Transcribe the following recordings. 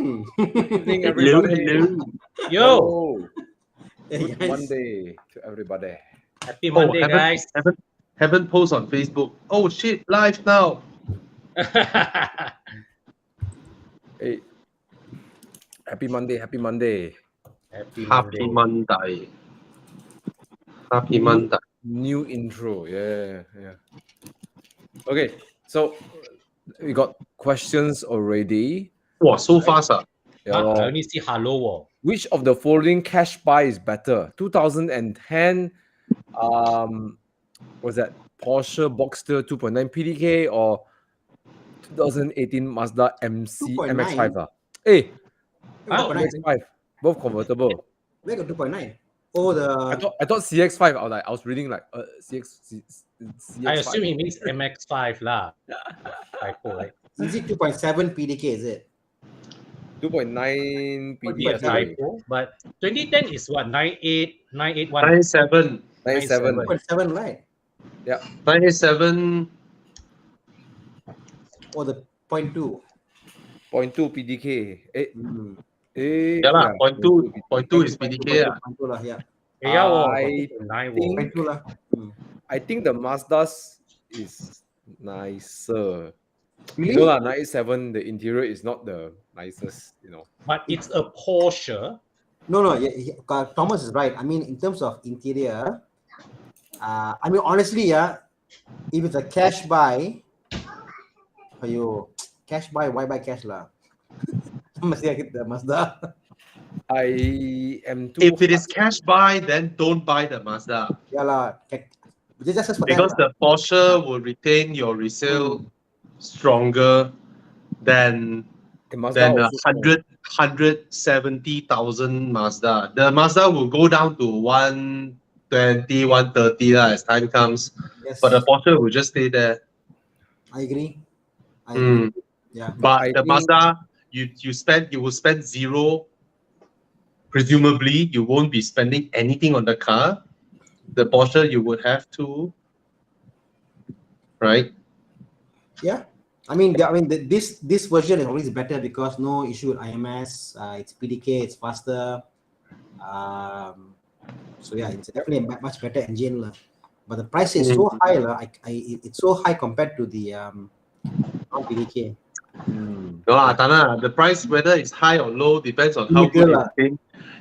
evening. Good evening, everybody. Yo, Hey, Good guys. Monday to everybody. happy Monday, guys. Haven't post on Facebook. Oh shit, live now. Hey, happy Monday, happy Monday. Happy Monday. Happy Monday. New intro. Yeah. Okay, so we got questions already. Wow, so fast. Yeah, I lor. only see hello. Which of the following cash buy is better? 2010 what's that? Porsche Boxster 2.9 PDK or 2018 Mazda 2.9? MX5? Hey, Huh? MX5, both convertible. Where got 2.9? Oh, the I thought CX5. I was reading like CX5. I assume he means MX5 lah. Typo, right? is it 2.7 PDK? Is it? 2.9 Could be a PDK. typo, but 2010 is what? 981. 97. 97. 2.7, right? 97. Or the 0.2? 0.2 PDK. Mm. Yeah, lah. Point two is PDK. 0.2 lah, yeah. I 9 think- 0.2 lah. I think the Mazda's is nicer. Really? No lah, 97. The interior is not the nicest. But it's a Porsche. No. Thomas is right. I mean, in terms of interior, I mean, honestly, if it's a cash buy, cash buy, why buy cash lah? Mesti get the Mazda. I am too. If it is cash buy, then don't buy the Mazda. Yeah lah. Just for Because that, the Porsche will retain your resale stronger than the Mazda than a also strong. 170,000 Mazda. The Mazda will go down to 120, 130 as time comes. yes, But the Porsche will just stay there. I agree. Yeah. But I the think- Mazda, you will spend zero. Presumably, you won't be spending anything on the car. The Porsche, you would have to, right? Yeah, I mean, this version is always better because no issue with IMS. It's PDK, it's faster. So yeah, it's definitely a much better engine lah. But the price is so high lah. It's so high compared to the non-PDK. No, Thana, the price whether it's high or low depends on how Middle good lah.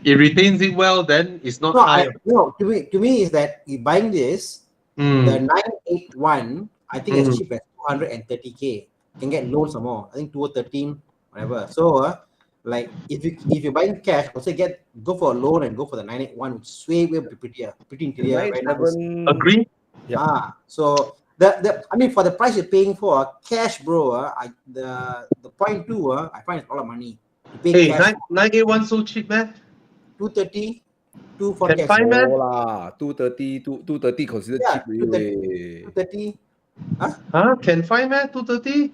it retains it well. Then it's not No, high. to me is that you buying this the 981. I think it's cheap at 230K. Can get loans some more. I think 213, whatever. So like if you buying cash, also go for a loan and go for the 981, which is way prettier, pretty interior. Very nice. 97. Agree? Yeah. So the I mean for the price you're paying for cash, bro. The 0.2 I find it's a lot of money. You pay Hey, cash 981 so cheap, man. 230, 240. Can find, man. Oh lah, 230, 230 considered Yeah, cheap really. 230. Huh? Can find, man? 230?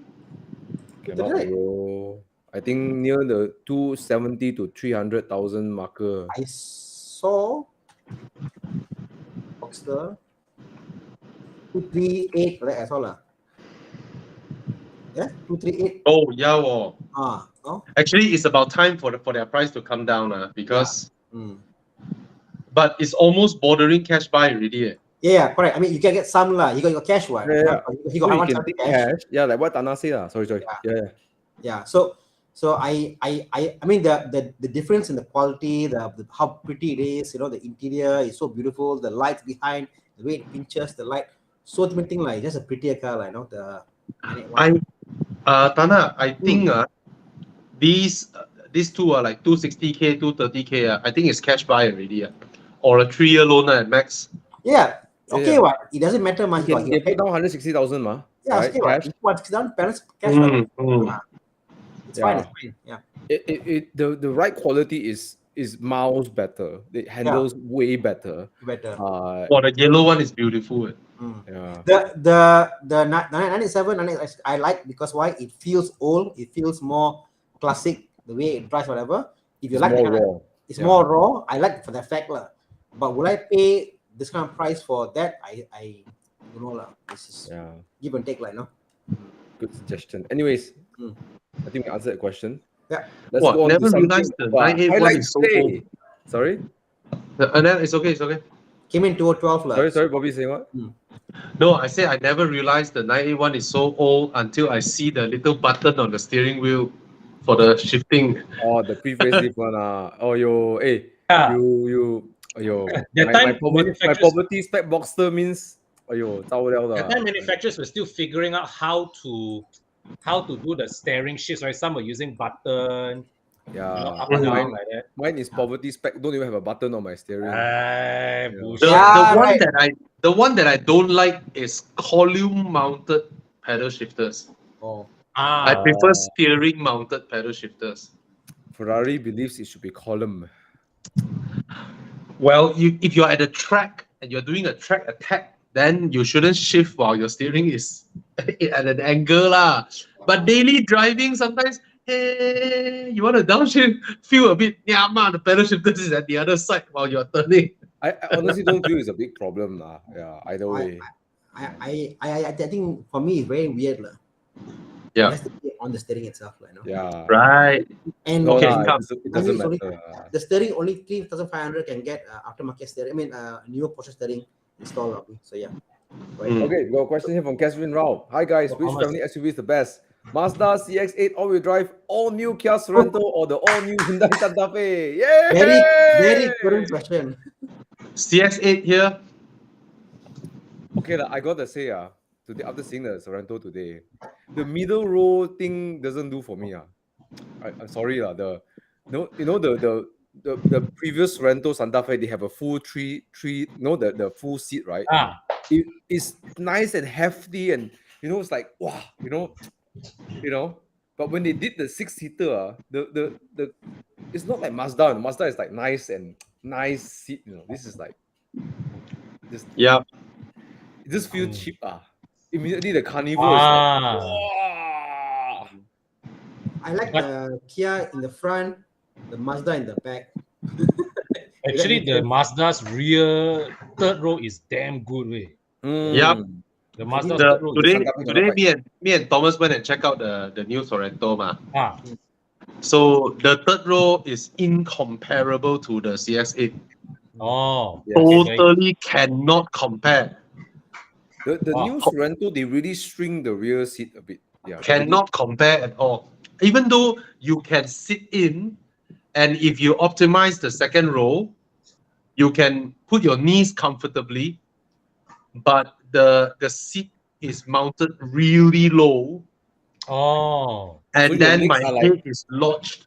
Cannot, Right. bro. I think near the 270 to 300,000 marker. I saw Boxster 238, right? I saw lah. Yeah, 238. Oh, yeah. Oh. No? Actually, it's about time for their price to come down because. But it's almost bordering cash buy already. Yeah, correct. I mean, you can get some lah. You got your cash one. Yeah. You So got you can 170 take cash. cash. Yeah, like what Thana said. Sorry. Yeah. Yeah. So I mean the difference in the quality, the how pretty it is. The interior is so beautiful. The lights behind, the way it pinches the light. So many things like just a prettier car, like the. Thana, I think these two are like 260K, 230K. I think it's cash buy already. Or a 3-year loan at max. Yeah. Okay, Yeah. what? It doesn't matter much. They put down 160,000 ma. Yeah, right? okay, what? Cash. If you want to down parents cash, it's Yeah. fine. It's fine. Yeah. The right quality is miles better. It handles way better. Better. The yellow one is beautiful. Yeah. The 997 I like because why? It feels old. It feels more classic. The way it drives, whatever. If you It's like more that, raw. it's more raw. I like it for the fact lah. But will I pay this kind of price for that? I don't know lah. This is give and take, like no. Good suggestion. Anyways, I think we answered the question. Let's What? go on Never to something. realized the I 981 like is so today. old. Sorry? It's okay, it's okay. Came in 2012 lah. Sorry, Bobby saying what? No, I say I never realized the 981 is so old until I see the little button on the steering wheel for the shifting. Oh, the pre-facelift one. Oh, yo, hey, Yeah. yo, That my time my poverty spec Boxster means, yo, That time manufacturers were still figuring out how to do the steering shifts, right? Some were using button, Yeah, up and down like that. mine is poverty spec. Don't even have a button on my steering. Bullshit. The one that I don't like is column mounted pedal shifters. Oh. I prefer steering mounted pedal shifters. Ferrari believes it should be column. Well, if you're at a track and you're doing a track attack, then you shouldn't shift while your steering is at an angle lah. But daily driving, sometimes, hey, you want to downshift, feel a bit, the pedal shifter is at the other side while you're turning. I honestly don't feel it's a big problem lah. Yeah, either way. I think for me it's very weird lah. Yeah. It has to be on the steering itself, you know. Yeah. Right. And No, Okay, it doesn't sorry, matter. the steering only 3,500 can get aftermarket steering. I mean, new Porsche steering installed. So yeah. Right. Okay, we got a question here from Catherine Rao. Hi guys, which family SUV is the best? Mazda CX-8 all-wheel drive, all-new Kia Sorento, or the all-new Hyundai Santa Fe? Yay! Very current question. CX-8 here. Okay, I gotta say, today after seeing the Sorento today, the middle row thing doesn't do for me. I'm sorry, the previous Sorento Santa Fe, they have a full the full seat, right? It is nice and hefty, and it's like wow, But when they did the 6-seater, the it's not like Mazda. Mazda is like nice seat. This is like this. Yeah. It just feels cheap. Immediately the Carnival is like, wow. I like the Kia in the front, the Mazda in the back. Actually, the Mazda's rear third row is damn good, way. Yep. The Mazda third row. Today me and Thomas went and checked out the new Sorento ma. So the third row is incomparable to the CX-8. Oh, yes. Totally cannot compare. The new Sorento, they really shrink the rear seat a bit. Yeah, cannot compare at all. Even though you can sit in, and if you optimize the second row, you can put your knees comfortably, but the seat is mounted really low. Oh. And so then my head is lodged.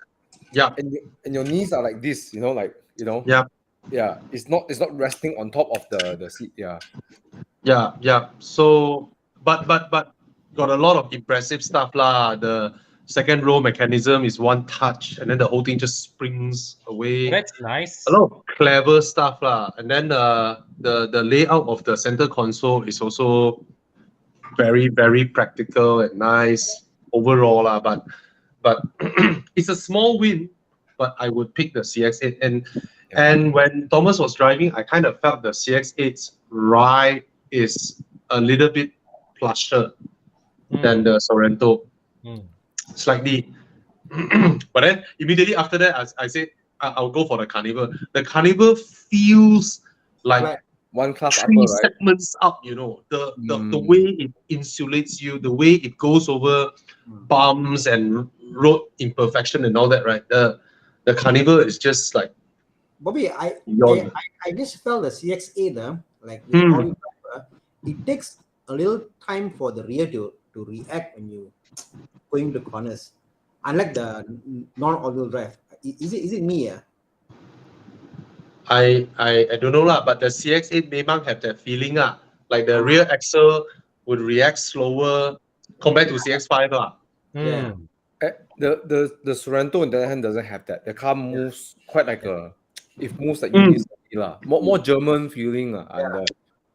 Yeah. And your knees are like this, Yeah. Yeah, it's not resting on top of the seat. Yeah. Yeah. So but got a lot of impressive stuff lah. The second row mechanism is one touch, and then the whole thing just springs away. That's nice. A lot of clever stuff lah. And then the layout of the center console is also very, very practical and nice overall lah. But it's a small win, but I would pick the CX-8. And when Thomas was driving, I kind of felt the CX-8's ride is a little bit plusher than the Sorento. Slightly. But then immediately after that, I said, I'll go for the Carnival. The Carnival feels like one class three upper, right? segments up, the way it insulates you, the way it goes over bumps and road imperfection and all that, right? The Carnival is just like Bobby, I just felt the CX-8, it takes a little time for the rear to react when you going to corners. Unlike the non-all-wheel drive. Is it me? I don't know lah, but the CX-8 memang have that feeling like the rear axle would react slower compared to CX-5 lah. Yeah. The Sorento on the other hand doesn't have that. The car moves quite like it moves like unicycle lah. More German feeling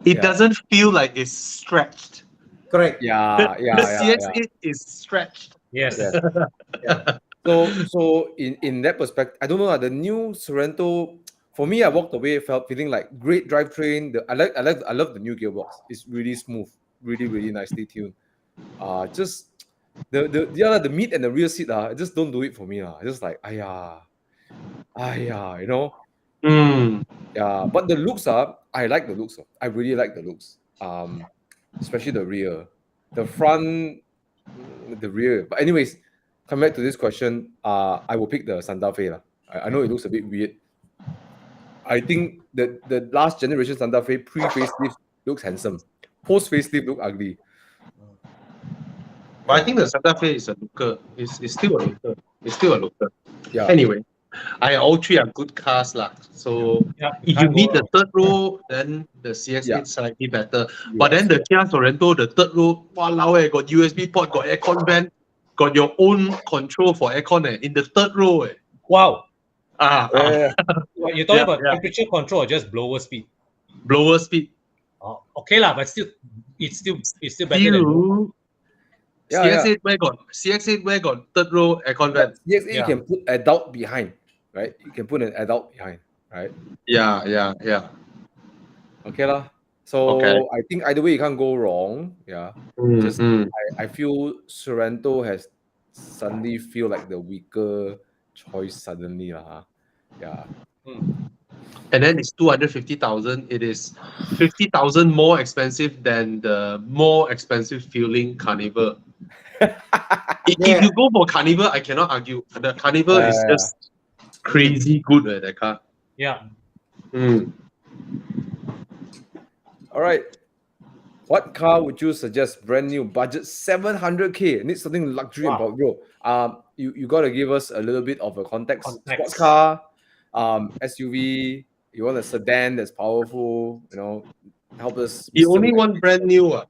It doesn't feel like it's stretched. Correct. Yeah. The CX-8 is stretched. Yes. So in that perspective, I don't know the new Sorento. For me, I walked away feeling like great drivetrain. I love the new gearbox. It's really smooth, really nicely tuned. Just the mid and the rear seat just don't do it for me Just like you know. Yeah, but the looks I like the looks. I really like the looks. Especially the rear, the front, the rear. But anyways, come back to this question. I will pick the Santa Fe I know it looks a bit weird. I think the last generation Santa Fe pre-facelift looks handsome. Post-facelift look ugly. But I think the Santa Fe is a looker. It's still a looker. It's still a looker. Yeah. Anyway, all three are good cars lah. So if you need the third row, then the CX-8 slightly better. Yeah. But then the Kia Sorento, the third row, walao got USB port, got aircon vent, got your own control for aircon in the third row. Wow. What you're talking about temperature control or just blower speed? Blower speed. Oh, okay lah, but still, it's still better than. CX-8 where got third row aircon vent. CX-8 you can put adult behind, right? You can put an adult behind, right? Yeah. Okay lah. So I think either way you can't go wrong. Yeah. I feel Sorento has suddenly feel like the weaker choice suddenly lah. Yeah. And then it's 250,000. It is 50,000 more expensive than the more expensive feeling Carnival. If you go for Carnival, I cannot argue. The Carnival is just crazy good that car. Yeah. All right. What car would you suggest? Brand new, budget 700K. Need something luxury about bro. You got to give us a little bit of a context. Sports car, SUV. You want a sedan that's powerful. You know, help us. He only want brand new.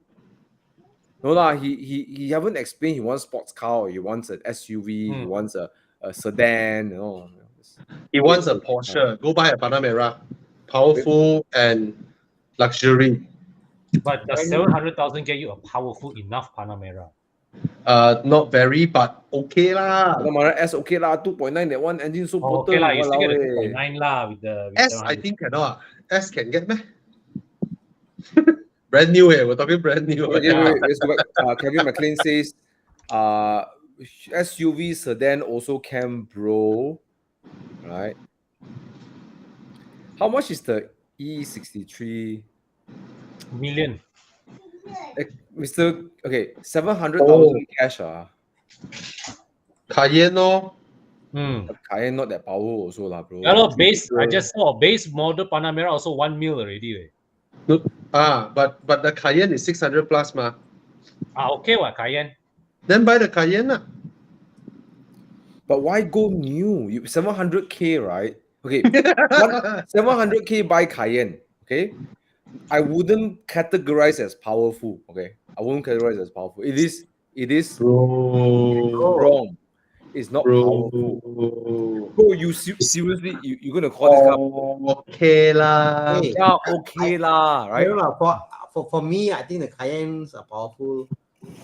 No lah. He haven't explained. He wants sports car. Or he wants an SUV. He wants a sedan. You know. He wants a Porsche. Go buy a Panamera. Powerful and luxury. But does 700,000 get you a powerful enough Panamera? Not very, but okay lah. Panamera S okay lah. 2.9 that one engine so potent. Okay lah, you still get a 2.9 lah with the S. I think cannot. S can get me. Brand new we're talking brand new. Okay, wait, let's go back. Kevin McLean says, SUV sedan also can, bro. Right? How much is the E63 million? Mr. Okay, 700,000 cash. Cayenne, no? Cayenne not that power also lah, bro. Yeah, base. I just saw base model Panamera also 1 mil already. But the Cayenne is 600 plus ma. Okay, Cayenne. Then buy the Cayenne. But why go new? 700K, right? Okay, 700K buy Cayenne. Okay, I wouldn't categorize as powerful. Okay, I wouldn't categorize as powerful. It is wrong. It's not powerful. Bro, you seriously you're gonna call this car? Okay lah. Yeah, okay lah, right? For me, I think the Cayennes are powerful.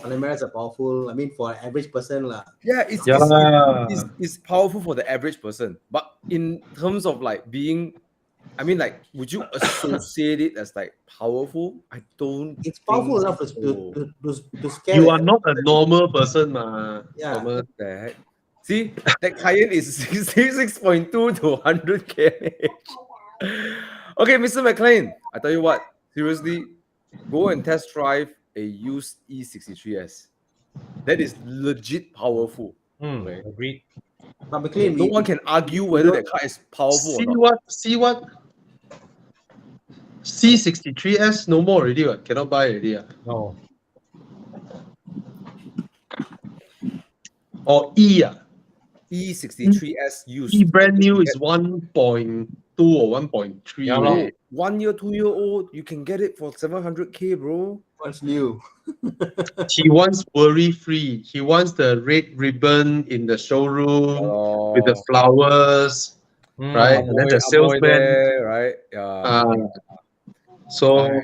Panameras are powerful. I mean, for an average person lah. Yeah, it's powerful for the average person. But in terms of like being, I mean, like, would you associate it as like powerful? I don't. It's powerful enough to scare. You are not a normal person, ma. Yeah. What the heck? See, that Cayenne is 66.2 to 100 km. Okay, Mr. McLean, I tell you what, seriously, go and test drive a used E63S. That is legit powerful. Okay. Agreed. But McLean, no one can argue whether that car is powerful or not. See what? C63S no more already. Cannot buy already. No. Or E. E63S used. E brand new is 1.2 or 1.3. Yeah, 1 year, 2 year old, you can get it for 700K, bro. What's new? He wants worry free. He wants the red ribbon in the showroom with the flowers, right? And then the salesman, there, right? Yeah. So,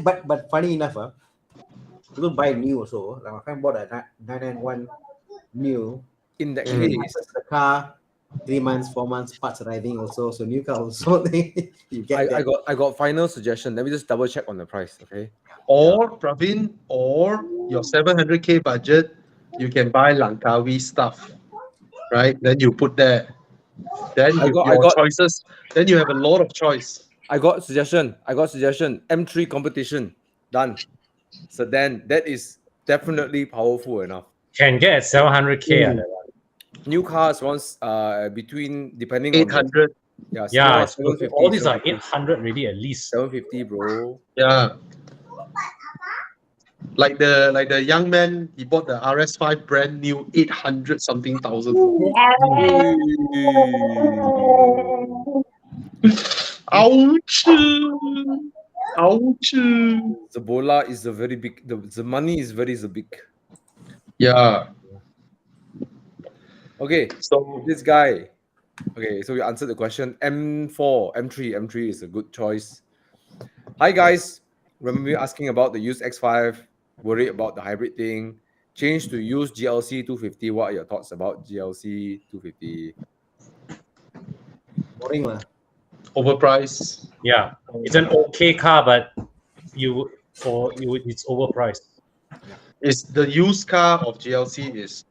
but funny enough, you don't buy new also. Like my friend bought a 991 new. In that case, the car 3 months, 4 months, parts arriving also. So new car also. You get I got final suggestion. Let me just double check on the price, okay? Or Praveen, or your 700K budget, you can buy Langkawi stuff, right? Then you put there. Then choices. Then you have a lot of choice. I got suggestion. M3 competition done. So then that is definitely powerful enough. Can get at 700K. That one. New cars once between depending 800. On yeah, 750, all these are 800 really at least. 750, bro. Yeah. Like the young man, he bought the RS5 brand new 800 something thousand. Ouch! Ouch! The bola is a very big. The money is very big. Yeah. Okay, So this guy. Okay, so we answered the question. M3 is a good choice. Hi guys, remember me asking about the used X5? Worried about the hybrid thing? Change to used GLC 250. What are your thoughts about GLC 250? Boring lah. overpriced. Yeah, it's an okay car, but it's overpriced. Is the used car of GLC is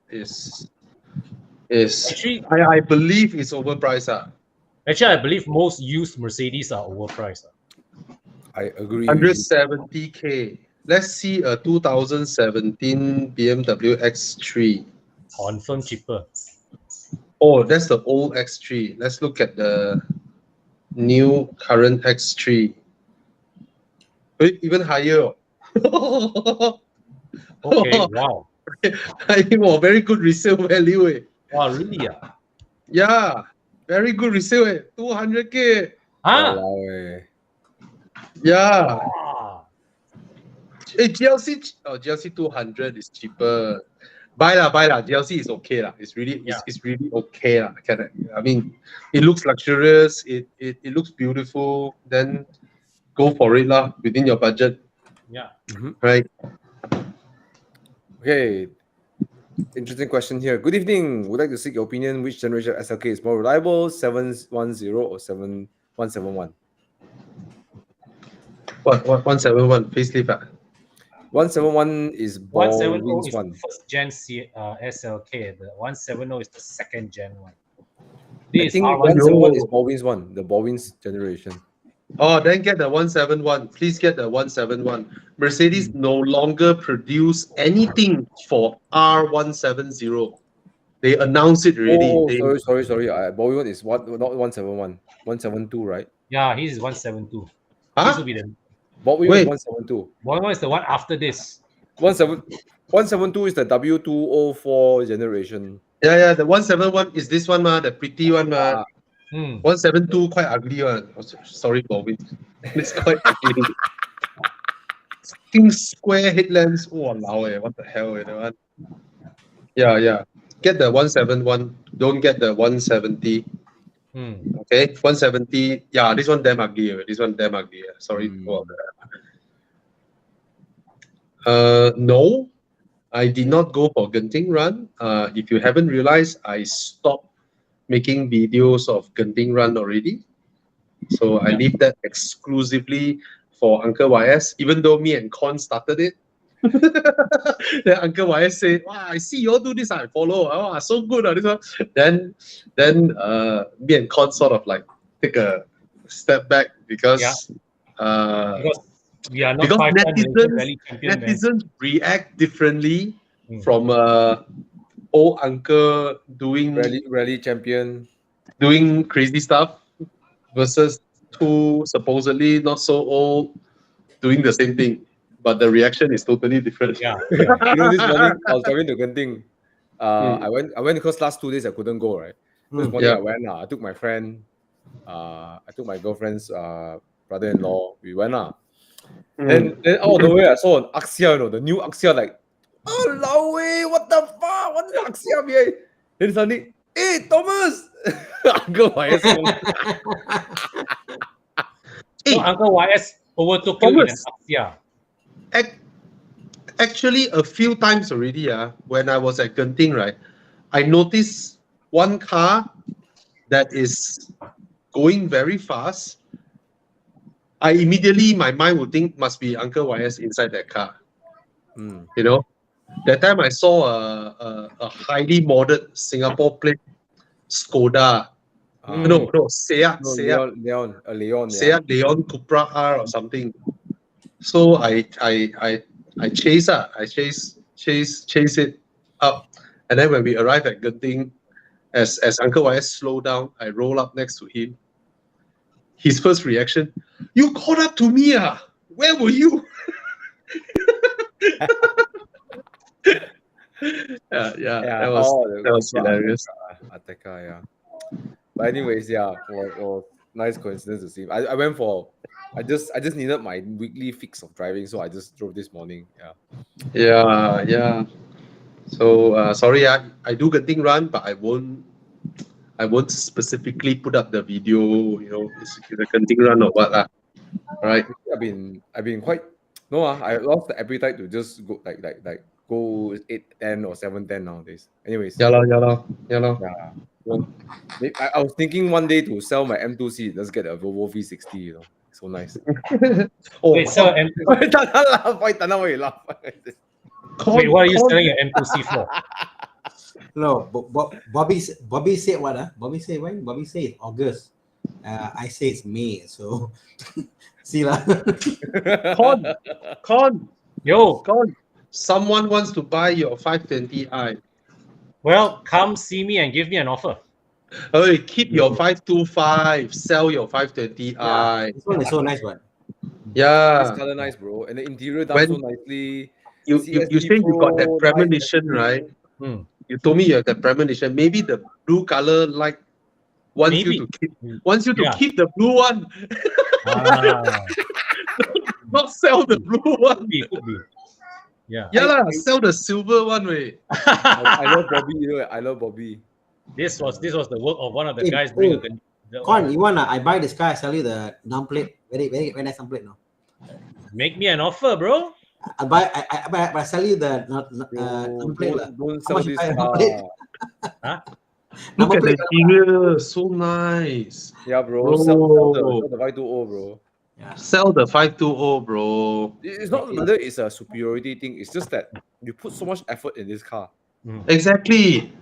Actually, I believe it's overpriced. Actually, I believe most used Mercedes are overpriced. I agree. 170K. Let's see a 2017 BMW X3. Confirm cheaper. Oh, that's the old X3. Let's look at the new current X3. Wait, even higher. Okay, wow. Very good resale value. Wow, really? Yeah, very good resale. 200K. Huh? Yeah. Ah. Hey, GLC 200 is cheaper. Buy lah. GLC is okay lah. It's really okay lah. I mean, it looks luxurious. It looks beautiful. Then go for it lah within your budget. Yeah. Right. Okay. Interesting question here. Good evening. Would like to seek your opinion. Which generation of SLK is more reliable, 710 or 171? What 171 facelift? 171 is 170 is one. the first gen SLK. The 170 is the second gen one. I think 171 is Baldwin's one, the Baldwin's generation. Oh, then get the 171. Please get the 171. Mercedes no longer produce anything for R170. They announced it already. Oh, sorry. Baldwin one is not 171, 172, right? Yeah, his is 172. Huh? This will be the Baldwin is 172. Volvo is the one after this. 172 is the W204 generation. Yeah. The 171 is this one, the pretty one, 172 quite ugly one. Oh, sorry, Bobby. It's quite ugly. Fucking square headlamps. Oh, what the hell, that one? Yeah. Get the 171. Don't get the 170. Okay, 170. Yeah, this one damn ugly. Sorry about that. No, I did not go for Genting run. If you haven't realized, I stopped making videos of Genting run already. So I leave that exclusively for Uncle YS, even though me and Con started it. Then Uncle YS said, "Wow, I see you all do this, I follow. Oh, so good, this one." Then me and Con sort of like take a step back because we are not because champion, netizens react differently from old uncle doing rally champion, doing crazy stuff versus two supposedly not so old doing the same thing. But the reaction is totally different. Yeah. This morning I was driving to Genting. I went because last 2 days I couldn't go, right? This morning I went. I took my friend. I took my girlfriend's brother-in-law. We went. Then out of the way I saw an Axia, the new Axia, like, oh Laowe, what the fuck? What the Axia behind? Then suddenly, hey Thomas, Uncle YS. So Uncle YS overtook you in an Axia. Actually, a few times already, when I was at Genting, right, I noticed one car that is going very fast. My mind would think must be Uncle YS inside that car. You know, That time I saw a highly modded Singapore plate Skoda. No, Seat, No, Seat, Leon, yeah. Seat Leon Cupra R or something. So I chase it up, and then when we arrive at Genting, as Uncle YS slow down, I roll up next to him. His first reaction, "You caught up to me, ah? Where were you?" That was hilarious. Ateka, yeah. But anyways, yeah, for nice coincidence to see him. I went for, I just needed my weekly fix of driving, so I just drove this morning. Yeah. So sorry, I do Genting run, but I won't specifically put up the video. You know, it's the Genting run or what lah. Right. I've been quite I lost the appetite to just go go 810 or 710 nowadays. Anyways. Yeah. Well, I was thinking one day to sell my M2C, just get a Volvo V60, you know. So nice. Wait, sell M2C. Why you laugh? Wait, what are you selling your M2C for? No, Bobby said what? Bobby said when? Bobby said it's August. I say it's May. So see lah. Con. Yo, Someone wants to buy your 520i. well, come see me and give me an offer. Hey, keep your 525. Sell your 520i. Yeah, this one is so nice, one. Yeah. It's color nice, bro, and the interior done so nicely. You say you got that premonition, right? You told me you have that premonition. Maybe the blue color light wants you to keep the blue one. Not sell the blue one. Could be. Yeah. Sell the silver one, way. I love Bobby. I love Bobby. This was the work of one of the guys. Bring Con, you wanna? I buy this car. I sell you the number plate. Very nice number plate, no. Make me an offer, bro. I sell you the number plate. Don't sell this car. Look at the interior, so nice. Yeah, bro. Sell the 520, bro. Yeah. Sell the 520, bro. It's not whether it's a superiority thing. It's just that you put so much effort in this car. Exactly.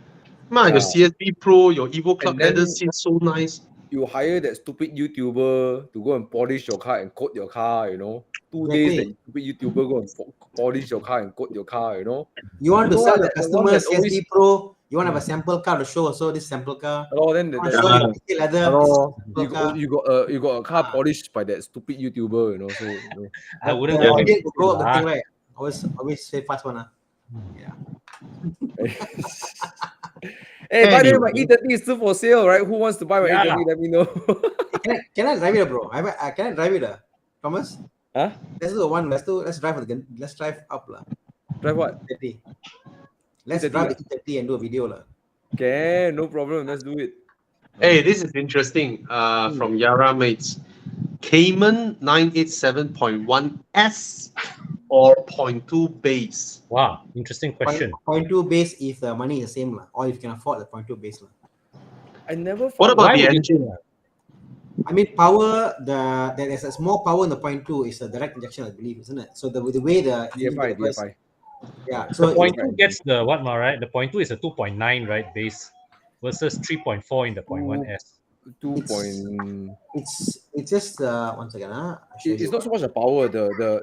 Man, your CSB Pro, your Evo Club leather seats so nice. You hire that stupid YouTuber to go and polish your car and coat your car, you know. 2 days that stupid YouTuber go and polish your car and coat your car, you know. You want to sell the customer CSB Pro, you want to have a sample car to show also this sample car. Then you got a car polished by that stupid YouTuber, you know. So I wouldn't go the thing, right? Always say fast one. Yeah. Hey, by the way, my E30 is still for sale, right? Who wants to buy my E30? Let me know. Can I drive it, bro? Can I drive it, Thomas? Huh? Let's do one. Let's drive up, lah. Drive what? E30. Let's drive the E30 and do a video, lah. Okay, no problem. Let's do it. Hey, this is interesting. From Yara Mates, Cayman 987.1S or 0.2 base. Wow, interesting question. 0.2 base if the money is the same, or if you can afford the 0.2 base. I never. What about the engine? I mean, power. There's a small power in the 0.2 is a direct injection, I believe, isn't it? So the way the DFI. Yeah. So the 0.2 gets the what, right? The 0.2 is a 2.9, right, base versus 3.4 in the 0.1S. It's just one second. It's not so much the power. The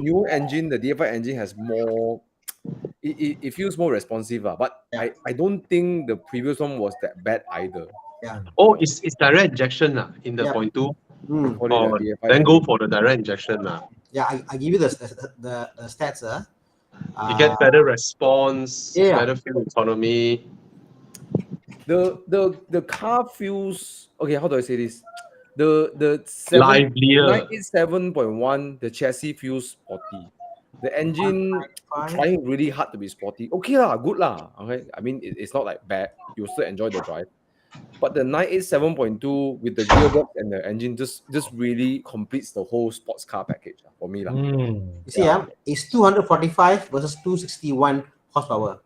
new engine, the DFI engine has more. It feels more responsive, but I don't think the previous one was that bad either. Yeah. Oh, it's direct injection in the 0.2. Then go for the direct injection. Yeah, I give you the stats. You get better response, better fuel economy. The car feels okay. How do I say this? The livelier. 97.1. The chassis feels sporty. The engine trying really hard to be sporty. Okay lah, good lah. Okay, I mean it's not like bad. You still enjoy the drive. But the 987.2 with the gearbox and the engine just really completes the whole sports car package for me lah. You see, it's 245 versus 261 horsepower.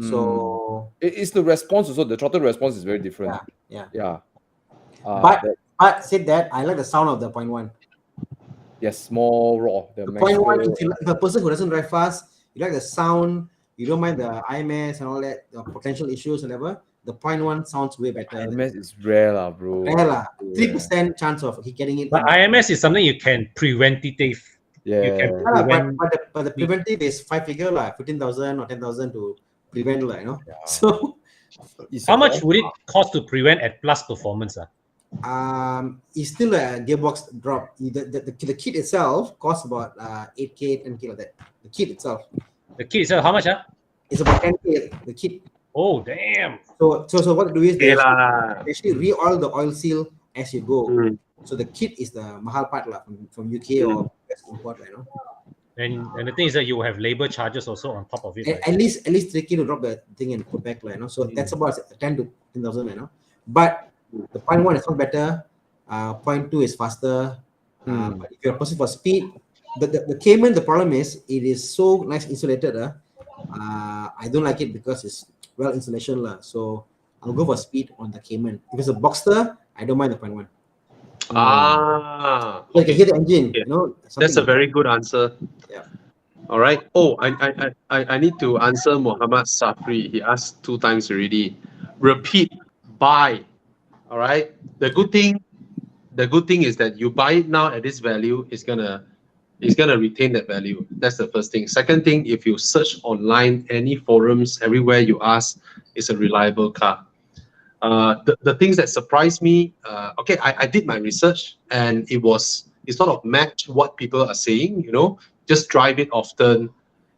So it's the response also. The throttle response is very different. Yeah. But said that, I like the sound of the 0.1. Yes, more raw. The 0.1, if a person who doesn't drive fast, you like the sound, you don't mind the IMS and all that, the potential issues and whatever, the 0.1 sounds way better. IMS is rare lah, bro. Rare lah. 3% chance of he getting it. But IMS is something you can preventative. Yeah. You can but the preventive is 5 figure lah, 15,000 or 10,000 to prevent lah, you know. Yeah. So how much would it cost to prevent at plus performance? It's still a gearbox drop. The kit itself costs about 8K, 10K like that. The kit itself. The kit itself, how much? It's about 10K. The kit. Oh damn! So what they do is they actually re-oil the oil seal as you go. So the kit is the mahal part lah from UK or US import, you know. And the thing is that you will have labor charges also on top of it. At least 3K to drop the thing and put back, you know. So that's about 10 to 10,000, you know. But the 0.1 is not better. 0.2 is faster. But if you're a person for speed, the Cayman, the problem is it is so nice insulated. I don't like it because it's well insulation lah. So I'll go for speed on the Cayman. If it's a Boxster, I don't mind the 0.1. So you can hear the engine. Okay. You know, That's a very good answer. Yeah. All right. Oh, I need to answer Muhammad Safri. He asked 2 times already. Repeat buy. All right. The good thing is that you buy it now at this value, it's gonna retain that value. That's the first thing. Second thing, if you search online, any forums, everywhere you ask, it's a reliable car. The things that surprised me, okay, I did my research and it sort of matched what people are saying, you know, just drive it often,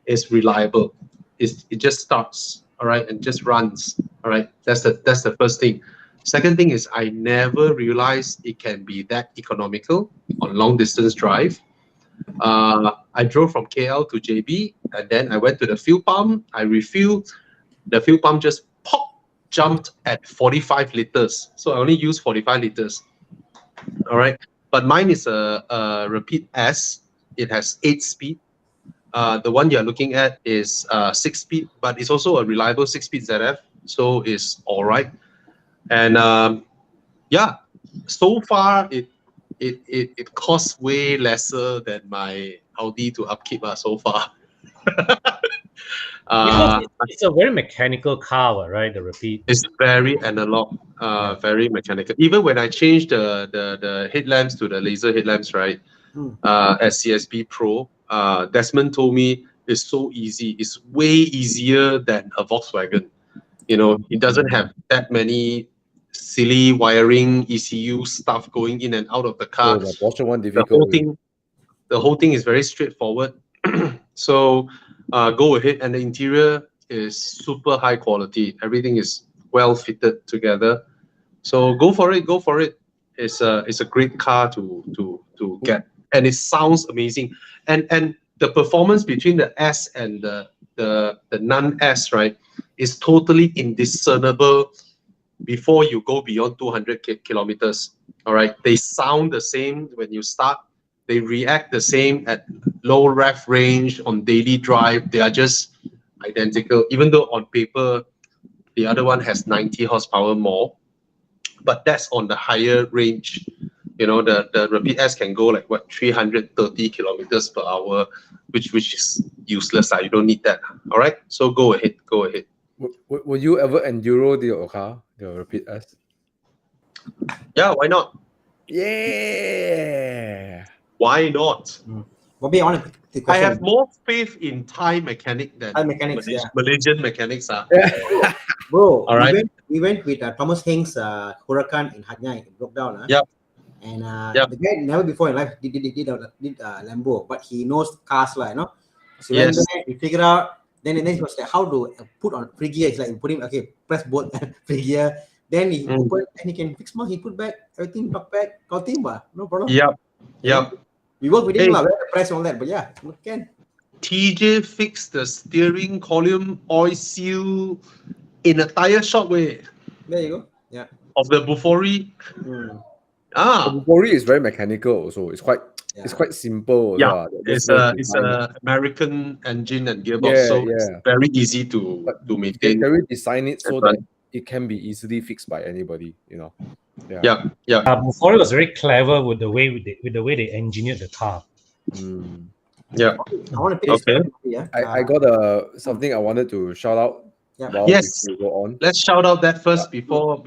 it's reliable. It just starts, all right, and just runs, all right. That's the first thing. Second thing is I never realized it can be that economical on long distance drive. I drove from KL to JB and then I went to the fuel pump, I refueled, the fuel pump just jumped at 45 liters. So I only use 45 liters. All right. But mine is a Repeat S. It has 8-speed. The one you're looking at is 6-speed, but it's also a reliable 6-speed ZF. So it's all right. And yeah, so far it costs way lesser than my Audi to upkeep so far. It's a very mechanical car, right? The Repeat. It's very analog, very mechanical. Even when I changed the headlamps to the laser headlamps, right? At CSB Pro, Desmond told me it's so easy. It's way easier than a Volkswagen. You know, it doesn't have that many silly wiring, ECU stuff going in and out of the car. The Porsche one difficult. The whole thing is very straightforward. So go ahead, and the interior is super high quality. Everything is well fitted together. So go for it. Go for it. It's a great car to get, and it sounds amazing. And the performance between the S and the non-S, right, is totally indiscernible before you go beyond 200 kilometers. All right, they sound the same when you start. They react the same at low ref range on daily drive. They are just identical, even though on paper the other one has 90 horsepower more, but that's on the higher range. You know, the Repeat S can go like what, 330 kilometers per hour, which is useless. You don't need that. All right, so go ahead. Will you ever enduro the car, the Repeat S? Yeah, why not? Yeah. Why not? Bobby, I want to take a question. I have more faith in Thai mechanic than Malaysian mechanics. Bro, all right. We went with Thomas Heng's Huracan in Hat Yai. It broke down. Yep. And the guy never before in life did Lambo, but he knows cars, you know. So when we figure out, then he was like, how to put on free gear. It's like put him, okay, press both free gear. Then he opened and he can fix more. He put back everything, back, call team, no problem. Yep. We work with him, we have the price on that, but yeah, we can. TJ fixed the steering column oil seal in a tire shop way. There you go. Yeah. Of the Bufori. The Bufori is very mechanical also. It's quite simple. Yeah. It's a American engine and gearbox, so it's very easy to maintain. They design it so that it can be easily fixed by anybody, you know. Yeah. Bufori was very clever with the way they engineered the car. Yeah. I want to pick I got something I wanted to shout out. Yeah. Yes. We go on. Let's shout out that first before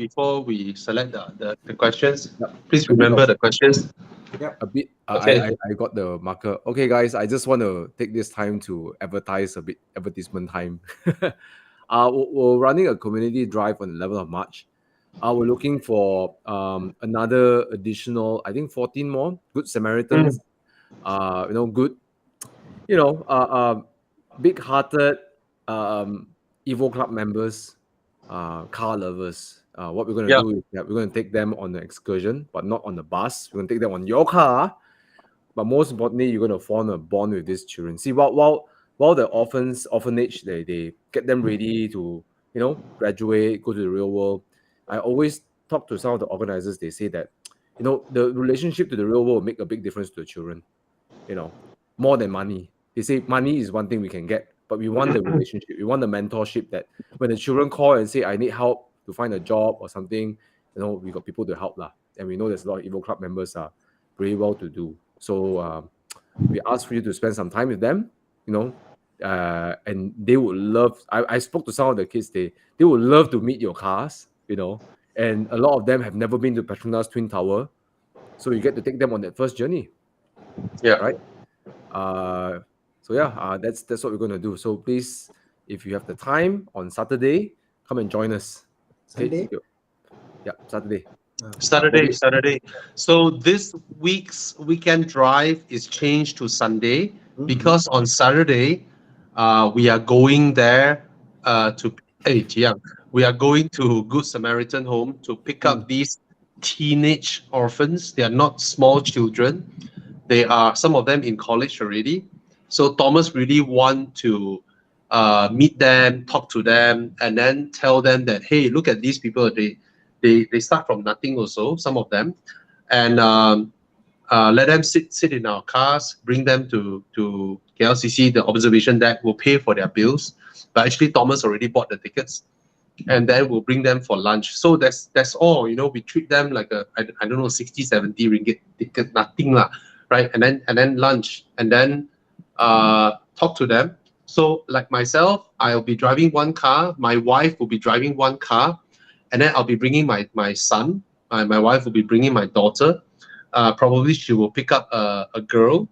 we select the questions. Please remember the questions. A bit. Okay. I got the marker. Okay, guys. I just want to take this time to advertise a bit. Advertisement time. We're running a community drive on the 11th of March. We're looking for another additional, I think 14 more Good Samaritans. Good, big-hearted Evo Club members, car lovers. What we're going to do is that we're going to take them on an excursion, but not on the bus. We're going to take them on your car. But most importantly, you're going to form a bond with these children. See, while the orphanage, they get them ready to, graduate, go to the real world. I always talk to some of the organizers. They say that, the relationship to the real world will make a big difference to the children. More than money. They say money is one thing we can get, but we want the relationship. We want the mentorship that when the children call and say, I need help to find a job or something, we got people to help. And we know there's a lot of Evo Club members are pretty well to do. So we ask for you to spend some time with them, and they would love, I spoke to some of the kids, they would love to meet your cars, and a lot of them have never been to Petronas Twin Tower. So you get to take them on that first journey. Yeah. Right? That's what we're going to do. So please, if you have the time on Saturday, come and join us. Sunday? Yeah, Saturday. Saturday. So this week's weekend drive is changed to Sunday because on Saturday, we are going there we are going to Good Samaritan Home to pick up these teenage orphans. They are not small children. They are, some of them in college already. So Thomas really want to meet them, talk to them, and then tell them that, hey, look at these people. They start from nothing also, some of them. And let them sit in our cars, bring them to KLCC, the observation deck, will pay for their bills. But actually, Thomas already bought the tickets. And then we'll bring them for lunch. So that's all, we treat them like I don't know, 60, 70 ringgit ticket, nothing lah, right? And then lunch, and then talk to them. So like myself, I'll be driving one car, my wife will be driving one car, and then I'll be bringing my son, my wife will be bringing my daughter. Probably she will pick up a girl.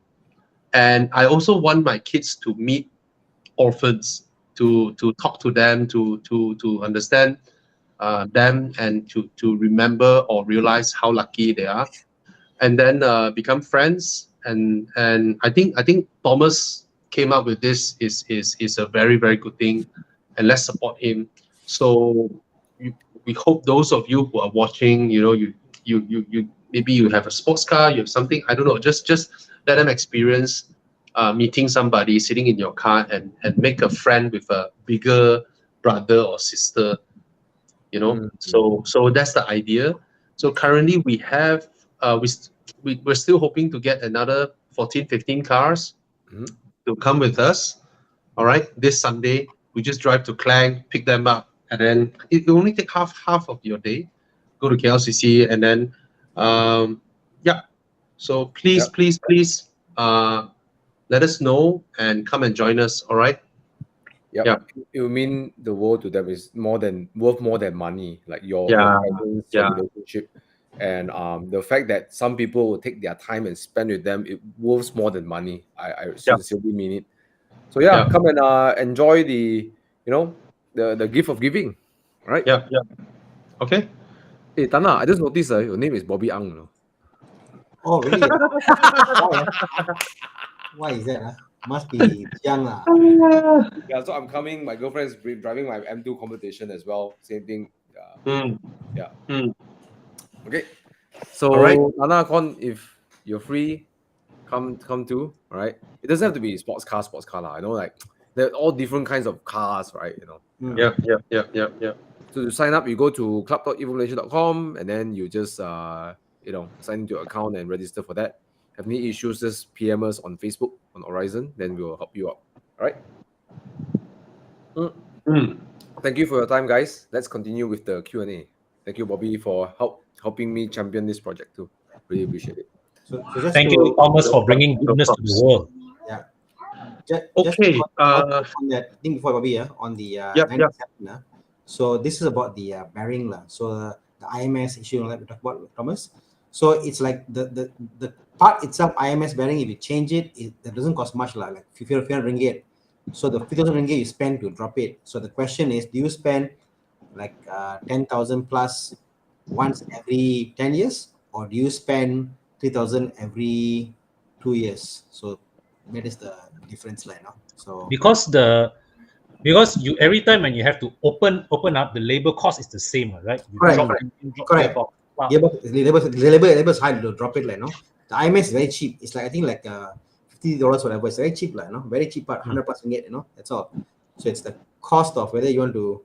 And I also want my kids to meet orphans, to talk to them, to understand them, and to remember or realize how lucky they are, and then become friends. And I think Thomas came up with this is a very, very good thing, and let's support him. So we hope those of you who are watching, you maybe you have a sports car, you have something, I don't know, just let them experience meeting somebody, sitting in your car, and make a friend with a bigger brother or sister, So that's the idea. So currently we have we're still hoping to get another 14, 15 cars to come with us. All right, this Sunday we just drive to Klang, pick them up, and then it will only take half of your day. Go to KLCC, and then So please let us know and come and join us. All right. Yeah. It will mean the world to them. Is worth more than money, like your presence, your relationship, and the fact that some people will take their time and spend with them, it worth more than money. I sincerely mean it. So come and enjoy the the gift of giving. All right. Yeah. Okay. Hey Thana, I just noticed your name is Bobby Ang. Oh really? Why is that? Must be young lah. Yeah, so I'm coming. My girlfriend is driving my M2 competition as well. Same thing. Okay. So Thana, if you're free, come too. All right. It doesn't have to be sports car lah. I know, like there are all different kinds of cars, right? Yeah. So to sign up, you go to club.evomalaysia.com, and then you just sign into your account and register for that. Have any issues, just PM us on Facebook, on Horizon, then we'll help you out. All right. Thank you for your time, guys. Let's continue with the Q&A. Thank you, Bobby, for helping me champion this project too. Really appreciate it. So thank you, Thomas, for bringing goodness to the world. Yeah. Okay. On that thing before Bobby, on the 97. So this is about the bearing So the IMS issue that we talked about, Thomas. So it's like the part itself, IMS bearing. If you change it, that doesn't cost much like 500 ringgit. So the 5,000 ringgit you spend to drop it. So the question is, do you spend like 10,000 plus once every 10 years, or do you spend 3,000 every 2 years? So that is the difference right now. So because you every time when you have to open up, the labor cost is the same, right? You Correct. Labor is high to drop it, The IMS is very cheap. It's like I think like $50 whatever. It's very cheap, Very cheap part, 100 plus ringgit, That's all. So it's the cost of whether you want to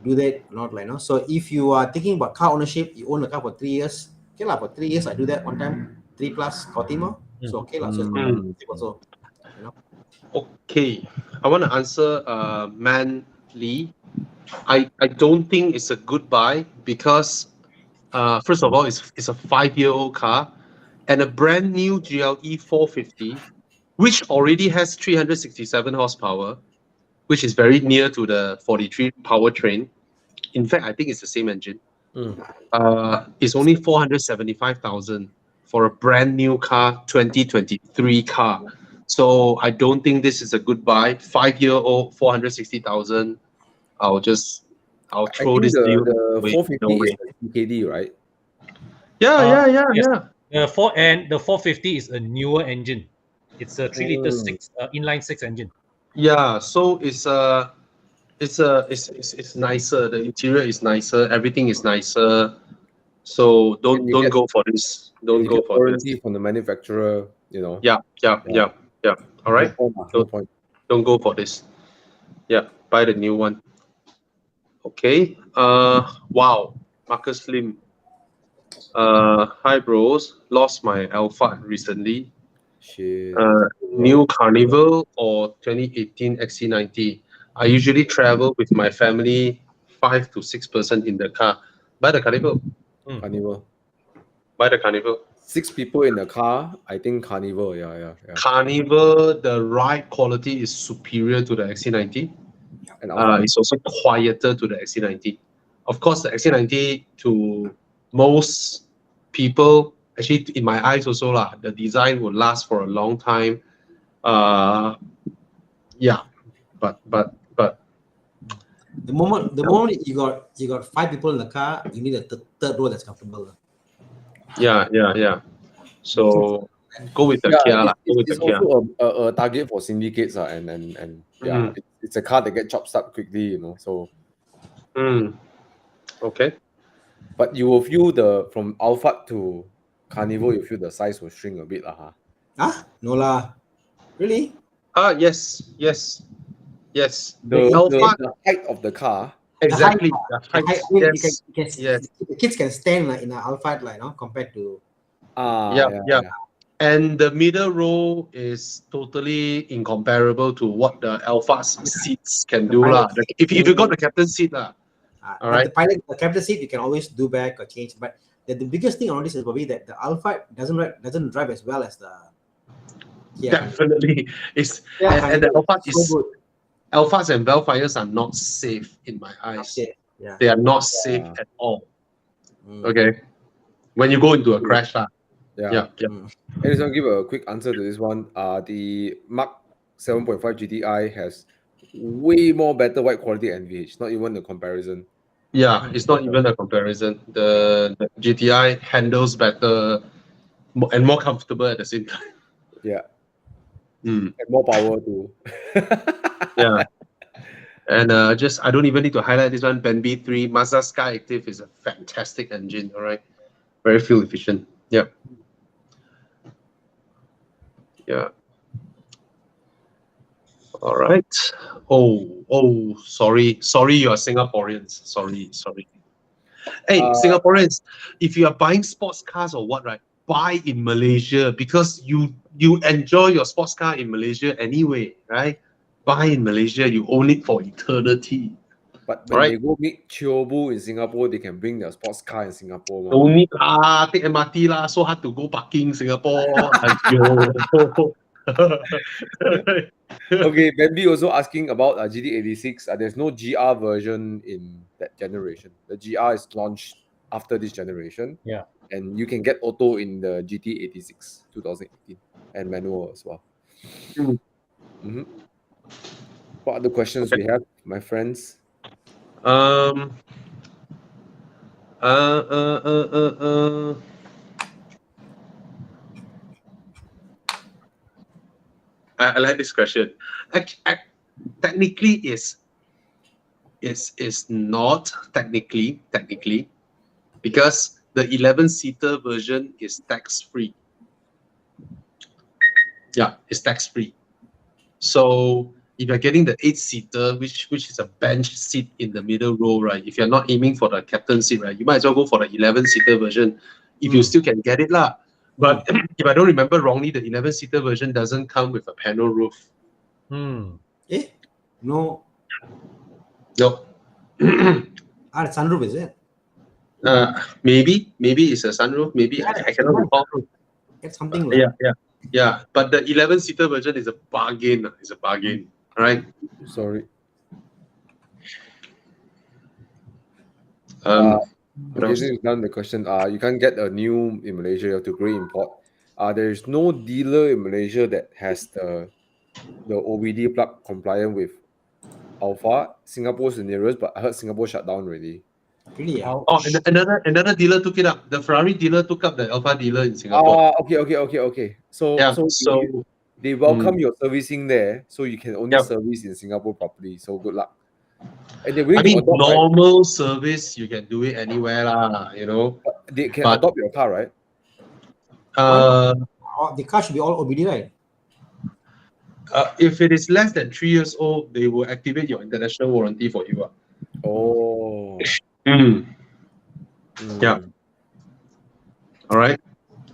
do that or not, So if you are thinking about car ownership, you own a car for 3 years. Okay, for 3 years I do that one time, 3 plus 40 more. So okay, so it's also, Okay, I want to answer Man Lee. I don't think it's a good buy because first of all, it's a 5-year-old car and a brand new GLE 450, which already has 367 horsepower, which is very near to the 43 powertrain. In fact, I think it's the same engine. It's only 475,000 for a brand new car, 2023 car. So I don't think this is a good buy. 5-year-old, 460,000. I'll throw this deal. The 450 is the CKD, right? Yeah. The 450 is a newer engine. It's a 3-liter inline 6 engine. Yeah, so it's nicer. The interior is nicer. Everything is nicer. So don't go for this. Don't go for warranty from the manufacturer. Yeah. All right. No point. Don't go for this. Yeah, buy the new one. Okay. Wow. Marcus Lim. Hi bros. Lost my Alpha recently. Shit. New Carnival or 2018 XC90. I usually travel with my family, 5 to 6 person in the car. Buy the Carnival. Carnival. Buy the Carnival. 6 people in the car. I think Carnival. Yeah. Carnival, the ride quality is superior to the XC90. And it's also quieter to the XC90. Of course, the XC90 to most people, actually in my eyes also the design will last for a long time. Yeah, but the moment you got 5 people in the car, you need a third row that's comfortable. Yeah. So go with the Kia. It's also a target for syndicates, and it's a car that gets chopped up quickly, So. Okay. But you will feel from Alpha to Carnival, you feel the size will shrink a bit, No lah. Really? Yes. The height of the car. Exactly. Yes. The kids can stand in an Alpha, compared to. Yeah. And the middle row is totally incomparable to what the Alpha's seats can do If you got the captain seat all right. The captain seat you can always do back or change, but the biggest thing on this is probably that the Alpha doesn't drive as well as the. Definitely, and the Alpha is so good. Alphas and Velfires are not safe in my eyes. Yeah. They are not safe at all. Okay, when you go into a crash, Yeah. I just want to give a quick answer to this one. The Mark 7.5 GTI has way more better white quality NVH. Not even a comparison. Yeah, it's not even a comparison. The GTI handles better and more comfortable at the same time. Yeah. And more power too. Yeah. And I don't even need to highlight this one. Ben B3 Mazda Sky Active is a fantastic engine. All right, very fuel efficient. Yeah. All right. Oh, sorry, you are Singaporeans. Sorry. Hey, Singaporeans, if you are buying sports cars or what, right? Buy in Malaysia because you enjoy your sports car in Malaysia anyway, right? Buy in Malaysia, you own it for eternity. But when they go meet Chobu in Singapore, they can bring their sports car in Singapore. Don't need take MRT so hard to go parking Singapore. Okay, Bambi also asking about GT86. There's no GR version in that generation. The GR is launched after this generation. Yeah. And you can get auto in the GT86 2018 and manual as well. Mm-hmm. What other questions we have, my friends? I like this question. Technically, is not technically because the 11-seater version is tax-free. Yeah, it's tax-free. So if you're getting the 8-seater, which is a bench seat in the middle row, right? If you're not aiming for the captain seat, right, you might as well go for the 11-seater version if you still can get it lah. But if I don't remember wrongly, the 11-seater version doesn't come with a panel roof. No. No. It's sunroof, is it? Maybe it's a sunroof. Maybe I cannot recall. It's something like Yeah. But the 11-seater version is a bargain. It's a bargain. All right. Sorry. This is done the question. You can't get a new in Malaysia. You have to grey import. There is no dealer in Malaysia that has the OBD plug compliant with Alpha. Singapore is the nearest, but I heard Singapore shut down already. Really? Oh, another dealer took it up. The Ferrari dealer took up the Alpha dealer in Singapore. Okay. So they welcome your servicing there, so you can only service in Singapore properly. So good luck. And normal service you can do it anywhere lah. You know. They can adopt your car, right? The car should be all OBD, right? If it is less than 3 years old, they will activate your international warranty for you. Oh. Yeah. All right.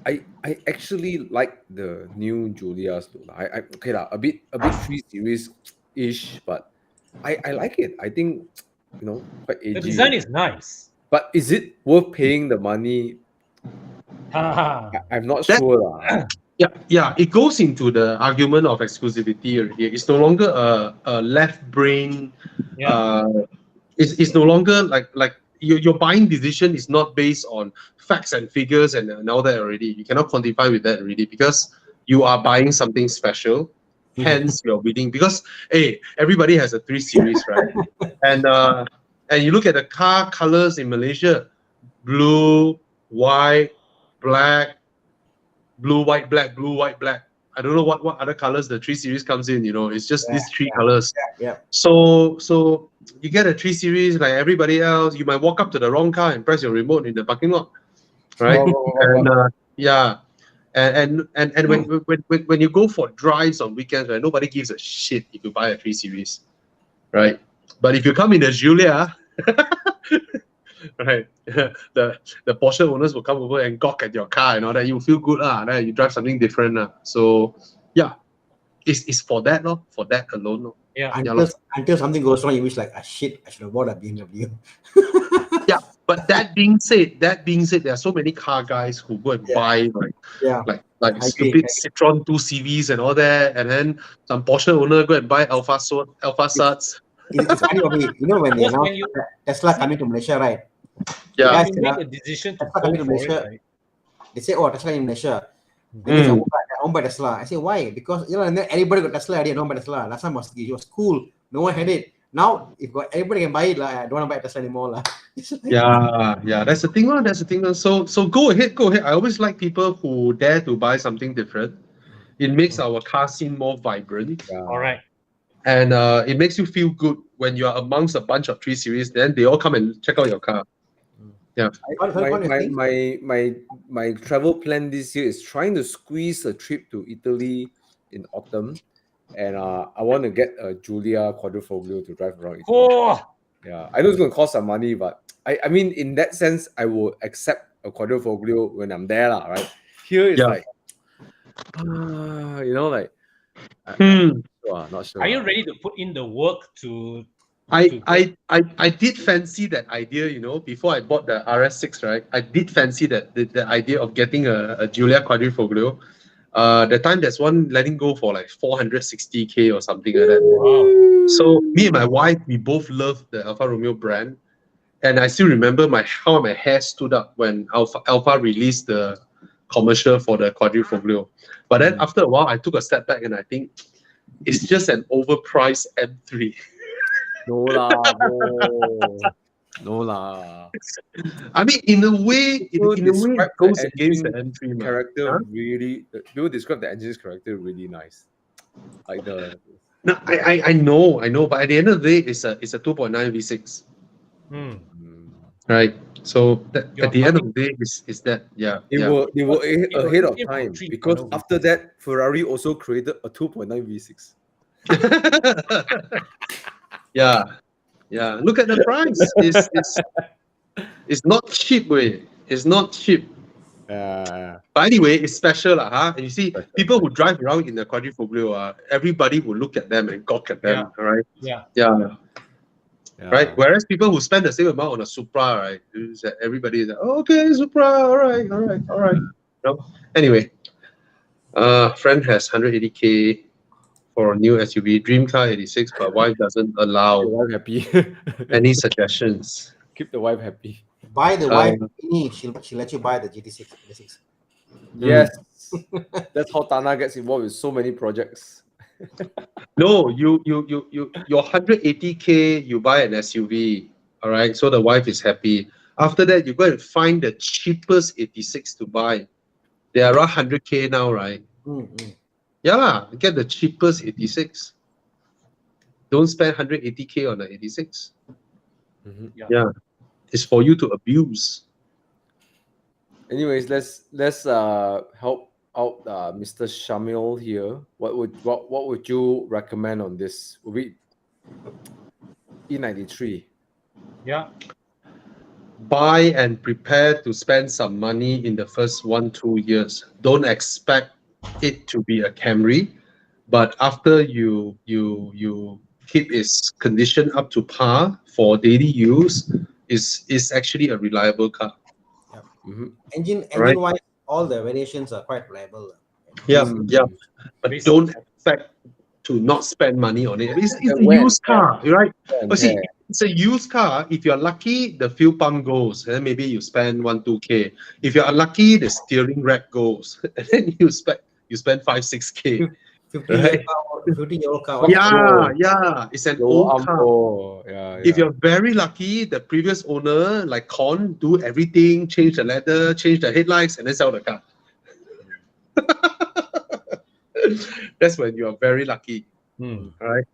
I actually like the new Giulias though. A bit 3 Series ish, but I like it. I think quite edgy. The design is nice. But is it worth paying the money? I'm not sure. Yeah, it goes into the argument of exclusivity already. It's no longer a left brain. It's no longer like your buying decision is not based on facts and figures and all that already. You cannot quantify with that already because you are buying something special. Hence, you're bidding because everybody has a 3 Series, right? And you look at the car colors in Malaysia: blue, white, black, blue, white, black, blue, white, black. I don't know what other colors the 3 Series comes in. It's just these 3 colors. So you get a 3 Series like everybody else. You might walk up to the wrong car and press your remote in the parking lot, right? And when you go for drives on weekends, right, nobody gives a shit if you buy a 3 Series, right? But if you come in a Giulia, right, the Porsche owners will come over and gawk at your car and all that. You feel good that you drive something different. So yeah, it's for that for that alone. Yeah. Until something goes wrong, you wish like, shit, I should have bought a BMW. Yeah, but that being said, there are so many car guys who go and buy like stupid Citroen 2 CVs and all that, and then some Porsche owner go and buy Alfa Suds. It's funny, when they announced Tesla coming to Malaysia, right? Yeah, you make a decision to come to Malaysia. Right? They say, Tesla in Malaysia. I won't buy Tesla. I say, why? Because and then everybody got Tesla already. I don't buy Tesla. Last time it was cool. No one had it. Now, if everybody can buy it, I don't want to buy Tesla anymore. Yeah. That's the thing. So go ahead. I always like people who dare to buy something different. It makes our car scene more vibrant. All right. And it makes you feel good when you are amongst a bunch of 3 Series. Then they all come and check out your car. Yeah. My travel plan this year is trying to squeeze a trip to Italy in autumn, and I want to get a Giulia Quadrifoglio to drive around Italy. Yeah, I know it's going to cost some money, but I mean, in that sense, I will accept a Quadrifoglio when I'm there, right? Here it's not sure. Are you ready to put in the work to? I did fancy that idea, before I bought the RS6, right? I did fancy that the idea of getting a Giulia Quadrifoglio. The time there's one letting go for like 460K or something like that. Wow. So me and my wife, we both love the Alfa Romeo brand. And I still remember how my hair stood up when Alfa released the commercial for the Quadrifoglio. But then after a while, I took a step back and I think it's just an overpriced M3. No lah, bro. No lah. I mean, in a way, it goes against the M3. Character really. People describe the engine's character really nice. Like the. No, I know, but at the end of the day, it's a 2.9 V6. Right. So at the end of the day, is that They were ahead of time because after that, Ferrari also created a 2.9 V6. Yeah. Look at the price. It's not cheap, way. It's not cheap. But anyway, it's special, And you see, people who drive around in the Quadrifoglio, everybody will look at them and gawk at them. Yeah. Right? Yeah. Right. Whereas people who spend the same amount on a Supra, right? Everybody is like, oh, okay, Supra, all right. No. Anyway, friend has 180K for a new SUV, dream car 86, but wife doesn't allow Wife happy. any suggestions. Keep the wife happy. Buy the wife, she'll let you buy the GT6. Yes. That's how Thana gets involved with so many projects. No, your 180K, you buy an SUV, all right? So the wife is happy. After that, you go and find the cheapest 86 to buy. They are around 100K now, right? Yeah, get the cheapest 86. Don't spend 180K on the 86. Yeah, it's for you to abuse. Anyways, let's help out Mr. Shamil here. What would you recommend on this? Would be E93? Yeah. Buy and prepare to spend some money in the first 1-2 years. Don't expect it to be a Camry, but after you keep its condition up to par for daily use, is actually a reliable car. Engine wise, all the variations are quite reliable. But don't expect to not spend money on it. It's a used car, right? But see, it's a used car. If you're lucky, the fuel pump goes, and then maybe you spend 1-2K. If you're unlucky, the steering rack goes, and then you spend 5-6K. 50-year-old car. Yeah. It's an old car. Yeah. If you're very lucky, the previous owner, like Con, do everything, change the leather, change the headlights, and then sell the car. That's when you are very lucky. Right?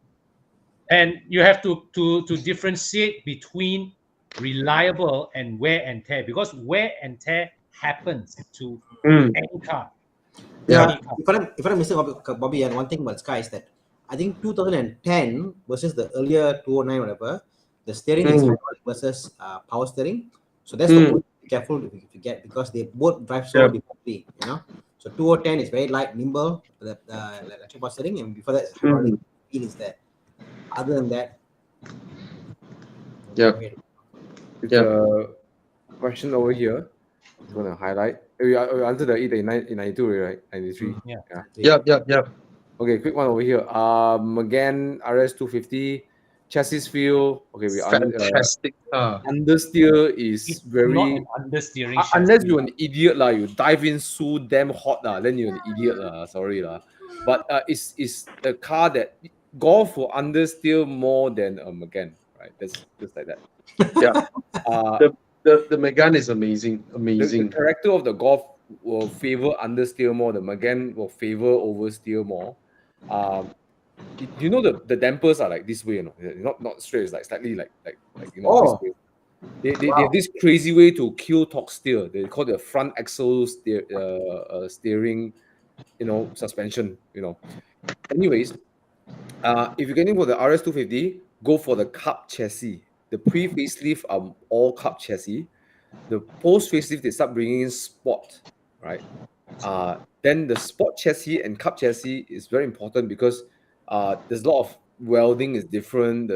And you have to differentiate between reliable and wear and tear, because wear and tear happens to any car. Yeah, if I'm missing Bobby, and one thing about Sky is that I think 2010 versus the earlier 2009 whatever, the steering is hydraulic versus power steering. So that's the one be careful if you get, because they both drive so differently, So 2010 is very light, nimble, the electric power steering, and before that, hydraulic feel is there. Other than that, question over here. I'm gonna highlight. We answered the E92, right? 93. Yeah. Okay, quick one over here. Megane RS 250 chassis feel. Okay, fantastic. Understeer is very not an understeering. Unless you're an idiot lah, you dive in so damn hot lah, then you're an idiot lah. Sorry lah. But it's a car that Golf will understeer more than a Megane, right? That's just like that. Yeah. The Megane is amazing. The character of the Golf will favor understeer more. The Megane will favor oversteer more. You know the dampers are like this way, not straight. It's like slightly like this way. They have this crazy way to kill torque steer. They call it the front axle steering, suspension. Anyways, if you're getting for the RS 250, go for the Cup chassis. The pre-facelift are all Cup chassis. The post-facelift, they start bringing in Sport, right? Then the Sport chassis and Cup chassis is very important because there's a lot of welding is different.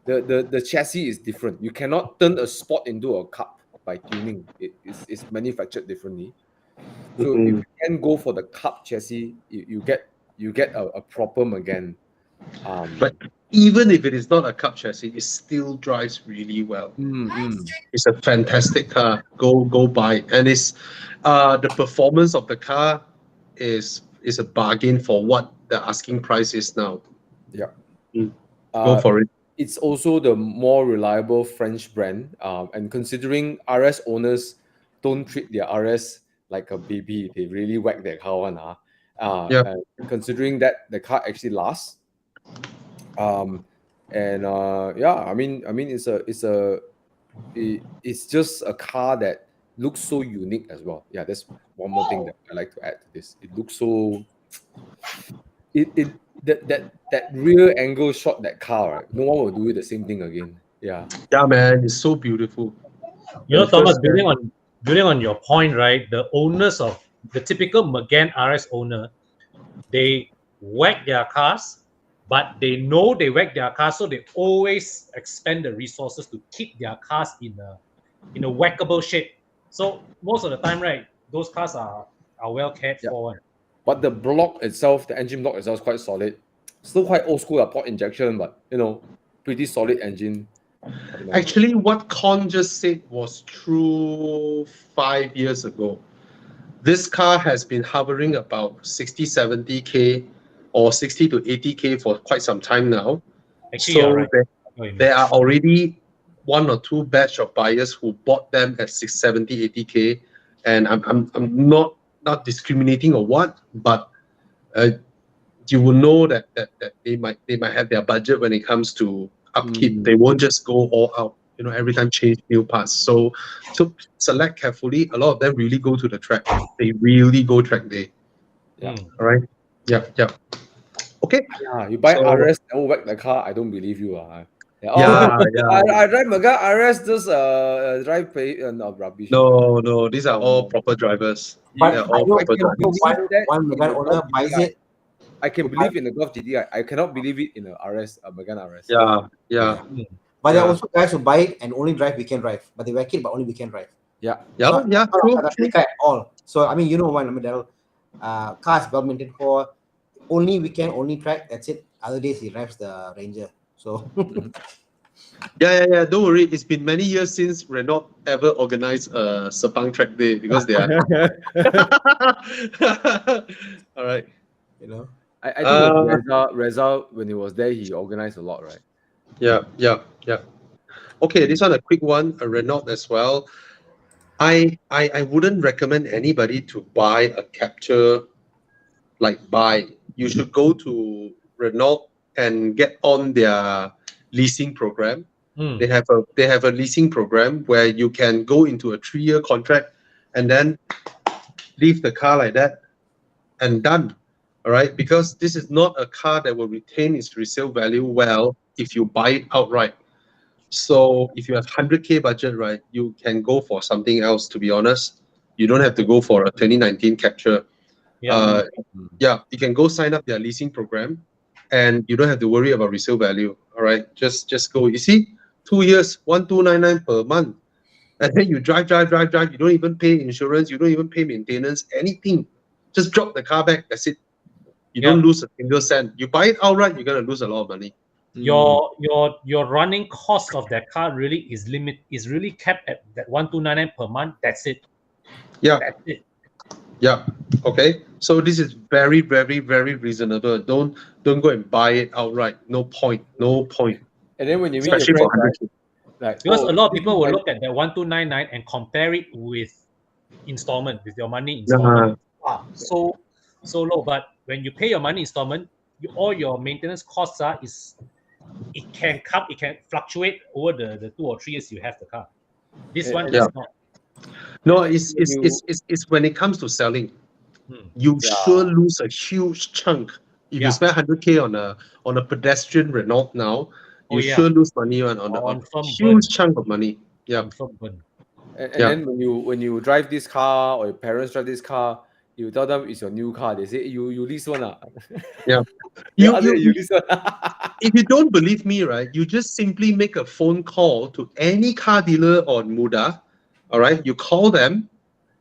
The chassis is different. You cannot turn a Sport into a Cup by tuning. It's manufactured differently. So if you can go for the Cup chassis, you get a proper Megane. But even if it is not a Cup chassis, it still drives really well. It's a fantastic car. Go buy it. And it's the performance of the car is a bargain for what the asking price is now. Yeah. Go for it. It's also the more reliable French brand. And considering RS owners don't treat their RS like a baby, they really whack their car on. And considering that the car actually lasts. It's just a car that looks so unique as well. Yeah, that's one more thing that I like to add to this. It looks so that rear angle shot, that car, right? No one will do it the same thing again. Yeah, man, it's so beautiful. You know, Thomas, building on your point, right? The owners of the typical Megane RS owner, they whack their cars, but they know they whack their cars, so they always expend the resources to keep their cars in a whackable shape. So most of the time, right, those cars are well cared for. But the block itself, the engine block itself, is quite solid. Still quite old school, port injection, but pretty solid engine. Actually, what Con just said was true 5 years ago. This car has been hovering about 60-70K or 60 to 80K for quite some time now. Actually, so right. there are already 1 or 2 batch of buyers who bought them at 70, 80K, and I'm not discriminating or what, but you will know that they might have their budget when it comes to upkeep. They won't just go all out, every time change new parts. So select carefully. A lot of them really go to the track. They really go track day. Yeah. All right. Yeah. Okay. Yeah, you buy RS, don't whack the car. I don't believe you. I drive Megane RS, just drive rubbish. No, these are all proper drivers. But They're all proper drivers. One Megane owner buys it. I can believe in the Golf GT. I cannot believe it in a RS, a Megane RS. Yeah. But there are also guys who buy it and only drive weekend drive. But they whack it, but only weekend drive. Yeah. True. At all. So cars well maintained for only weekend, only track. That's it. Other days he drives the Ranger. So. Yeah. Don't worry. It's been many years since Renault ever organized a Sepang track day because they are. All right. I think Reza, when he was there, he organized a lot, right? Yeah. Okay, this one a quick one, a Renault as well. I wouldn't recommend anybody to buy a Captur. You should go to Renault and get on their leasing program. They have a leasing program where you can go into a 3-year contract and then leave the car like that and done. All right, because this is not a car that will retain its resale value well if you buy it outright. So if you have 100K budget, right, you can go for something else. To be honest, you don't have to go for a 2019 Captur. You can go sign up their leasing program, and you don't have to worry about resale value. All right, just go. You see, 2 years, 1,299 per month, and then you drive. You don't even pay insurance. You don't even pay maintenance. Anything. Just drop the car back. That's it. You don't lose a single cent. You buy it outright, you're gonna lose a lot of money. Your running cost of that car really is really capped at that 1,299 per month. That's it. Yeah. That's it. Yeah. Okay. So this is very, very, very reasonable. Don't go and buy it outright. No point. And then when you meet especially your for friends, 100K. Because a lot of people will look at that 1,299 and compare it with installment, with your money installment. So low. But when you pay your money installment, all your maintenance costs it can fluctuate over the 2 or 3 years you have the car. This one is not. No, it's when it comes to selling, you sure lose a huge chunk. If you spend 100K on a pedestrian Renault now, you sure lose money on a huge chunk of money. Yeah. And then when you drive this car, or your parents drive this car, you tell them it's your new car. They say you lease one. Yeah. you lease one. If you don't believe me, right, you just simply make a phone call to any car dealer on Muda. All right, you call them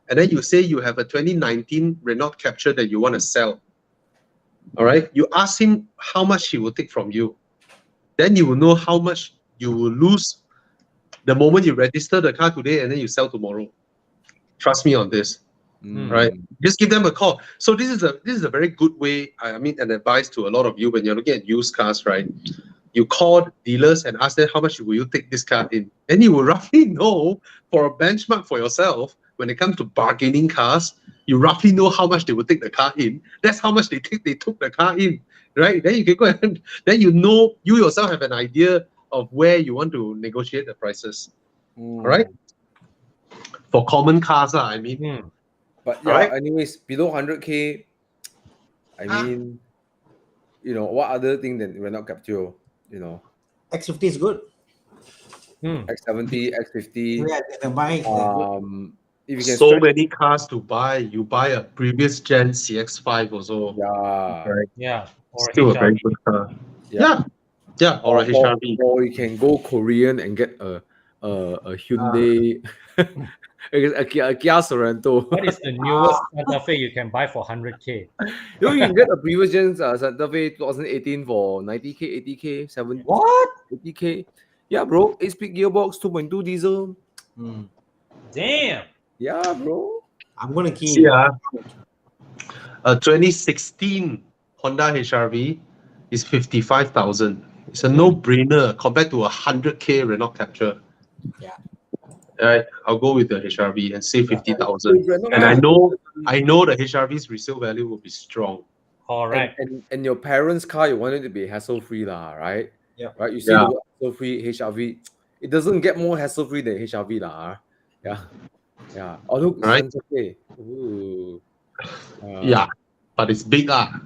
and then you say you have a 2019 Renault Captur that you want to sell. All right, you ask him how much he will take from you. Then you will know how much you will lose the moment you register the car today and then you sell tomorrow. Trust me on this. Right? Just give them a call. So this is a very good way. I mean, an advice to a lot of you when you're looking at used cars, right? You call dealers and ask them how much will you take this car in, and you will roughly know for a benchmark for yourself when it comes to bargaining cars. You roughly know how much they will take the car in. That's how much they took the car in, right? Then you can go and then you yourself have an idea of where you want to negotiate the prices. All right? For common cars, I mean. But yeah, anyways, below 100K, I mean, what other thing than Renault Captur, X50 is good. X70, X50. Yeah, the bike. If you can so many cars to buy. You buy a previous gen CX5 also. Yeah. Right. Yeah. Or Still HRV. a very good car. Yeah. Or a HRV. Or you can go Korean and get a Hyundai, a Kia Sorento. What is the newest Santa Fe you can buy for 100K? You can get a previous gen Santa Fe 2018 for 90K, 80K, 70. What? 80K. Yeah, bro. 8-speed gearbox, 2.2 diesel. Damn. Yeah, bro. I'm gonna keep. See, a 2016 Honda HRV is 55,000. It's a no-brainer compared to a 100K Renault Captur. Yeah. All right, I'll go with the HRV and say 50,000. And I know the HRV's resale value will be strong. Correct. And your parents' car, you want it to be hassle-free, right? Yeah. Right. You see the word hassle-free HRV. It doesn't get more hassle-free than HRV, Yeah. Yeah. Oh look, Santa Fe. Ooh. Yeah, but it's big, Yeah,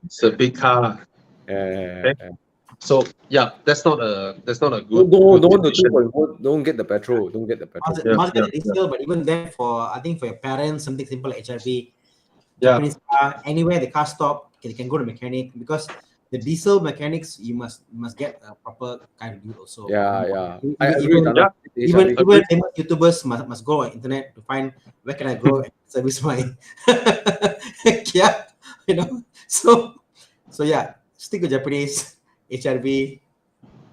it's a big car. Yeah. So that's not a good. Don't get the petrol. Don't get the petrol. Must get a diesel, but even then, I think for your parents, something simple like HRV, Yeah. Japanese car, anywhere the car stop, they can go to mechanic, because the diesel mechanics you must get a proper kind of deal also. Yeah. I agree. Even famous YouTubers must go on internet to find where can I go and service my Kia, So yeah, stick to Japanese HRV.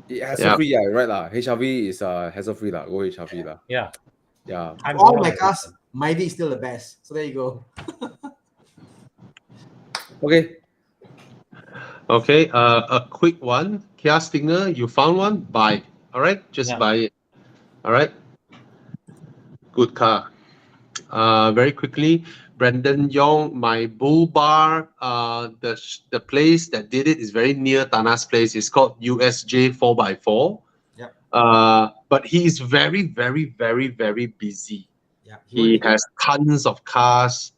Hassle-free, right HRV is hassle-free Go HRV Yeah. All my cars, Myvi is still the best. So there you go. Okay, a quick one. Kia Stinger, you found one? Buy. All right, just buy it. All right. Good car. Very quickly, Brandon Yong, my Bull Bar. The place that did it is very near Thana's place. It's called USJ 4x4. Yep. But he is very, very, very, very busy. Yeah. He has tons of cars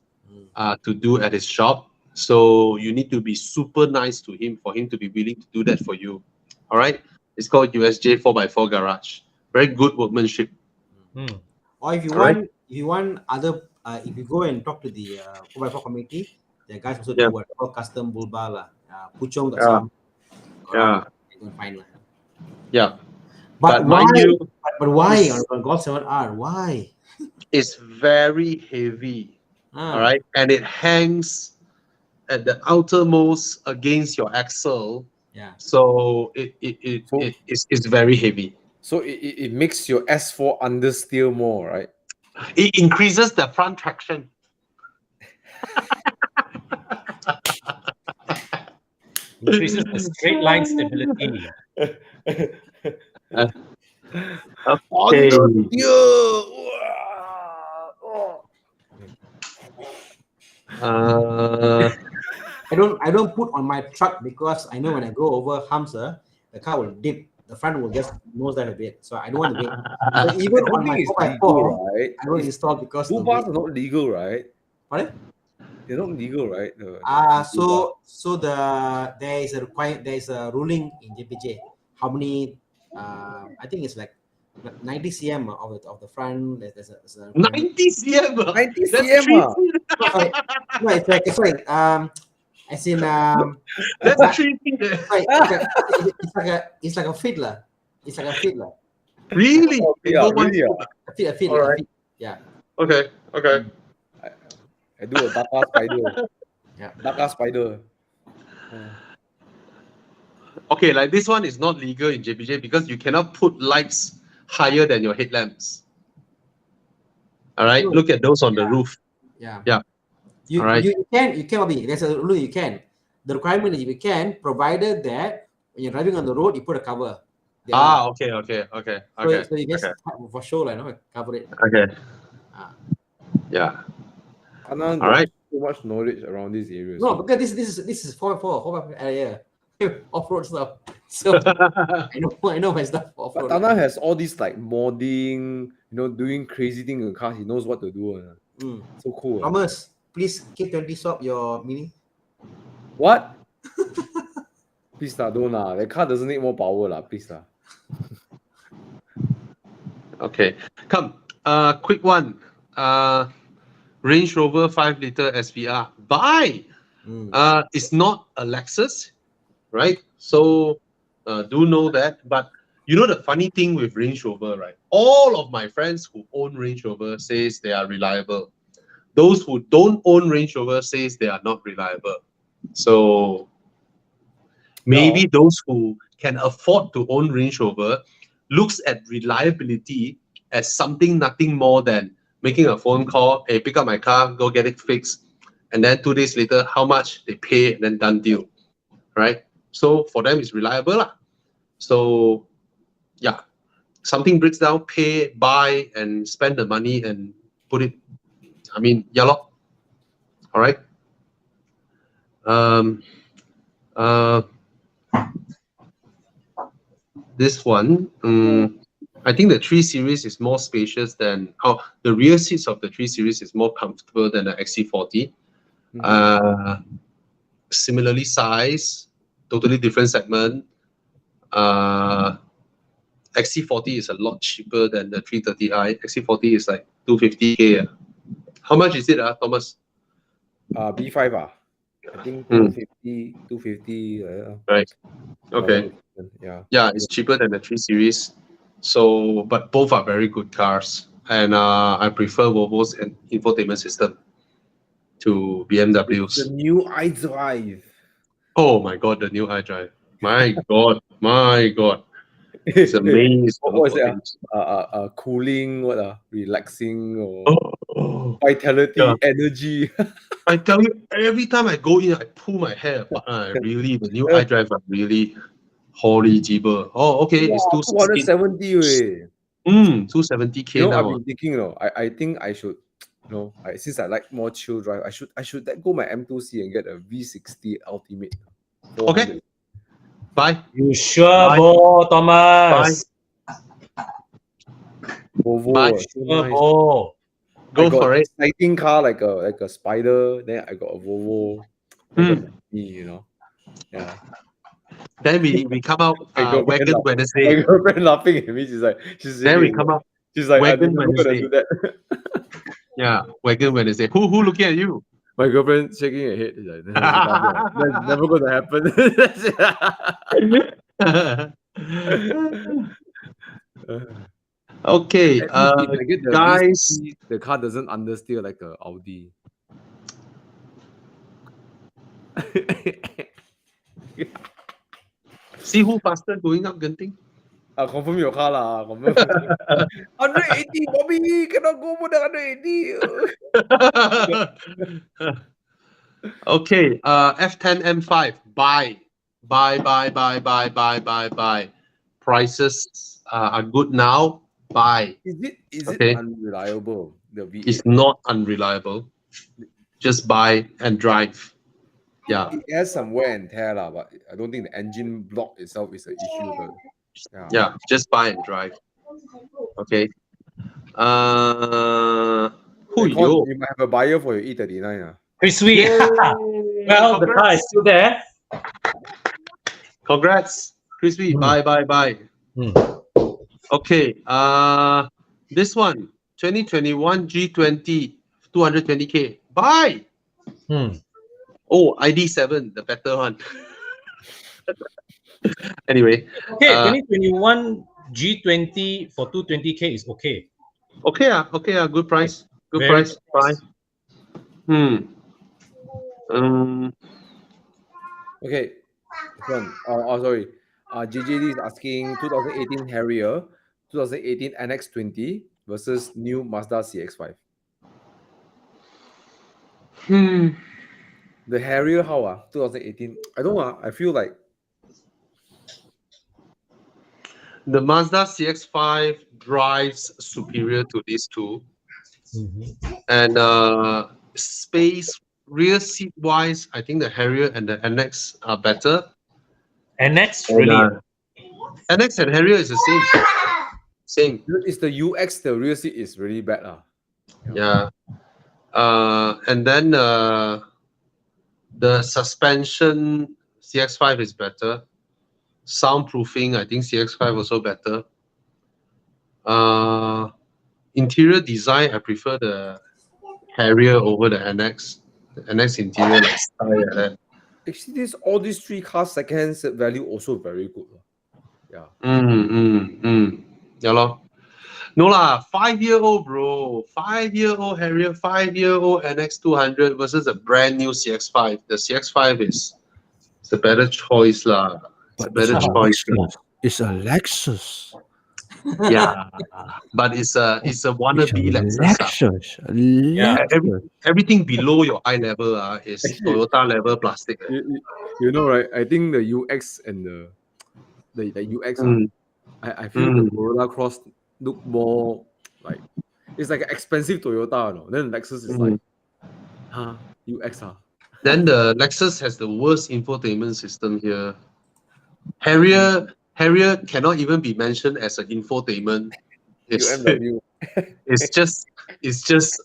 to do at his shop. So you need to be super nice to him for him to be willing to do that for you. All right. It's called USJ 4x4 Garage. Very good workmanship. Or if you want other, if you go and talk to the 4x4 community, the guys also do what called custom bull bar Puchong.com. Yeah. You can find that. Yeah. But why? But why on Golf 7R? Why? It's very heavy. All right, and it hangs at the outermost against your axle. Yeah. So it's very heavy. So it makes your S4 understeer more, right? It increases the front traction. Increases the straight line stability. Okay. I don't put on my truck because I know when I go over humps, the car will dip. The front will just nose down a bit, so I don't want to wait. So even on my 4x4, right? I don't install because bull bars are not legal, right? Pardon? They're not legal, right? So there is a requirement. There is a ruling in JPJ. How many? I think it's like 90 cm of the front. There's a 90 cm. 90 cm. No, it's like as in that's 3 feet. It's like a fiddler. It's like a fiddler. Really? A feet. Yeah. Okay. I do a Dakar Spider. Yeah. Dakar Spider. Okay, like this one is not legal in JPJ because you cannot put lights higher than your headlamps. All right, look at those on the roof. Yeah. All right. You can, Bobby. There's a rule you can. The requirement is you can, provided that when you're driving on the road, you put a cover. Okay. So you just for sure, cover it. Okay. Yeah. All right. So much knowledge around this area. No, because this is 4x4 area. Off-road stuff. So I know my stuff off-road. But Thana has all these like modding, doing crazy things in cars. He knows what to do. So cool. Thomas, please keep 20 swap your Mini. What? Please don't the car doesn't need more power please Okay, come. Quick one. Range Rover 5-liter SVR. Buy. It's not a Lexus, right? So do know that. But you know the funny thing with Range Rover, right? All of my friends who own Range Rover says they are reliable. Those who don't own Range Rover says they are not reliable. So maybe those who can afford to own Range Rover looks at reliability as nothing more than making a phone call, hey, pick up my car, go get it fixed. And then 2 days later, how much they pay, and then done deal, right? So for them, it's reliable. So yeah, something breaks down, pay, buy, and spend the money and put it. I mean, All right. This one, I think the 3 Series is more spacious than the rear seats of the 3 Series is more comfortable than the XC40. Similarly sized, totally different segment. XC40 is a lot cheaper than the 330i. XC40 is like 250K. How much is it, Thomas? B5 I think 250. Right. Okay. Yeah, it's cheaper than the 3 Series. So, but both are very good cars, and I prefer Volvo's infotainment system to BMW's. The new iDrive. Oh my God, the new iDrive. My God. It's amazing. What was it? Cooling, relaxing, or vitality, energy. I tell you, every time I go in, I pull my hair apart. Really, the new iDrive are really holy jibber. Oh, okay, it's 270. 270K now. I've been thinking, I think I should, since I like more chill drive, I should let go my M2C and get a V60 Ultimate. 400. Okay. Bye. You sure, Bo, Thomas? Volvo. Sure, Go for it. Exciting car like a Spider. Then I got a Volvo. Yeah. Then we come out Wagon Wednesday. My girlfriend laughing at me. She's like, then we come out. She's like, Wagon I'm gonna Wednesday. do that. Yeah, Wagon Wednesday. Who looking at you? My girlfriend shaking her head. She's like, that's never gonna happen. Okay, if I get the guys. V60, the car doesn't understeer like a Audi. See who faster going up, Genting? Confirm your car lah. 180, Bobby, cannot go more than 180. Okay, F10 M5, buy. Prices are good now. Buy. Is it unreliable? The V8? It's not unreliable. Just buy and drive. Yeah. It has some wear and tear, but I don't think the engine block itself is an issue. Yeah, just buy and drive. Okay. You might have a buyer for your E39. Pretty sweet. Well, the car is still there. Congrats, Crispy. Bye. Okay. This one, 2021 G20, 220K. Buy. Oh, ID7, the better one. Anyway. Okay, 2021 G20 for 220K is okay. Okay, good price. Good Very price. Fine. Okay, this one. Sorry. JJD is asking 2018 Harrier, 2018 NX20 versus new Mazda CX5. The Harrier, how 2018? I don't know. I feel like the Mazda CX5 drives superior to these two, and space rear seat wise, I think the Harrier and the NX are better. NX really. NX and Harrier is the same. It's the UX. The rear seat is really bad, Yeah. And then the suspension CX5 is better. Soundproofing, I think CX5 also better. Interior design, I prefer the Harrier over the NX. The NX interior like style like that. Actually, all these three cars second-hand value also very good. Yeah. Yeah, lor. No lah, 5-year-old bro. 5-year-old Harrier, 5-year-old NX 200 versus a brand new CX5. The CX5 is a better choice lah. It's a better choice. It's a Lexus. Yeah, but it's a wannabe Lexus. Yeah. Everything below your eye level is Toyota level plastic. You know, right? I think the UX and the UX, I feel the Corolla Cross look more like it's like an expensive Toyota, no? Then Lexus is like, UX. Then the Lexus has the worst infotainment system here. Harrier cannot even be mentioned as an infotainment. It's just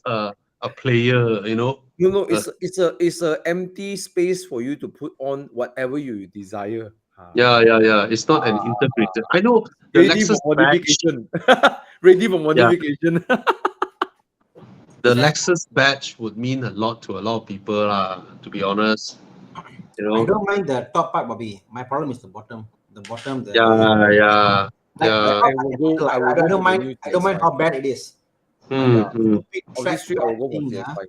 a player, you know. No, it's a empty space for you to put on whatever you desire. Yeah. It's not an integrated. I know the ready Lexus for modification. Ready for modification. The Lexus badge would mean a lot to a lot of people, to be honest. You know? I don't mind the top part, Bobby. My problem is the bottom. Yeah. I don't mind how bad it is. Obviously, I will go for CX5.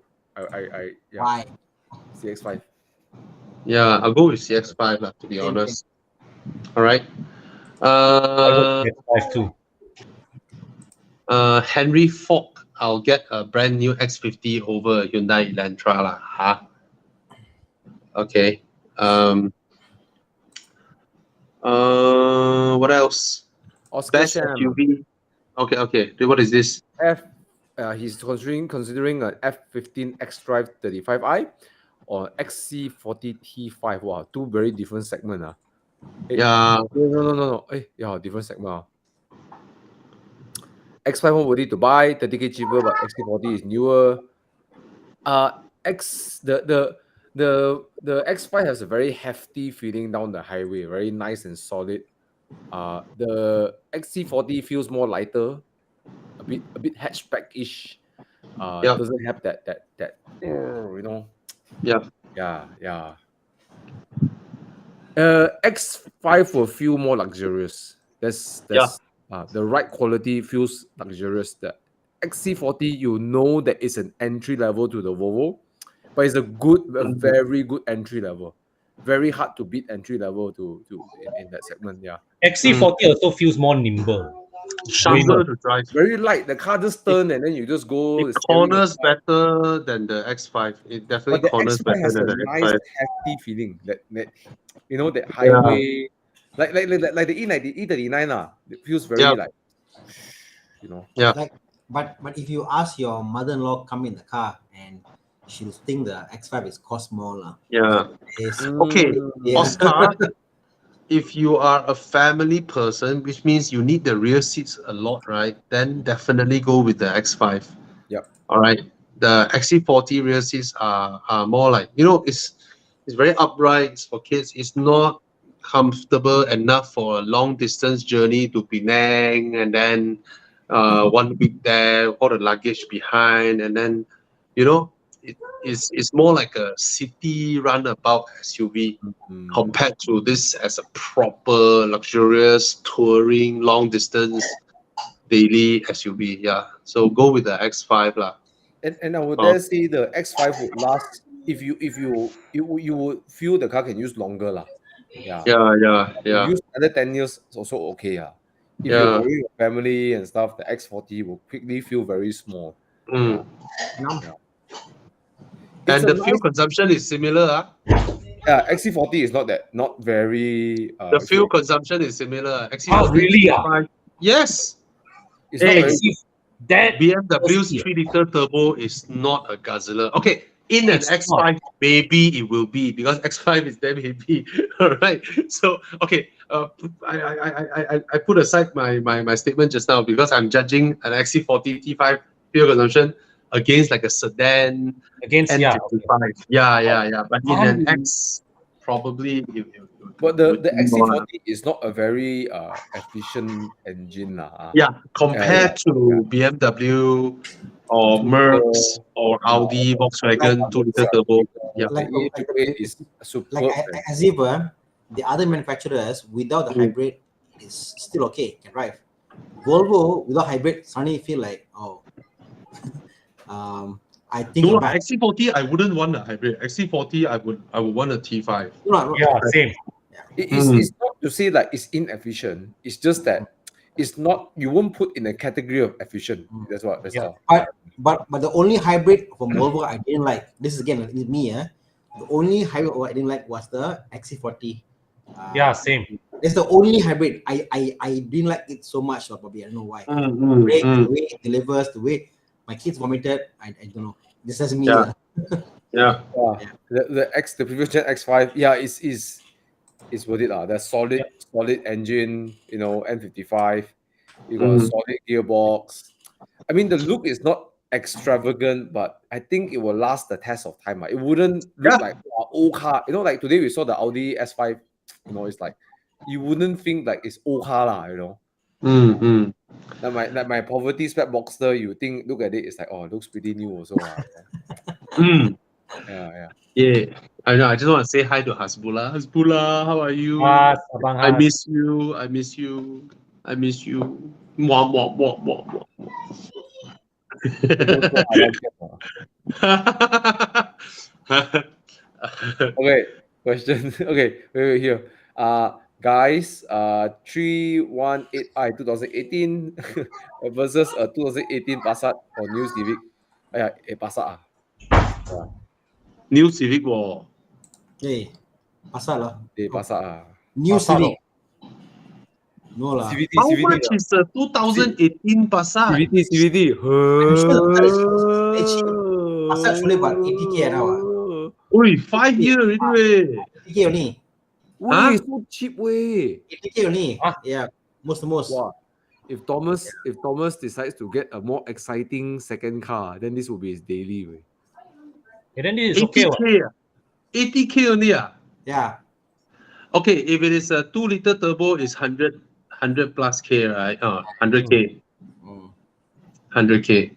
Why? CX5. Yeah, I'll go with CX5 to be honest. All right. CX5 too. Henry Falk, I'll get a brand new X50 over Hyundai Elantra Okay. What else? Best SUV. Okay. What is this? He's considering an F15 X-Drive 35i or XC40 T5. Wow, two very different segments. Yeah. No. Different segment. X5 one worthy to buy, 30K cheaper, but XC40 is newer. The X5 has a very hefty feeling down the highway, very nice and solid. The XC40 feels more lighter, a bit hatchback-ish. Doesn't have that you know. Yeah. X5 will feel more luxurious. That's the right quality feels luxurious. The XC40, you know that it's an entry level to the Volvo, but it's a very good entry level. Very hard to beat entry level to in that segment. Yeah. XC40 also feels more nimble. Sharper to drive. Very light. The car just turn and then you just go. It corners better than the X5. It definitely corners better than the X5 X5. Nice hefty feeling that you know that highway, like the E39 It feels very like, you know. Yeah. Like, but if you ask your mother-in-law come in the car and she'll think the X5 is cost more Okay, Oscar. If you are a family person, which means you need the rear seats a lot, right? Then definitely go with the X5. Yep. All right. The XC40 rear seats are more like, you know, it's very upright. It's for kids. It's not comfortable enough for a long distance journey to Penang and then 1 week there, all the luggage behind, and then, you know, it's more like a city runabout SUV compared to this as a proper luxurious touring long distance daily SUV. Yeah, so go with the X5 lah. And I would dare say the X5 would last if you would feel the car can use longer lah. Yeah. Yeah. Use another 10 years is also okay. If you're going with family and stuff, the X40 will quickly feel very small. Mm. Yeah. And the fuel consumption is similar. Yeah, XC40 is not very. The fuel consumption is similar. XC40 really? Yes. It's not very that BMW's 3-liter turbo is not a guzzler. Okay, in an X5, maybe it will be because X5 is damn heavy. All right. So okay, I put aside my statement just now because I'm judging an XC40 T5 fuel consumption against like a sedan against N55. Yeah. But in an X, probably. But the XC40 is not a very efficient engine lah. Yeah, compared to BMW or Mercs or Audi, Volkswagen 2-liter turbo. Yeah, is superb. As if the other manufacturers without the hybrid is still okay, can drive. Volvo without hybrid suddenly feel like I think XC40 I wouldn't want a hybrid. XC40 I would want a T5. Same. It's not to say that it's inefficient. It's just that it's not. You won't put in a category of efficient. That's all. But the only hybrid from Volvo I didn't like. This is again me. The only hybrid I didn't like was the XC40. Same. It's the only hybrid I didn't like it so much. Probably I don't know why. The way it delivers, the way my kids vomited. I don't know. This is me. Yeah. The previous gen X5. It's worth it lah. There's solid engine, N55. You got a solid gearbox. I mean, the look is not extravagant, but I think it will last the test of time. It wouldn't look like an old car. Like today we saw the Audi S5. It's like you wouldn't think like it's old car lah. Like my poverty spec Boxster, you think look at it, it's like it looks pretty new also. Yeah. I know. I just want to say hi to Hasbullah. Hasbullah, how are you? I miss you. Mwah. Okay, question. Okay, wait here. Guys, 318i 2018 versus a 2018 Passat or New Civic. Passat New Civic wo. Passat lah. Passat New Civic. No lah. How much is the 2018 Passat? CVT. Passat should about 80k now. Oi, 5 years already. 80k only. It's so cheap way. 80k only. Yeah, most. Wow. If Thomas decides to get a more exciting second car, then this will be his daily way. And then this is okay. 80k only. Yeah. Okay, if it is a 2-liter turbo, it's 100 plus K, right? 100k. 100k.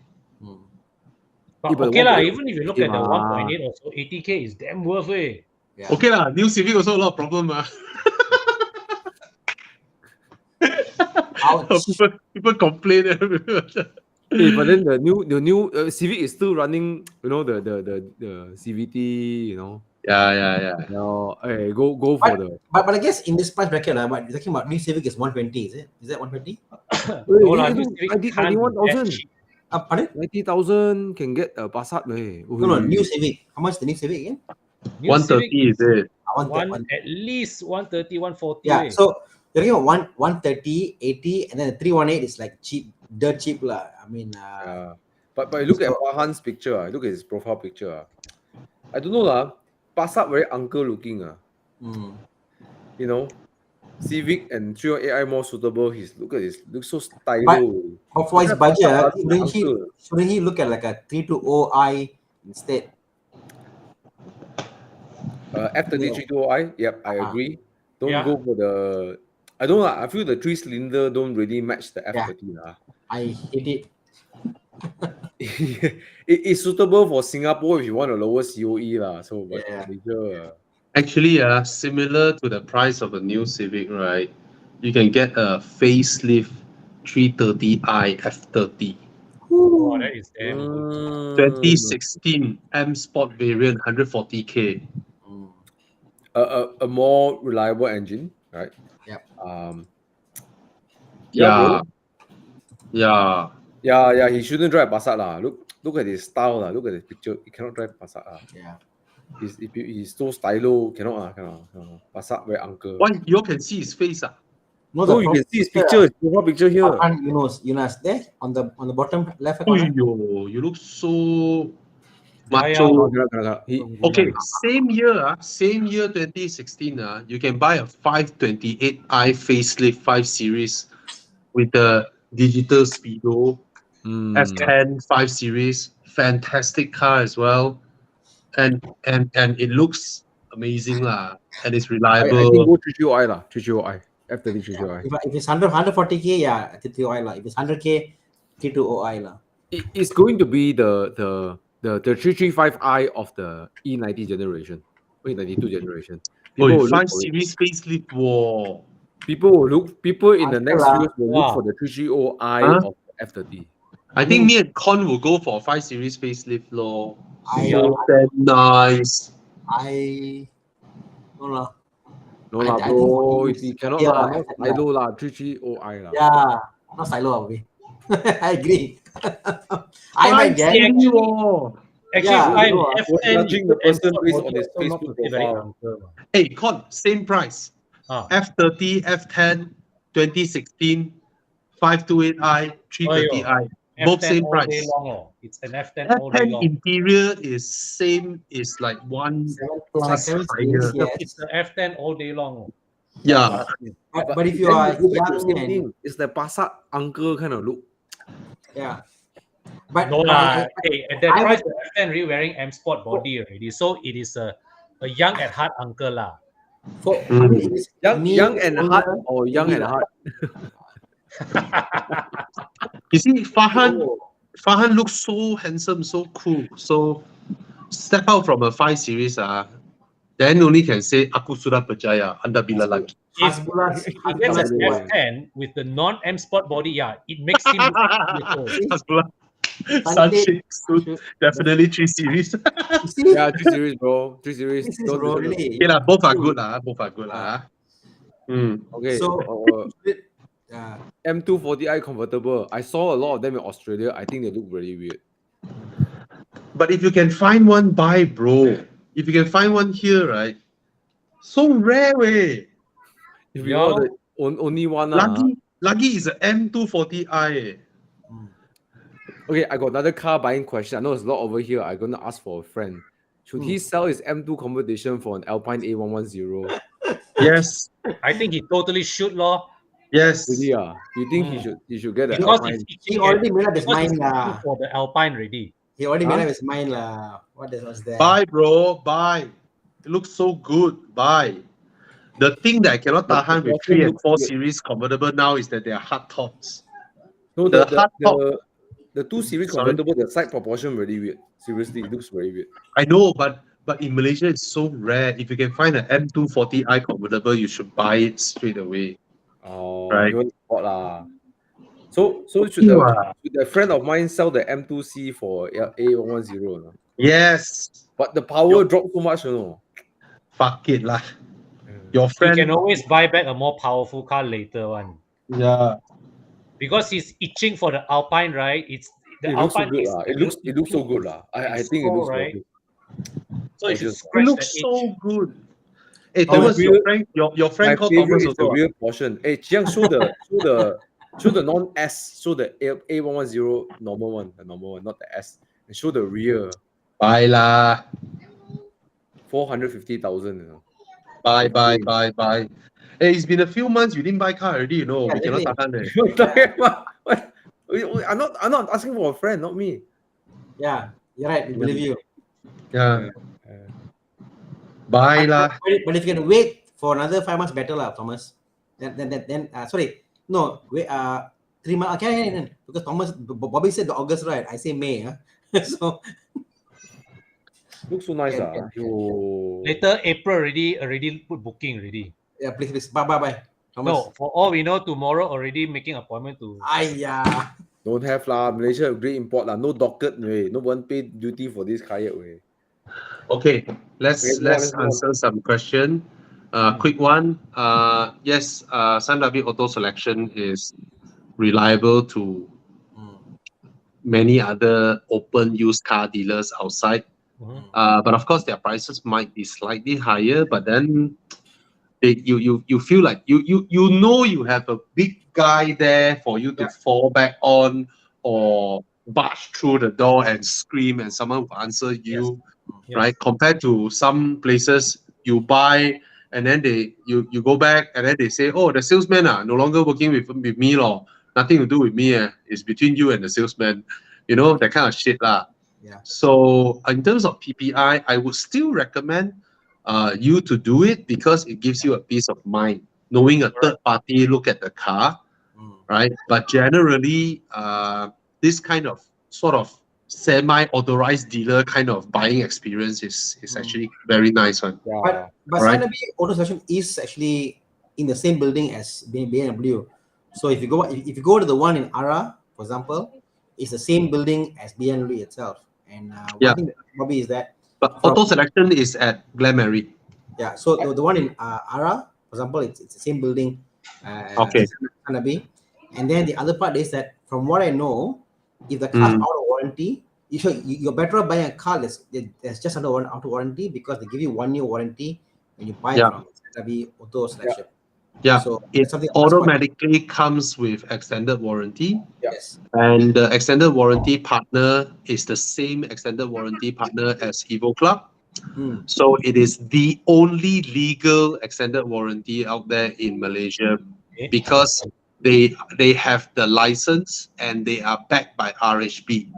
But okay lah, even if you look at the 1.8 or so, 80k is damn worth it. Yeah. Okay lah, New Civic also a lot of problem. People complain. But then the new Civic is still running. The CVT. Yeah. No, go for the. But I guess in this price bracket, but you're talking about New Civic is 120, is it? Is that 120? I did 91,000. Pardon? 90,000 can get a Passat. No, New Civic. How much is the New Civic again? 130 is it? At least 130, 140. Yeah, so you're talking about 130, 80, and then the 318 is like cheap, dirt cheap lah. I mean, but look at Wahan's picture. Look at his profile picture. I don't know lah. Passat very uncle looking. Civic and 318i more suitable. Look at his looks so stylish. But for his budget, shouldn't he look at like a 320i instead? F30 320i. Yep, I agree. Don't go for the. I don't know. I feel the 3-cylinder don't really match the F30 lah. I hate it. It's suitable for Singapore if you want a lower COE lah. So, but actually, similar to the price of a New Civic, right? You can get a facelift 330i F30. Oh, that is damn good. 2016 M Sport variant, 140k. A more reliable engine, right? Yep. Bro. Yeah. He shouldn't drive Passat lah. Look at his style lah. Look at his picture. He cannot drive Passat lah. Yeah. He's so stylo. Cannot. Passat very uncle. Why you all can see his face? No, you can see his picture. His profile picture here. Yunus, there on the bottom left Oh, corner. you look so macho. Okay, same year 2016. You can buy a 528i facelift 5 Series with the digital speedo, F10 5 Series, fantastic car as well, and it looks amazing lah, and it's reliable. I think go 330i lah, 330i. F30 330i. If it's 140k, yeah, 330i lah. If it's 100k, 320i lah. It's going to be the 335i of the E90 generation, E92 generation. Oh, 5 Series facelift. Whoa. People in the next few years will look for the 330i of the F30. I think me and Con will go for 5 Series facelift lor. So nice. No lah, bro. He cannot lah. Silo lah, 330i lah. Yeah, not silo. I agree. I might get Actually, judging the person based on his Facebook profile. Hey, Con, same price. F30, F10, 2016, 528i, 330i. Both same price. It's an F10 all day long. Interior is same, is like one plus higher. It's the F10 all day long. Yeah. But if you are young, it's the Passat uncle kind of look. Yeah. But no lah. Hey, at that price, the F10 really wearing M Sport body already, so it is a young at heart uncle lah. Young and hard or young and hard. You see, Farhan looks so handsome, so cool. So step out from a 5 Series, then only can say aku sudah percaya, anda bila lagi. If he gets an F10 with the non-M Sport body, yeah, it makes him look definitely 3 Series. Yeah, 3 Series, bro. 3 Series. Really. Okay, both are good lah. Both are good lah. Okay. So M240i convertible. I saw a lot of them in Australia. I think they look really weird. But if you can find one, buy, bro. If you can find one here, right? So rare, way. If you want the only one, lucky is an M240i. Okay, I got another car buying question. I know there's a lot over here. I'm gonna ask for a friend. Should he sell his M2 competition for an Alpine A110? Yes. I think he totally should, lor. Yes. Really, you think he should get an because Alpine? He already made up his mind for the Alpine already. He already made up his mind lah. What was there? Buy, bro. Buy. It looks so good. Buy. The thing that I cannot tahan with 3 and 4 Series convertible now is that they are hard tops. No, the 2 Series convertible, the side proportion really weird. Seriously, it looks very weird. I know, but in Malaysia it's so rare. If you can find an M240i convertible, you should buy it straight away. Oh, right. So should a friend of mine sell the M2C for A110? No? Yes. But the power dropped so much, you know. Fuck it lah. Your friend can always buy back a more powerful car later on. Yeah. Because he's itching for the Alpine, right? It looks so good. It looks so good. I think it looks right. Good. So it looks so good. Hey, Thomas, your friend called Thomas also. The real portion. Hey, Chiang, show the non-S, show the A110 normal one, not the S, and show the rear. Buy lah. 450,000. You know. Buy. Hey, it's been a few months. You didn't buy car already, you know. We cannot tahan it. I'm not asking for a friend, not me. Yeah, you're right. We believe you. Yeah. Buy lah. But if you can wait for another 5 months, better lah, Thomas. Then sorry, no, wait. 3 months. Okay, because Bobby said the August, right? I say May. So looks so nice. Later April already put booking already. Yeah, please. Bye. Thomas? No, for all we know, tomorrow already making appointment to. Ayah. Don't have lah. Malaysia great import lah. No docket way. No one pay duty for this car yet way. Okay, let's Okay, let's move on. answer some question. Quick one. Yes, BMW Auto Selection is reliable to many other open used car dealers outside. But of course, their prices might be slightly higher. But then, you feel like you know you have a big guy there for you to fall back on or barge through the door and scream, and someone will answer you. Yes. Right? Compared to some places you buy and then you go back and then they say, oh, the salesman no longer working with me lor. Nothing to do with me. It's between you and the salesman. You know, that kind of shit lah. Yeah. So in terms of PPI, I would still recommend you to do it because it gives you a peace of mind, knowing a third party look at the car, right? But generally, this kind of sort of semi-authorized dealer kind of buying experience is actually very nice one. Yeah. But BMW Auto Selection is actually in the same building as BMW. So if you go to the one in Ara, for example, it's the same building as BMW itself. And one thing that probably is that. But Auto Selection is at Glenmary. Yeah. So the one in Ara, for example, it's the same building. Okay. As and then the other part is that, from what I know, if the car's out of warranty, you're better off buying a car that's just out of warranty, because they give you 1 year warranty when you buy from BMW Auto Selection. Yeah, so it automatically comes with extended warranty. Yes. And the extended warranty partner is the same extended warranty partner as Evo Club. So it is the only legal extended warranty out there in Malaysia, because they have the license and they are backed by RHB.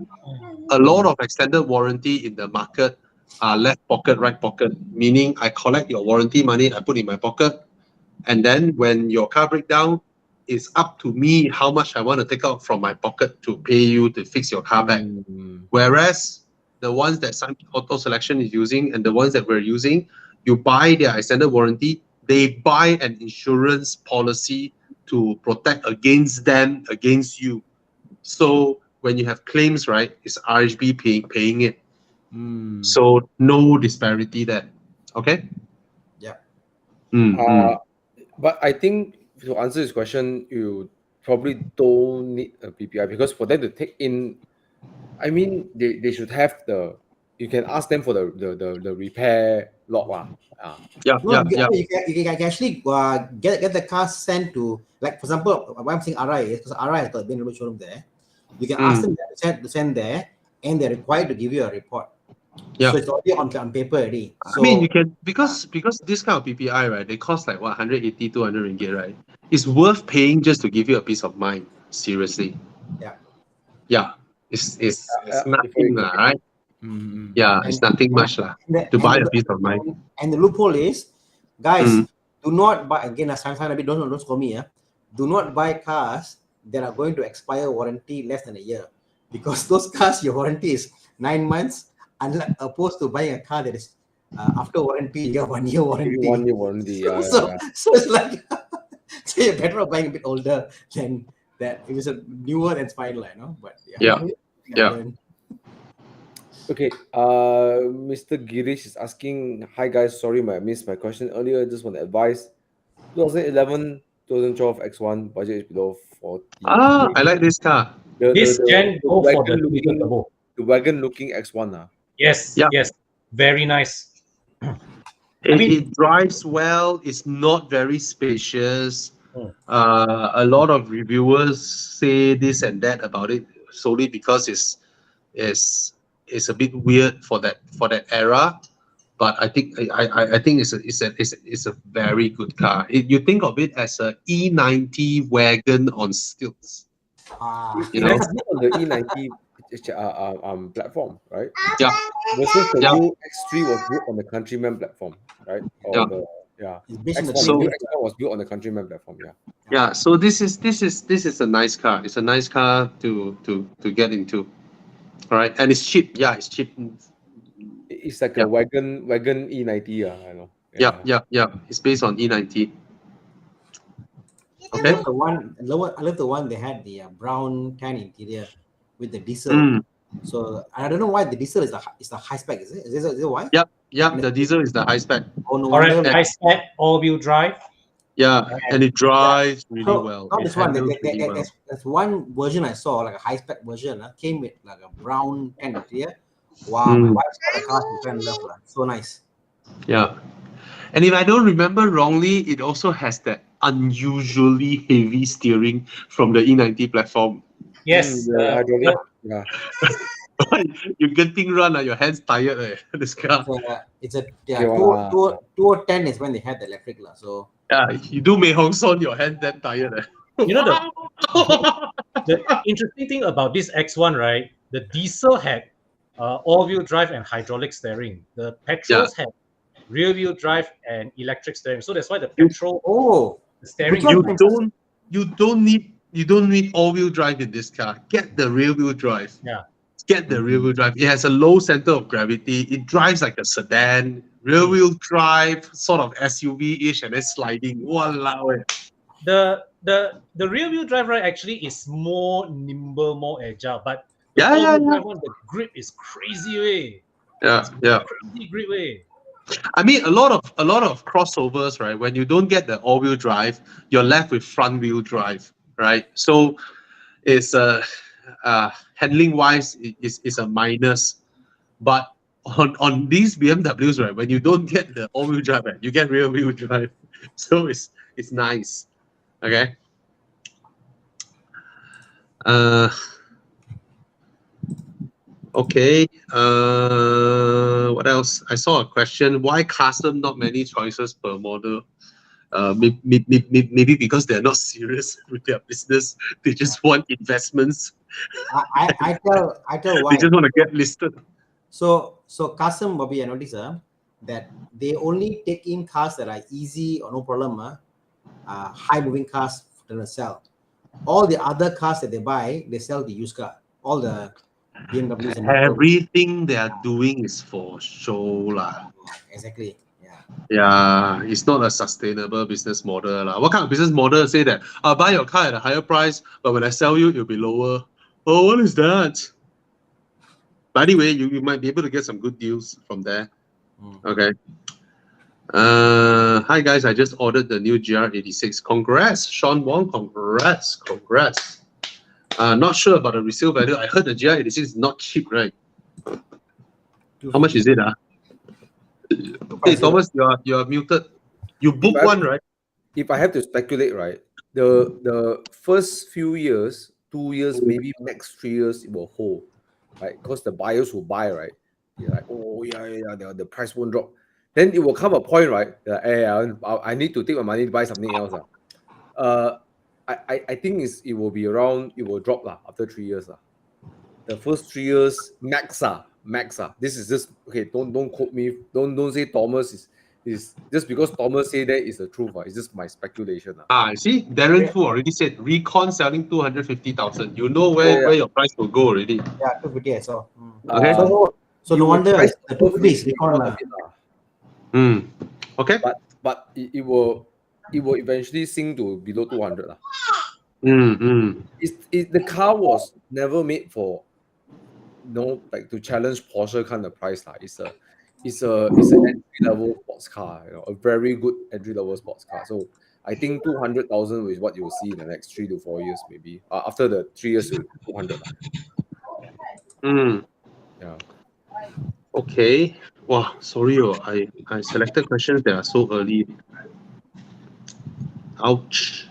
A lot of extended warranty in the market are left pocket, right pocket, meaning I collect your warranty money, I put in my pocket, and then when your car breaks down, it's up to me how much I want to take out from my pocket to pay you to fix your car back. Whereas the ones that some Auto Selection is using and the ones that we're using, you buy their extended warranty, they buy an insurance policy to protect against them, against you. So when you have claims, right, it's RHB paying it. So no disparity there. Okay? Yeah. But I think to answer this question, you probably don't need a PPI, because for them to take in, I mean, they should have you can ask them for the repair log. You can actually get the car sent to, like, for example, what I'm saying Ara is, because Ara has got a BMW showroom there. You can ask them to send there, and they're required to give you a report. Yeah. So it's already on paper already. So, I mean, you can, because this kind of PPI, right, they cost like 180, 200 ringgit, right? It's worth paying just to give you a peace of mind. Seriously. Yeah. Yeah. It's nothing, right? Yeah, it's nothing much to buy a peace of mind. And the loophole is, guys, do not buy, again, as I'm saying, don't score me, do not buy cars that are going to expire warranty less than a year, because those cars, your warranty is 9 months, opposed to buying a car that is after warranty, you get 1 year warranty. 1 year warranty. So it's like, so you're better off buying a bit older than that. If it's a newer, that's fine, But yeah. Okay, Mr. Girish is asking, hi guys, sorry I missed my question earlier. Just want to advise, 2011, 2012 X1, budget is below 40. I like this car. This gen go for the wagon looking X1. Yes, yes, very nice. It drives well. It's not very spacious. A lot of reviewers say this and that about it solely because it's a bit weird for that era. But I think it's a very good car. You think of it as a E90 wagon on stilts. You know, on the E90 platform, right? Yeah. Versus the new X3 was built on the Countryman platform, right? Or X1 was built on the Countryman platform. Yeah. So this is a nice car. It's a nice car to get into. All right, and it's cheap. Yeah, it's cheap. It's like a wagon E90. I know. Yeah. It's based on E90. Okay. I love the one they had the brown tan interior with the diesel. So I don't know why the diesel is the high spec. Is it? Is it why? Yep. The diesel is the high spec. Oh no Correct. wonder. High spec, all-wheel drive. Yeah, and it drives really well. Not It this one. handles really well. There's one version I saw, like a high spec version, came with like a brown tan interior. Wow, my wife's got a car she fell in love. So nice. Yeah. And if I don't remember wrongly, it also has that unusually heavy steering from the E90 platform. Yes. hydraulic. Yeah. You Genting run, your hands tired. This car. It's a 2010 is when they had the electric So yeah, you do Mei Hong Son, your hands that tired. You know the interesting thing about this X1, right? The diesel had all-wheel drive and hydraulic steering. The petrols had rear-wheel drive and electric steering. So that's why the petrol the steering. You don't need all-wheel drive in this car. Get the rear-wheel drive. Yeah. Get the rear-wheel drive. It has a low center of gravity. It drives like a sedan. Rear-wheel drive, sort of SUV-ish, and then sliding. Walao. The rear-wheel drive right actually is more nimble, more agile, but the grip is crazy way. Crazy grip way. I mean, a lot of crossovers, right? When you don't get the all-wheel drive, you're left with front-wheel drive, right? So it's handling-wise, is a minus, but on these BMWs, right? When you don't get the all-wheel drive, right, you get rear-wheel drive, so it's nice. Okay. Okay. What else? I saw a question. Why custom? Not many choices per model. Maybe because they're not serious with their business. They just want investments. I tell why. They just want to get listed. So custom, Bobby, I notice that they only take in cars that are easy or no problem. High moving cars to sell. All the other cars that they buy, they sell the used car. All the BMWs and everything they are doing is for show lah. Exactly. Yeah, it's not a sustainable business model lah. What kind of business model say that I'll buy your car at a higher price, but when I sell you, it'll be lower? Oh, what is that? But anyway, you might be able to get some good deals from there. Okay. Hi guys, I just ordered the new GR86. Congrats, Sean Wong. Congrats. Not sure about the resale value. I heard the GR86 is not cheap, right? How much is it? Hey Thomas, you are muted. You booked one, right? If I have to speculate, right, the first few years, 2 years, maybe max 3 years, it will hold, right? Because the buyers who buy, right, they're like, oh yeah, the price won't drop. Then it will come a point, right? That, hey, I need to take my money to buy something else. I think it will be around. It will drop after 3 years. The first 3 years max. This is just okay. Don't quote me. Don't say Thomas is just because Thomas say that is the truth. It's just my speculation. See, Darren Fu already said Recon selling 250,000. You know where your price will go already. Yeah, 250 I saw. Okay. So no wonder the 250 is Recon. Okay. But it will eventually sink to below 200. The car was never made for like to challenge Porsche kind of price. It's an entry level sports car, a very good entry level sports car. So I think 200,000 is what you will see in the next 3 to 4 years, maybe. After the 3 years to 200. Yeah. Okay. Wow, sorry, I selected questions that are so early. Ouch.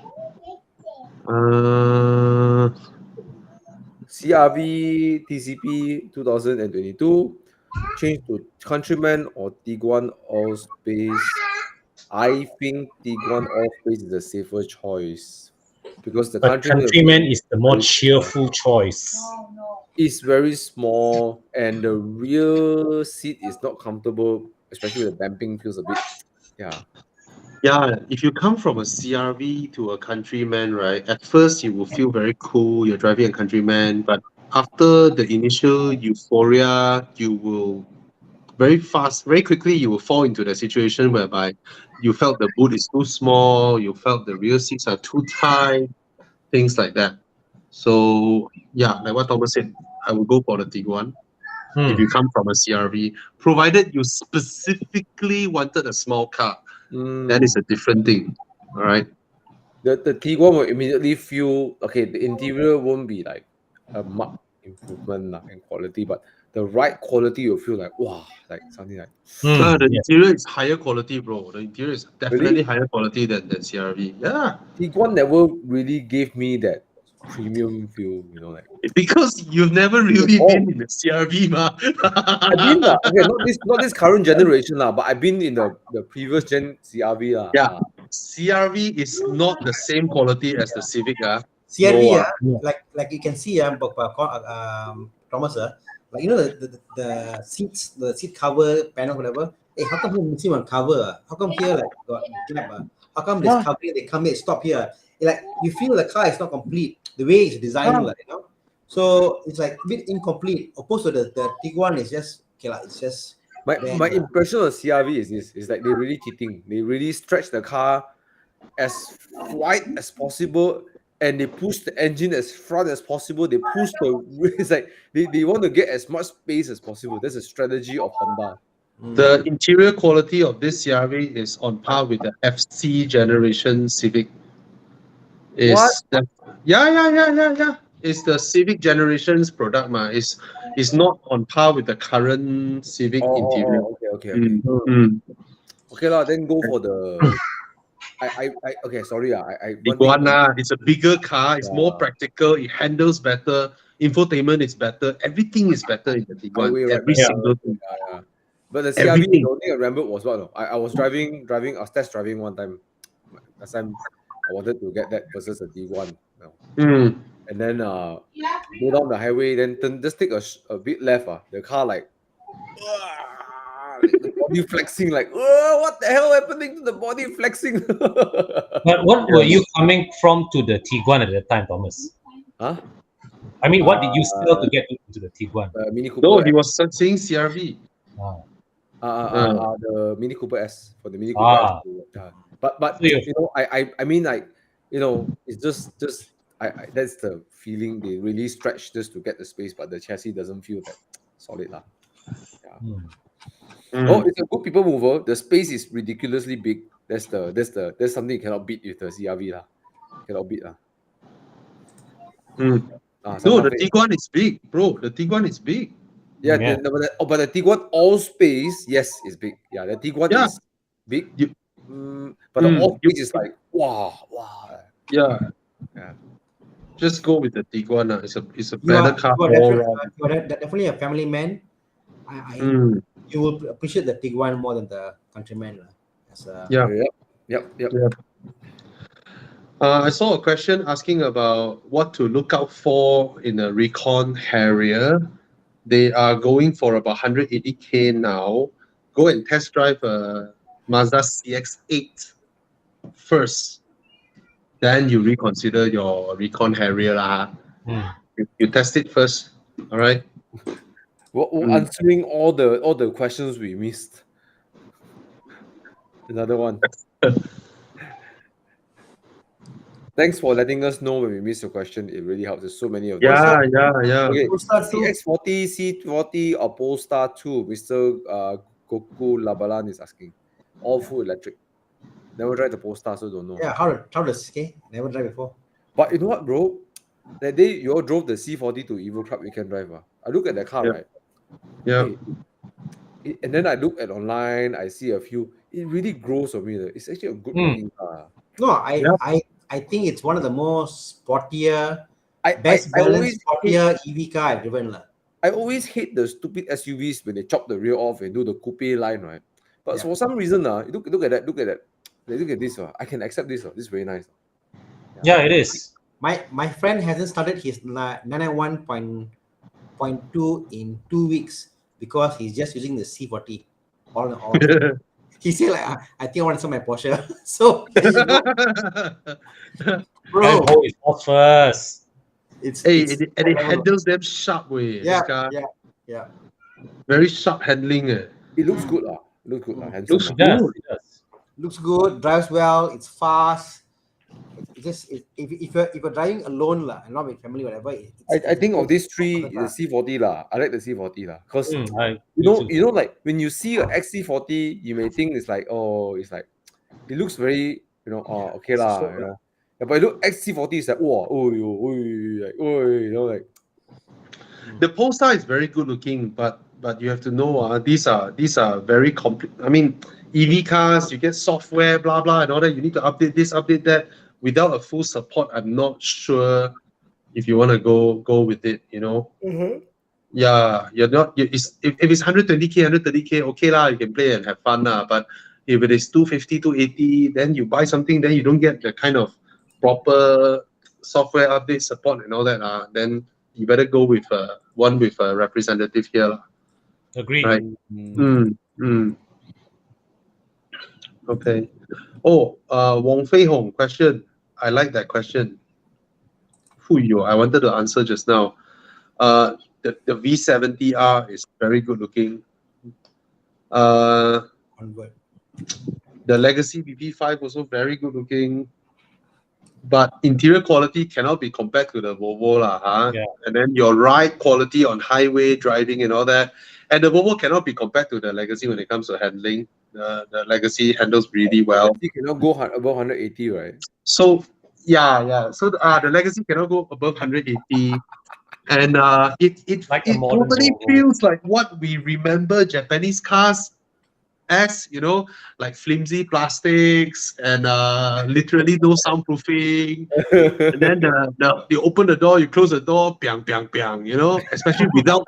CRV TCP 2022 change to Countryman or Tiguan All Space. I think Tiguan All Space is the safer choice because the Countryman is the more cheerful choice. It's very small and the rear seat is not comfortable, especially the damping feels a bit. Yeah, if you come from a CRV to a Countryman, right, at first you will feel very cool, you're driving a Countryman, but after the initial euphoria, you will very fast, very quickly, you will fall into the situation whereby you felt the boot is too small, you felt the rear seats are too tight, things like that. So yeah, like what Thomas said, I would go for the Tiguan if you come from a CRV, provided you specifically wanted a small car. That is a different thing. All right. The Tiguan will immediately feel okay. The interior won't be like a marked improvement in quality, but the ride quality you'll feel like wow, like something like. The interior is higher quality, bro. The interior is definitely Really? higher quality than CRV. Yeah. Tiguan never really gave me that premium feel, like. Because you've never really been in the CRV, ma. I've been okay, not this current generation but I've been in the previous gen CRV Yeah. CRV is not the same quality as the Civic. CRV, like you can see, Thomas, like the seats, the seat cover panel, whatever. Hey, how come you're missing on cover? How come here like got clap? How come this cover they come here, stop here? Like you feel the car is not complete the way it's designed, So it's like a bit incomplete. Opposed to the Tiguan is just okay, it's just. My impression of CRV is this: is like they're really cheating. They really stretch the car as wide as possible, and they push the engine as front as possible. They push it's like they want to get as much space as possible. That's a strategy of Honda. The interior quality of this CRV is on par with the FC generation Civic. Yeah. It's the Civic generation's product, ma. It's not on par with the current Civic interior. Okay. Okay lah, then go for the. Okay, sorry Tiguan, it's a bigger car. It's more practical. It handles better. Infotainment is better. Everything is better in the Tiguan. Every single thing. Yeah. But the CRV, the only thing I remember was what? I was driving. I was test driving one time. Last time I wanted to get that versus a Tiguan. And then go down the highway, then just take a bit left. The car like the body flexing, like what the hell happening to the body flexing? But what were you coming from to the Tiguan at that time, Thomas? Huh? I mean, what did you sell to get into the Tiguan? Mini Cooper. No, he was saying CRV. The Mini Cooper S for the Mini Cooper S. But I mean like it's just that's the feeling. They really stretch just to get the space, but the chassis doesn't feel that solid lah. It's a good people mover. The space is ridiculously big. That's something you cannot beat with the CRV lah. Cannot beat lah. No, the Tiguan is big, bro. The Tiguan is big. Yeah, but the Tiguan all space, yes, is big. Yeah, the Tiguan is big. But the all space is like wow. Yeah. Just go with the Tiguan. It's a better car. Definitely a family man. You will appreciate the Tiguan more than the Countryman. Yep. I saw a question asking about what to look out for in a Recon Harrier. They are going for about 180K now. Go and test drive a Mazda CX-8 first. Then you reconsider your Recon Harrier. You test it first. All right. We're answering all the questions we missed. Another one. Thanks for letting us know when we miss your question. It really helps. There's so many of them. Yeah. Okay. CX40, C40, or Polestar 2? Mr. Goku Labalan is asking. All full electric. Never tried the Polestar, so don't know. Yeah, how does okay? Never tried before. But you know what, bro? That day you all drove the C40 to Evo Club Weekend Drive. I look at the car, right? Yeah. And then I look at online. I see a few. It really grows on me. It's actually a good looking car. No, I think it's one of the most sportier, best balanced sportier EV car I've driven. I always hate the stupid SUVs when they chop the rear off and do the coupe line, right? But for some reason, look at that. Look at this. I can accept this. This is very nice. Yeah, it is. My friend hasn't started his 991.2 in 2 weeks because he's just using the C40. All. He said like, I think I want to sell my Porsche. So, bro, it's all first. It handles them sharp way. Yeah. Very sharp handling. It looks good lah. Looks good lah. Handsome Looks lah. It does. good. It does. Looks good, drives well, it's fast. If you're driving alone lah, and not with family, whatever. I think of these three, good the C40 lah. I like the C40 lah, because Me you too. know, like when you see a XC40, you may think it's like, oh, it's like it looks very, okay lah, So, Yeah, but look, XC40 is like, wow, you know, like. The Polestar is very good looking, but you have to know these are very complex. I mean, EV cars, you get software, blah blah, and all that. You need to update this, update that. Without a full support, I'm not sure if you want to go with it. Yeah, you're not. If it's 120k, 130k, okay lah, you can play and have fun lah. But if it is 250, 280, then you buy something, then you don't get the kind of proper software update support and all that. Then you better go with one with a representative here. Agreed. Right. Okay. Oh, Wong Fei Hong question. I like that question. I wanted to answer just now. The V70R is very good looking. The Legacy BP5 also very good looking. But interior quality cannot be compared to the Volvo lah, Yeah. And then your ride quality on highway driving and all that. And the Volvo cannot be compared to the Legacy when it comes to handling. The Legacy handles really well. You cannot go above 180, right? So yeah. So the Legacy cannot go above 180. And it Like a modern totally Volvo. feels like what we remember Japanese cars as, like flimsy plastics and literally no soundproofing. And then you open the door, you close the door, piang piang piang, especially without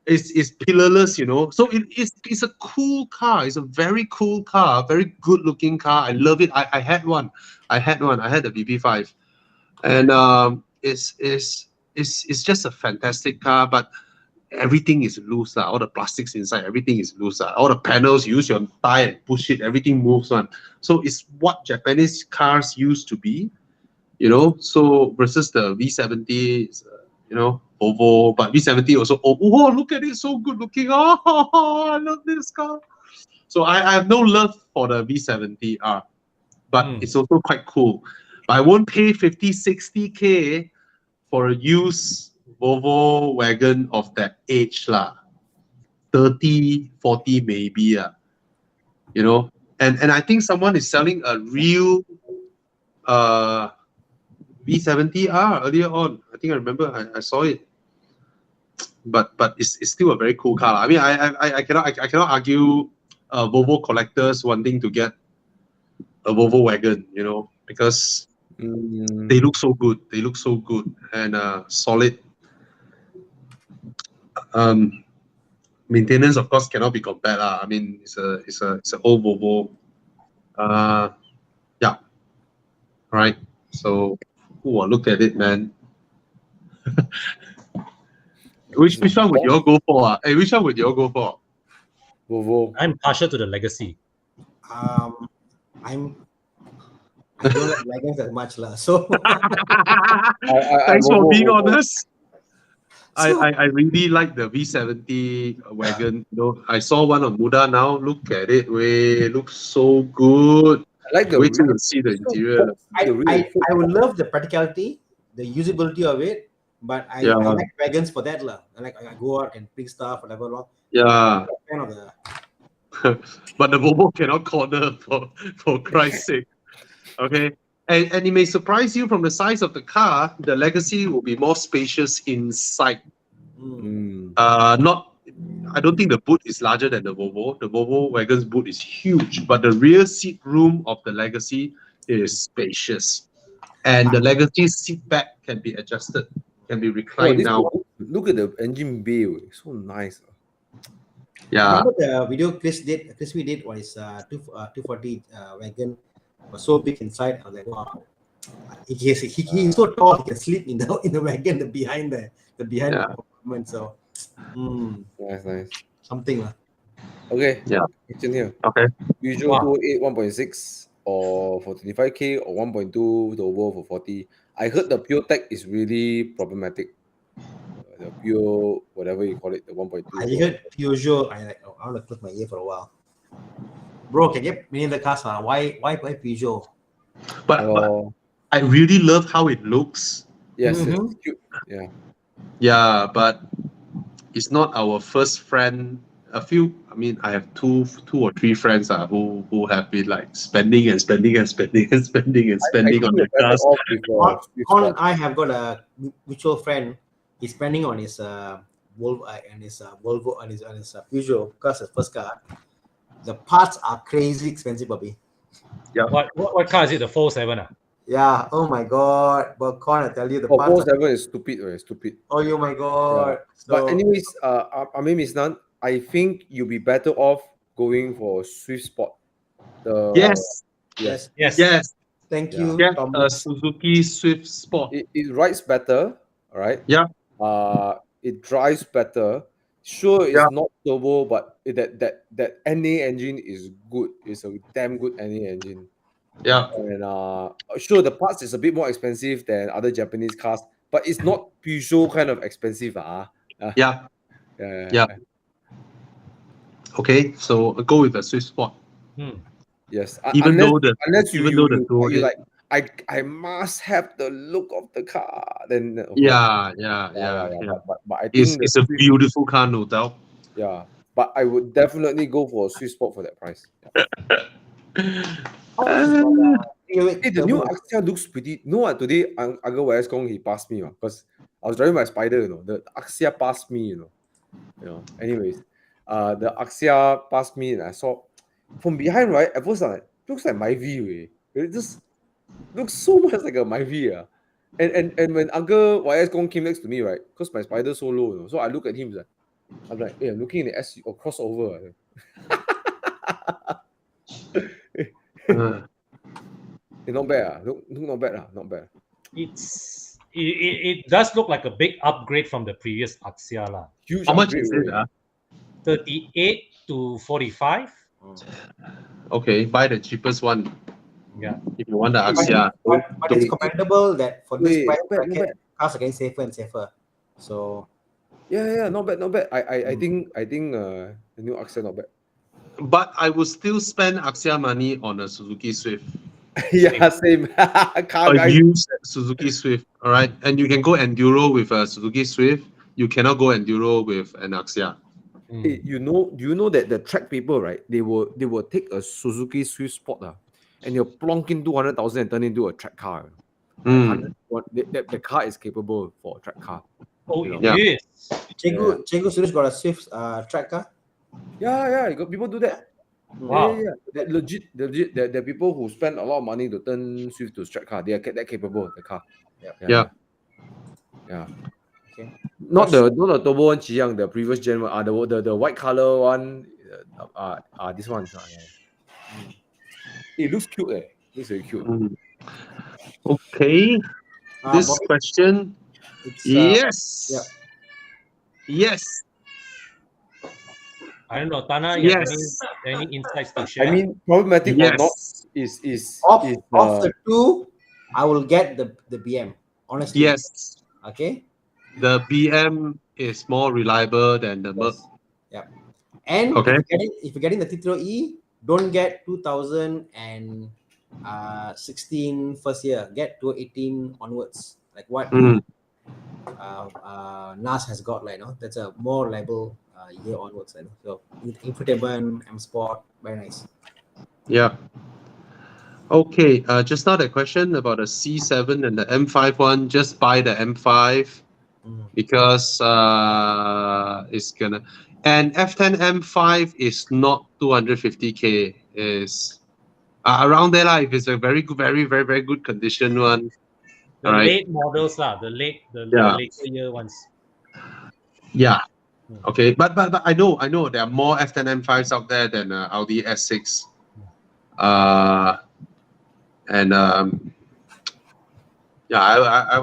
it's pillarless, So it's a cool car. It's a very cool car, very good looking car. I love it. I had one. I had the BP5, and it's just a fantastic car. But everything is loose. All the plastics inside, everything is loose. All the panels, you use your thigh and push it, everything moves on. So it's what Japanese cars used to be, So versus the V70, Volvo, but V70 also, oh, look at it, so good looking. Oh, I love this car. So I have no love for the V70R, but it's also quite cool. But I won't pay 50, 60k for a used Volvo wagon of that age lah. 30, 40 maybe, And I think someone is selling a real V70R earlier on. I think I remember I saw it. But it's still a very cool car. I mean, I cannot argue Volvo collectors wanting to get a Volvo wagon, because they look so good. They look so good and solid. Maintenance, of course, cannot be compared. I mean, it's a old Volvo. Yeah. Right. So, look at it, man. Which one would you all go for? Hey, which one would you all go for? Volvo. I'm partial to the Legacy. I don't like wagons as much lah. So Thanks for being Volvo. honest. I really like the V70 wagon. I saw one on Muda now. Look at it. It looks so good. I like the Wait till you see the interior. I would love the practicality, the usability of it, but I like wagons for that lah. I go out and pick stuff, whatever. Yeah. I'm a fan of the. But the Volvo cannot corner for Christ's sake. Okay. And it may surprise you from the size of the car, the Legacy will be more spacious inside. I don't think the boot is larger than the Volvo. The Volvo wagon's boot is huge, but the rear seat room of the Legacy is spacious. And the Legacy seat back can be adjusted, can be reclined now. Look at the engine bay. It's so nice. Yeah. Remember the video Chris we did was 240 wagon. Was so big inside. I was like, wow. He's so tall. He can sleep in the wagon, behind the compartment. So, Nice. something lah. Okay. Yeah. Question here. Okay. Usual 208 1.6 or for 25k or 1.2 turbo for 40. I heard the pure tech is really problematic. the Peugeot, whatever you call it, the 1.2. I heard Peugeot. I want to close my ear for a while. Bro, can you get me in the cars now? Why Peugeot? But I really love how it looks. Yes, it's cute. Yeah. Yeah, but it's not our first friend. I have two or three friends who have been like spending on the cars. I have got a mutual friend. He's spending on his Volvo and his Volvo and his Peugeot because his first car. The parts are crazy expensive, Bobby. Yeah. What car is it? The 407? Yeah. Oh my God. But can't I tell you the parts? 407 is stupid. Stupid. Oh my God. Yeah. But anyways, I mean, Miss Nan, I think you'll be better off going for Swift Sport. Yes. Thank you. Get a Suzuki Swift Sport. It rides better, all right? Yeah. It drives better. Sure, it's not turbo, but that NA engine is good. It's a damn good NA engine. Yeah. And sure, the parts is a bit more expensive than other Japanese cars, but it's not Peugeot kind of expensive. Yeah. Okay, so I'll go with the Swift Sport. Yes. Unless you like, I must have the look of the car. Then okay. Yeah. But I think it's a beautiful car, no doubt. Yeah, but I would definitely go for a Swift Sport for that price. The new Axia looks pretty. Today Uncle YS Kong he passed me because I was driving my Spider. The Axia passed me. Anyways, the Axia passed me, and I saw from behind, right? At first, looks like my V. It just looks so much like a my V. And when Uncle YS Kong came next to me, right? Because my Spider so low, so I look at him. I'm like, hey, I'm looking in the S or crossover. Not bad. Look not bad. Not bad. It does look like a big upgrade from the previous Axia lah. How much is it? 38 to 45. Okay, buy the cheapest one. Yeah. If you want the Axia. But it's commendable that for this price bracket, cars are getting safer and safer. So yeah, not bad. I think the new Axia not bad. But I would still spend Axia money on a Suzuki Swift. Yeah, same. A used Suzuki Swift, all right? And you can go enduro with a Suzuki Swift. You cannot go enduro with an Axia. Hey, do you know that the track people, right? They will take a Suzuki Swift Sport, and they'll plonk in 200,000 and turn into a track car. The car is capable for a track car. Oh, it is. Cenggu Suresh got a Swift track car. Yeah, you got people do that. Wow. Yeah. That legit. The people who spend a lot of money to turn Swift to track car, they are that capable. The car. Yeah. Okay. Not the turbo one, the previous gen one. The white color one. This one. It looks cute. It looks very cute. Okay. This Bobby, question. Yes. Yeah. Yes. I don't know, Thana, you have any insights to share? I mean, problematic or not is of the two, I will get the BM. Honestly. Yes. Okay. The BM is more reliable than the Merc. Yeah. And okay. if you're getting the T3E, don't get 2016 first year. Get 2018 onwards. Like what NAS has got, that's a more reliable year onwards. So infotainment, M Sport, very nice. Yeah. Okay. Just now the question about the C7 and the M5 one. Just buy the M5 because it's gonna. And F10 M5 is not 250K. Is around there if it's a very good, very very good condition one. The late models the later year ones. Yeah. Okay, but I know there are more F10 M5s out there than Audi S6. I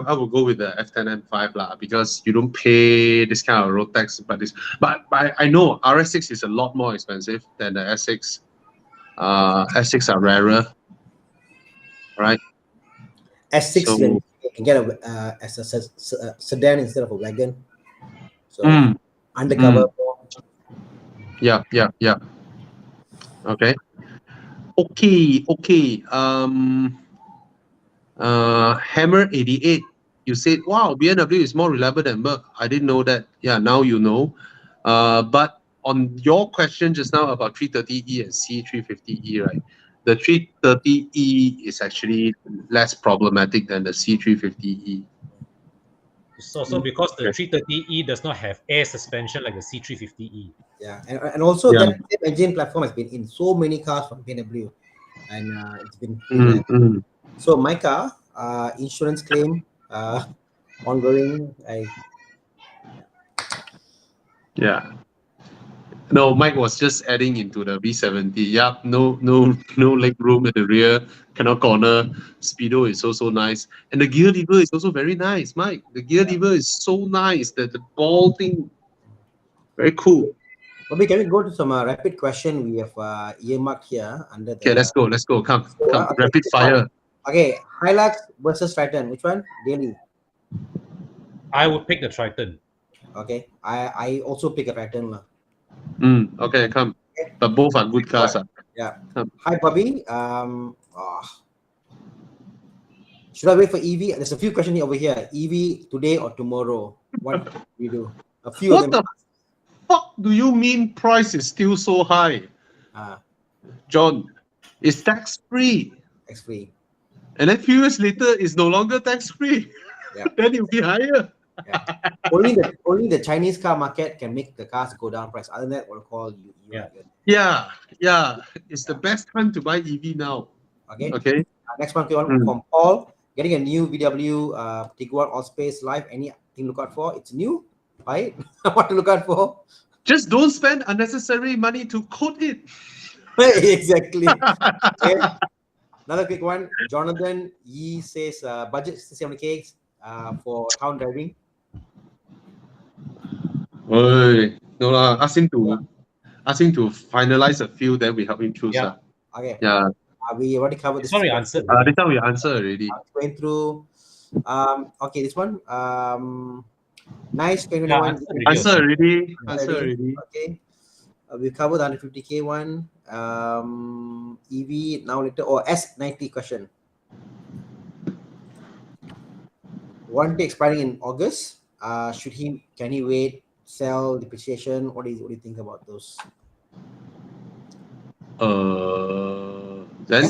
will go with the F10 M5 because you don't pay this kind of road tax. But I know RS6 is a lot more expensive than the S6. S6 are rarer, right? S6 you can get as a sedan instead of a wagon. So undercover. Yeah. Okay. Hammer 88. You said, wow, BMW is more reliable than Merc. I didn't know that. Yeah, now you know. But on your question just now about 330E and C350E, right? The 330E is actually less problematic than the C350E. So because the 330E does not have air suspension like the C350E. Yeah, and also that same engine platform has been in so many cars from BMW, and it's been reliable. So my car, insurance claim, ongoing. No, Mike was just adding into the V70. Yep, no leg room at the rear, cannot corner. Speedo is also nice, and the gear lever is also very nice, Mike. The gear lever is so nice that the ball thing, very cool. Bobby, can we go to some rapid question we have earmarked here under the... Okay, let's go. Come. Okay, rapid fire. Okay, Hilux versus Triton. Which one? Daily. I would pick the Triton. Okay, I also pick a Triton. Okay, come. But both are good cars. Yeah. Hi, Bobby. Should I wait for EV? There's a few questions over here. EV today or tomorrow? What do we do? A few what of them. the fuck do you mean price is still so high? John, it's tax-free. Tax-free. And then few years later, it's no longer tax-free. Yeah. Then it'll be higher. Yeah. Only the Chinese car market can make the cars go down price. Other than that, we'll call you. Yeah. It's the best time to buy EV now. Okay. Next one from Paul. Getting a new VW Tiguan All-Space Live. Anything to look out for? It's new, right? What to look out for? Just don't spend unnecessary money to coat it. Exactly. Okay. Another quick one. Jonathan Yi says budget 70K for town driving. No lah. Ask him to finalize a few, then we help him choose. Okay. Yeah. We already covered this. This one we answered. This one we answered already. Going through. Okay, this one. Nice 2021. Answer already. Okay. We covered the 150K one. EV now later or S90 question. Warranty expiring in August. Can he wait? Sell, depreciation? What do you think about those? Then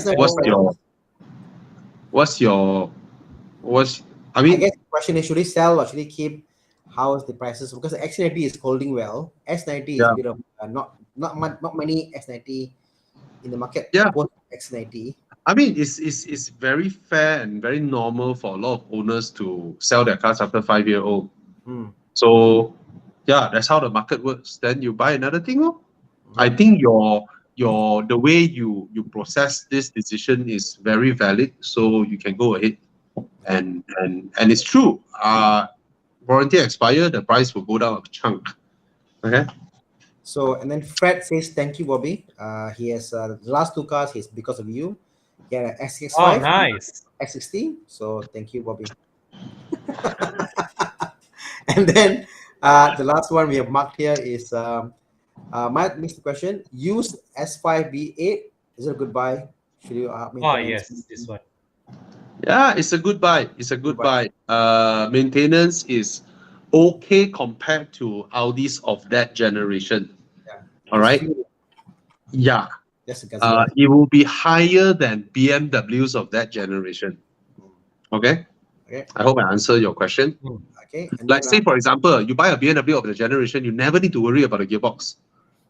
I mean, I guess the question is, should he sell or should he keep? How is the prices? Because the X90 is holding well. S90 is a bit of not many S90 in the market. Both X90. I mean, it's very fair and very normal for a lot of owners to sell their cars after 5-year-old. So that's how the market works. Then you buy another thing. I think the way you process this decision is very valid. So you can go ahead and it's true. Warranty expire, the price will go down a chunk. Okay. So and then Fred says thank you, Bobby. He has the last two cars. He's because of you. He had an X5. Oh, nice. X60. So thank you, Bobby. And then the last one we have marked here is Matt missed the question. Used S5 V8. Is it a good buy? Should you? Yes, this one. Yeah, it's a good buy. Maintenance is okay compared to Audis of that generation. All right. Yeah. It will be higher than BMWs of that generation. Okay. I hope I answered your question. Okay. Like say for example, you buy a BMW of the generation, you never need to worry about a gearbox.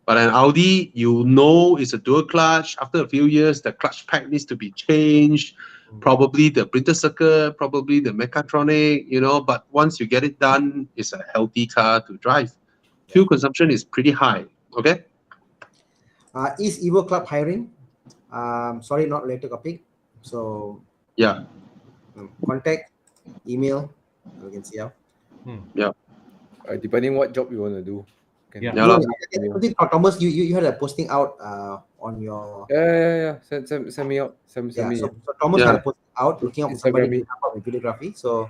But an Audi, it's a dual clutch. After a few years, the clutch pack needs to be changed. Probably the printer circuit, probably the mechatronic, but once you get it done, it's a healthy car to drive. Fuel consumption is pretty high. Okay. Is Evo Club hiring? Sorry, not related topic. So contact, email, we can see how. Depending what job you want to do. Thomas, you had a posting out on your... Yeah. Send me out. Send me. So Thomas had a posting out looking up somebody with videography. So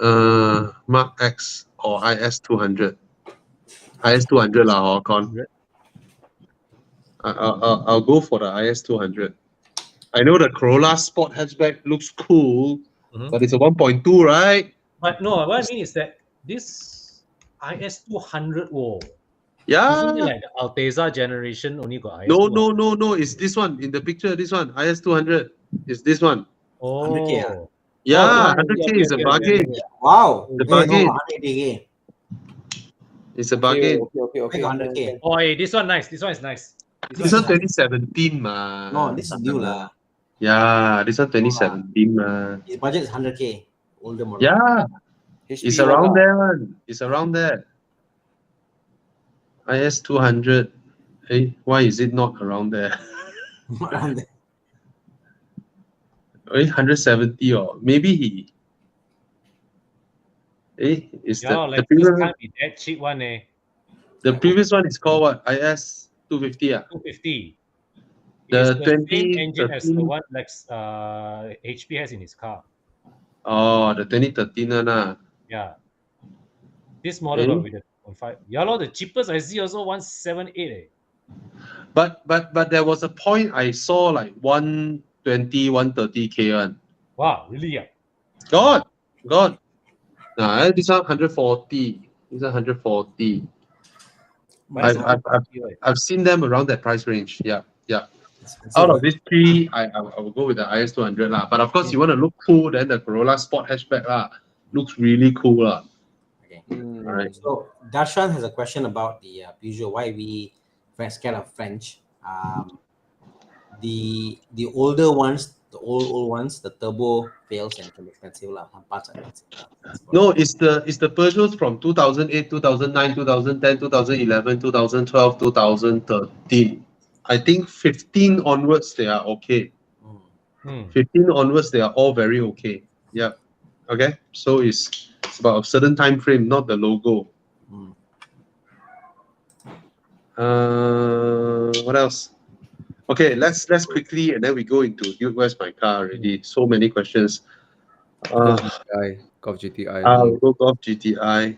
Mark X or IS200. IS200 lah, or con. I'll go for the IS200. I know the Corolla Sport hatchback looks cool, but it's a 1.2, right? But no, what I mean is that this IS200, whoa. Yeah. Isn't it like the Alteza generation only got IS200? No. It's this one in the picture. This one, IS200. It's this one. Oh. 100K. Yeah, 100K is a bargain. Wow. The bargain. 100K. It's a bargain. Okay. 100K. Oh, hey, this one nice. This one is nice. This one 2017, man. No, this is new lah. Yeah, this one 2017, man. His budget is 100K. Older model. Yeah, it's around there, man. It's around there. IS200. Hey, why is it not around there? Around there. Only 170 or maybe he. Hey, is Yeah, the like previous this can't be that cheap one, eh? The previous one is called what? IS250, ah? 250. The It's the same 2013 engine as the one like HP has in his car. Oh, the 2013 one, ah. Yeah. This model got with the 2.5. Yeah, the cheapest I see also 178, eh? But there was a point I saw like 120, 130K one. Wow, really? Yeah. God. Nah, this one 140. This one 140. I've seen them around that price range. Yeah. Out of these three, I will go with the IS200 lah. But of course, you want to look cool, then the Corolla Sport hatchback lah looks really cool lah. Okay. All right. So Darshan has a question about the Peugeot. Why we scared of French? The older ones, the old ones, the turbo fails and can be expensive lah. Some parts are expensive. No, it's the Peugeots from 2008, 2009, 2010, 2011, 2012, 2013. I think 15 onwards they are okay. 15 onwards they are all very okay. Yeah. Okay. So it's about a certain time frame, not the logo. What else? Okay, let's quickly and then we go into dude, where's my car already? So many questions. Golf GTI. I'll go Golf GTI.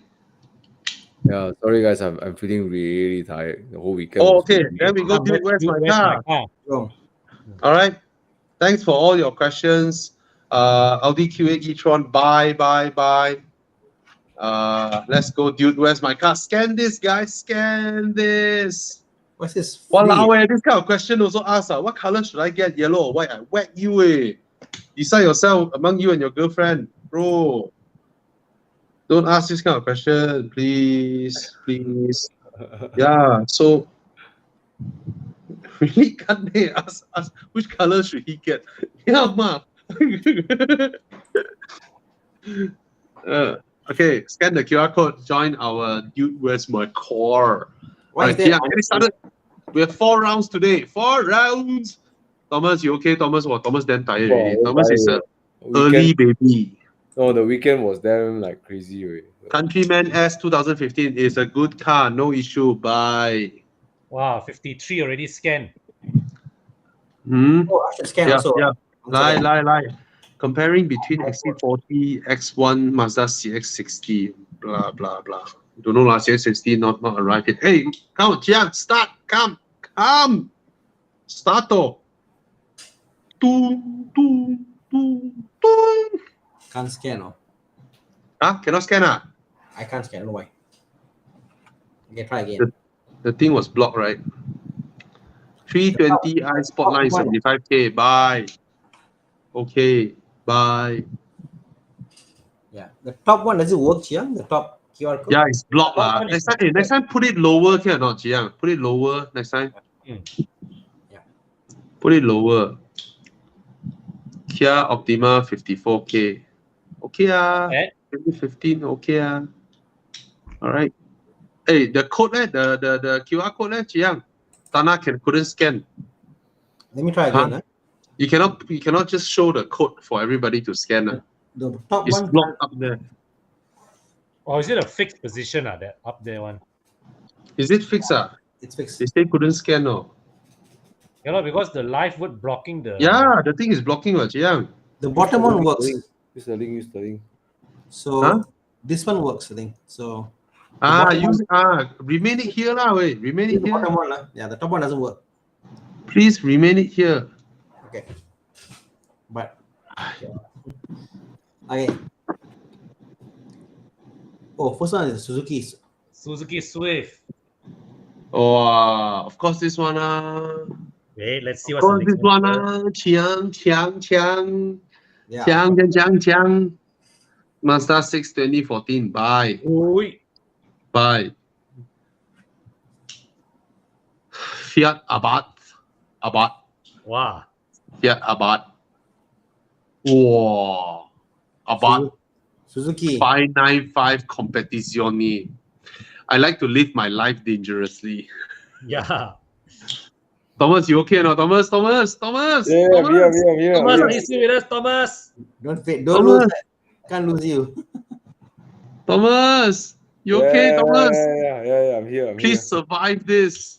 Yeah, sorry guys, I'm feeling really tired the whole weekend. Oh, okay. Then we go dude, where's my car? All right. Thanks for all your questions. Audi Q8 e-tron, bye. Let's go, dude, where's my car? Scan this, guys. Scan this. What's this? Walao, this kind of question also asked, what color should I get? Yellow or white? I whack you, eh. Decide yourself among you and your girlfriend. Bro, don't ask this kind of question, please. Yeah, so really can't they ask which color should he get? Yeah, ma. Okay, scan the QR code, join our Dude Where's My Car. Right, yeah, get it started. We have 4 rounds today. 4 rounds. Thomas, you okay? Thomas damn tired already. Thomas is an early baby. No, the weekend was damn like crazy already. Countryman S 2015 is a good car, no issue. Bye. Wow, 53 already scanned. Oh, I should scan also. Yeah. Lie. Comparing between XC40, X1, Mazda CX60, blah blah blah. Don't know last year CX60 not arrived yet. Hey, come, Jiang, start, come. Starto. Can't scan, no? Cannot scan, I can't scan, I don't know why. Okay, try again. The thing was blocked, right? 320i Spotlight 75K. Bye. Okay. Bye. Yeah. The top one, does it work, Chiang? The top QR code? Yeah, it's blocked. Next time put it lower, can or not, Chiang? Put it lower next time. Yeah. Put it lower. Kia Optima 54K. Okay, 2015, okay. All right. Hey, the code, the QR code, Chiang. Thana couldn't scan. Let me try again. You cannot just show the code for everybody to scan. The top it's one blocked up there. Or is it a fixed position? That up there one? Is it fixed? It's fixed. They say couldn't scan. No. Yeah, because the live word blocking the. Yeah, the thing is blocking. Yeah. The bottom one works. Use the link. So this one works, I think. So remain it here lah. Wait, remain it the here. bottom one, yeah, the top one doesn't work. Please remain it here. Okay. But okay. Oh, first one is Suzuki. Suzuki Swift. Oh, of course this one. Wait, let's see Of what's course the this next one. Chiang. Yeah. Mazda 6 2014. Bye. Oi. Bye. Fiat Abarth. Wow. Fiat Abarth. Wow. Abarth Suzuki. 595 Competizione. I like to live my life dangerously. Yeah. Thomas, you okay or not? Thomas. Yeah, Thomas, are you still with us, Thomas? Don't lose. Can't lose you. Thomas, you okay, Thomas? Yeah, I'm here. Please survive this.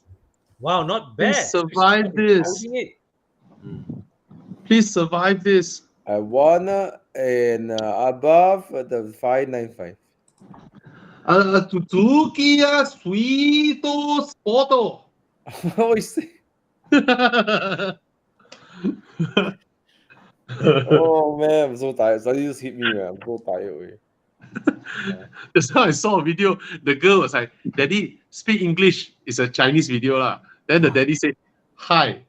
Wow, not bad. Please survive this. Holding it. Please survive this. I won above the 595. Suzuki Suito Sporto. What you say? Oh man, I'm so tired. Somebody just hit me, man. I'm so tired. Already. That's how I saw a video. The girl was like, "Daddy, speak English." It's a Chinese video lah. Then the daddy said, "Hi."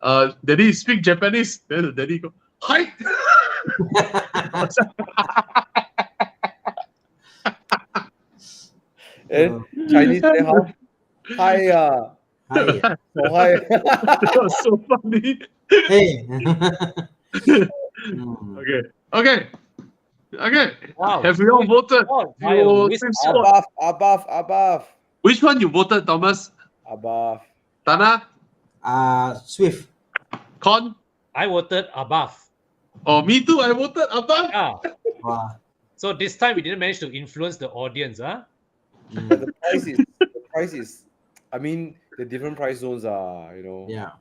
Daddy, speak Japanese. Then the daddy go, "Hi." And Chinese say how? Hi. Oh, hi. That was so funny. Hey. Okay. Wow. Have you all voted? Above. Which one you voted, Thomas? Above. Thana? Swift. Con? I voted above. Oh, me too. I voted above. Yeah. Wow. So this time we didn't manage to influence the audience, huh? But the price is. I mean, the different price zones are, Yeah.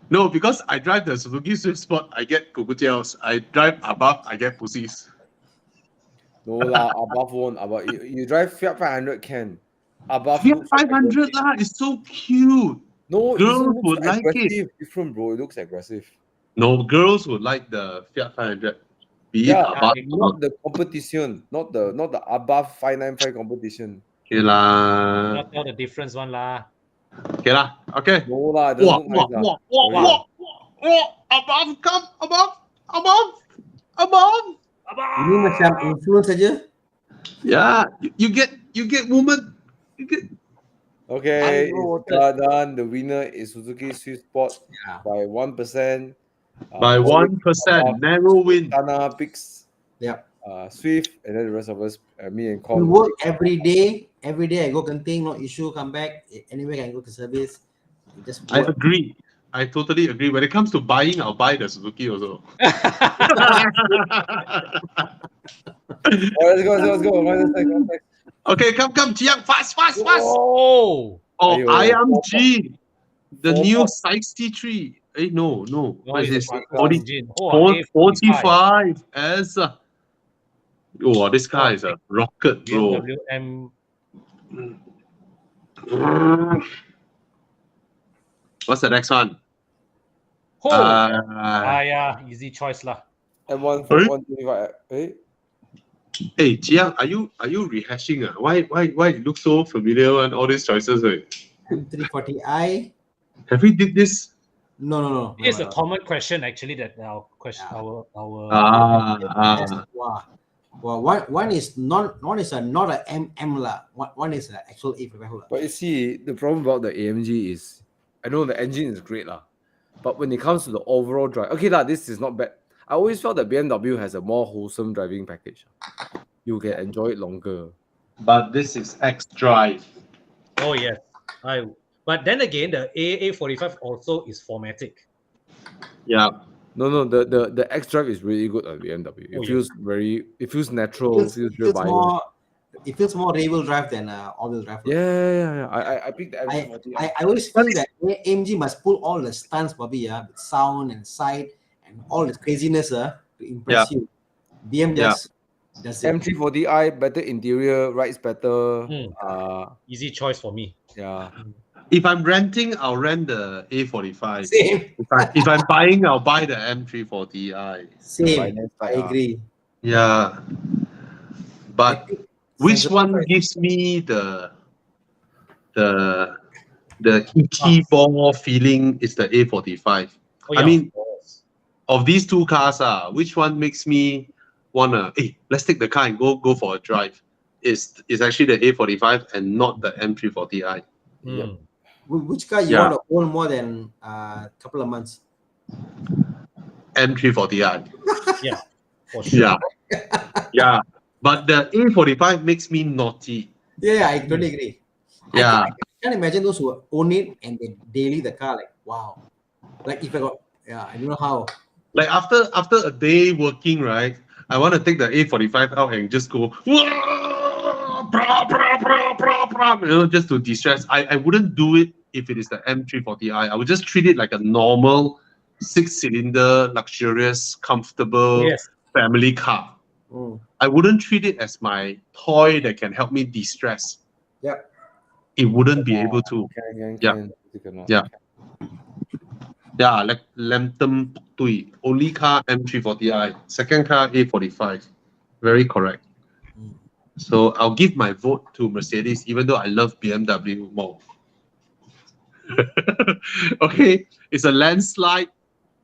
No, because I drive the Suzuki Swift Sport, I get cockatiels. I drive above, I get pussies. No lah, above one. Above you drive Fiat 500 can. Above Fiat 500 lah, it's so cute. No, girls it would looks like aggressive. it. Different, bro. It looks aggressive. No, girls would like the Fiat 500. Be it above. Not the competition, not the above 595 competition. Okay lah. Not tell the difference one lah. Okay lah. Okay. No lah, Above, come, above. Ini macam influence saja. Yeah, you get woman. You get. Okay, it's done. The winner is Suzuki Swift Sport by 1%. By 1%, narrow win. Thana picks Swift, and then the rest of us, me and Con. We work every day. Every day I go Genting, no issue. Come back anywhere I can go to service. I agree. I totally agree. When it comes to buying, I'll buy the Suzuki also. Let's go. Okay, come, Chiang, fast. Oh, AMG, the new 63. No. What is this? 45 as. Oh, this car is a rocket, bro. BMW What's the next one? yeah, easy choice lah. M1 for 125. Hey, Jiang, are you rehashing? Why it looks so familiar and all these choices? M340i. Have we did this? No. It's a common question actually that our question Well, one is not a MM lah. One is an actual A45 lah. But you see, the problem about the AMG is, I know the engine is great lah, but when it comes to the overall drive, okay lah, this is not bad. I always felt that BMW has a more wholesome driving package. You can enjoy it longer. But this is X-Drive. Oh yes, but then again, the A45 also is 4matic. Yeah. No, the X-Drive is really good on BMW. It feels natural. It feels more rear-wheel drive than all-wheel drive. Yeah. I picked the M40. I always feel that AMG must pull all the stunts, Bobby, with sound and sight and all the craziness to impress you. BM just does it. M340i, better interior, rides better. Easy choice for me. Yeah. If I'm renting, I'll rent the A45. Same. If I'm buying, I'll buy the M340i. Same. I agree. Yeah. But which one price. gives me the itchy ball feeling is the A45. Oh, yeah, I mean, of these two cars, which one makes me wanna, hey, let's take the car and go for a drive? Is actually the A45 and not the M340i. Yep. Which car you want to own more than a couple of months? M340i. Yeah, for sure. Yeah. But the A45 makes me naughty. Yeah, I totally agree. Yeah. I can't imagine those who own it and they daily the car, like, wow. Like if I got, I don't know how. Like after a day working, right? I want to take the A45 out and just go, just to de-stress. I wouldn't do it if it is the M340i. I would just treat it like a normal 6-cylinder, luxurious, comfortable family car. I wouldn't treat it as my toy that can help me de-stress. Yep. It wouldn't be able to. Yeah, like Lambton Tui. Only car M340i. Second car A45. Very correct. So I'll give my vote to Mercedes, even though I love BMW more. Okay, it's a landslide.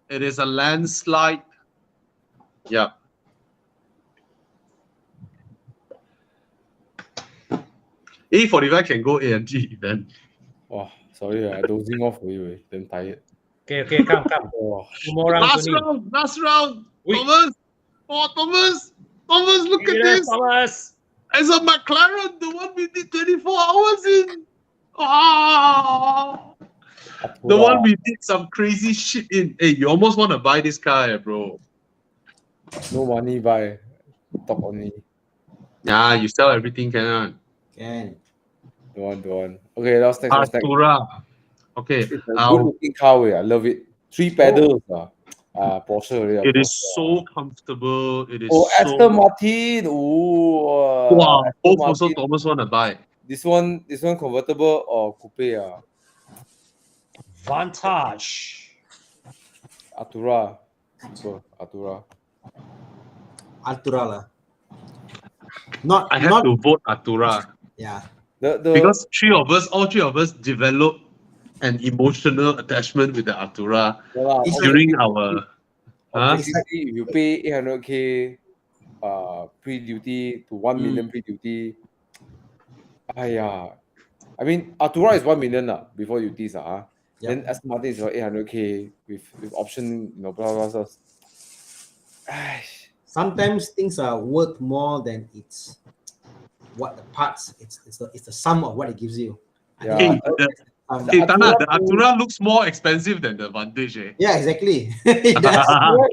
It is a landslide. Yeah. A45 can go AMG event. Oh, sorry, I dozing off for you. I'm tired. Okay, come. Oh. Two more rounds. Last round. Thomas. Oh, Thomas, look at this. Thomas. It's a McLaren, the one we did 24 hours in. Oh. The one we did some crazy shit in. Hey, you almost want to buy this car, bro. No money buy. Talk only. Yeah, you sell everything, can. Can. Don't want. Okay, that's next. Artura. Okay. It's a good looking car. I love it. 3 pedals. Porsche. It is so comfortable. It is Aston Martin. Oh. Wow. Both also Thomas want to buy. This one convertible or coupe? Vantage. Artura. Super. Artura. Artura lah. I have to vote Artura. Yeah. Because all three of us developed an emotional attachment with the Artura during our. Basically, if you pay 800k pre-duty to 1 million pre-duty, I mean, Artura is 1 million before duties. Then Aston Martin is 800k with option, blah blah blah. Sometimes things are worth more than it's what the parts. It's the sum of what it gives you. Yeah. Thana, the Artura looks more expensive than the Vantage. Yeah, exactly. Artura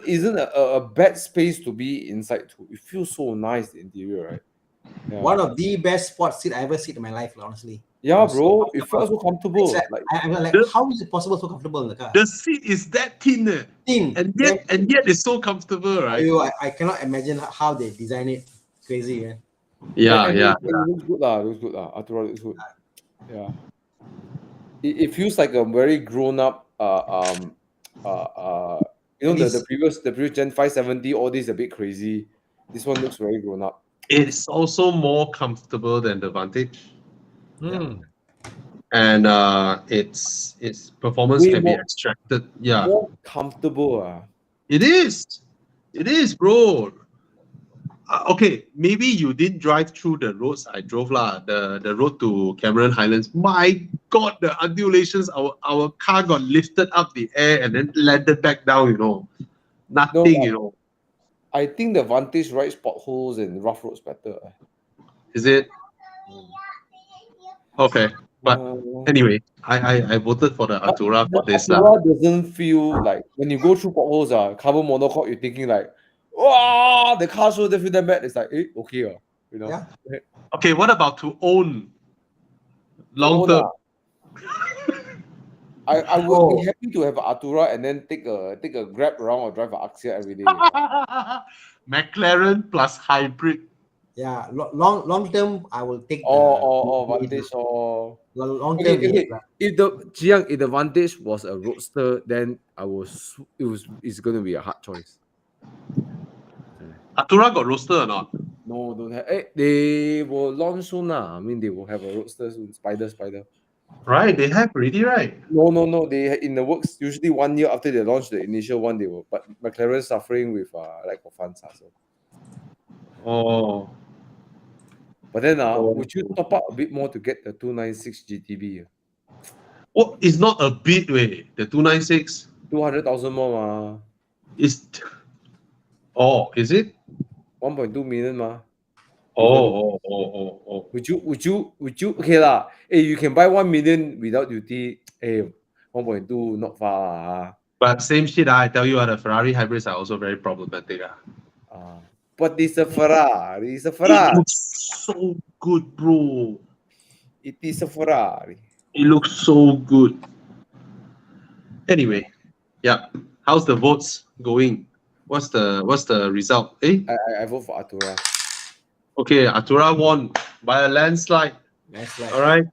isn't a bad space to be inside too. It feels so nice, the interior, right? Yeah. One of the best sports seat I ever sit in my life, honestly. Yeah, bro. It felt so comfortable. I'm like, how is it possible so comfortable in the car? The seat is that thin. And yet it's so comfortable, right? I cannot imagine how they design it. Crazy, man. Yeah. It looks good. Artura looks good. Yeah. It feels like a very grown up the previous Gen 570, all this a bit crazy. This one looks very grown up. It's also more comfortable than the Vantage. And its performance can be extracted. Yeah. More comfortable. It is, bro. Okay, maybe you didn't drive through the roads I drove the road to Cameron Highlands. My God, the undulations, our car got lifted up the air and then landed back down, Nothing, I think the Vantage rides potholes and rough roads better. Is it? Okay. But anyway, I voted for the Artura for this. Artura doesn't feel like, when you go through potholes, carbon monocoque, you're thinking like, wow, the car show doesn't feel that bad. It's like, okay. Yeah. Okay, what about to own long term? I would be happy to have an Artura and then take a grab around or drive an Axia every day. McLaren plus hybrid. Yeah, long term, I will take or Vantage or long term. If the Vantage was a roadster, then it's going to be a hard choice. Artura got roadster or not? No, don't have. They will launch soon. I mean, they will have a roadster soon. Spider. Right, they have already, right? No. They in the works. Usually 1 year after they launch the initial one, they will. But McLaren suffering with lack of funds. So. Oh. But then, would you top up a bit more to get the 296 GTB? Oh, it's not a bit way. The 296. 200,000 more. Is it? 1.2 million ma. Oh. Would you okay lah? Hey, you can buy 1 million without duty. Hey, 1.2 not far. But same shit, I tell you, the Ferrari hybrids are also very problematic. But it's a Ferrari. It looks so good, bro. It is a Ferrari. It looks so good. Anyway, yeah. How's the votes going? What's the result? I vote for Artura. Okay, Artura won by a landslide. All right.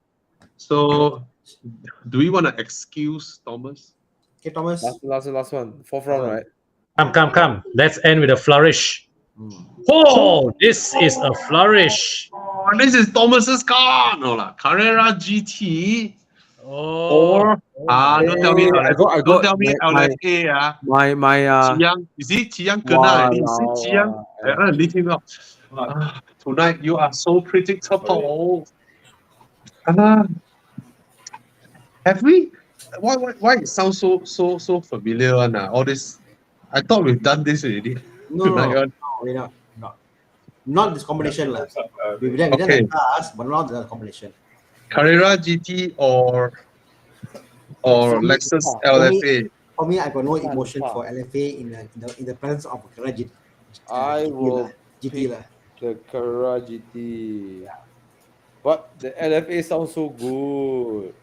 So, do we want to excuse Thomas? Okay, Thomas. Last one. Fourth round, right? Come. Let's end with a flourish. Oh, this is a flourish. Oh, this is Thomas's car. No lah, Carrera GT. Or don't tell me don't tell me LFA. My Chiang, is it Chiang kena? Is it Chiang? Leave him out. Tonight you are so predictable. Have we? Why it sounds so familiar? All this. I thought we've done this already. No, not this combination. We've done the cars, but not the combination. Carrera GT or Lexus LFA. For me, I got no emotion for LFA in the presence of Carrera GT. I will GT the Carrera GT. But the LFA sounds so good.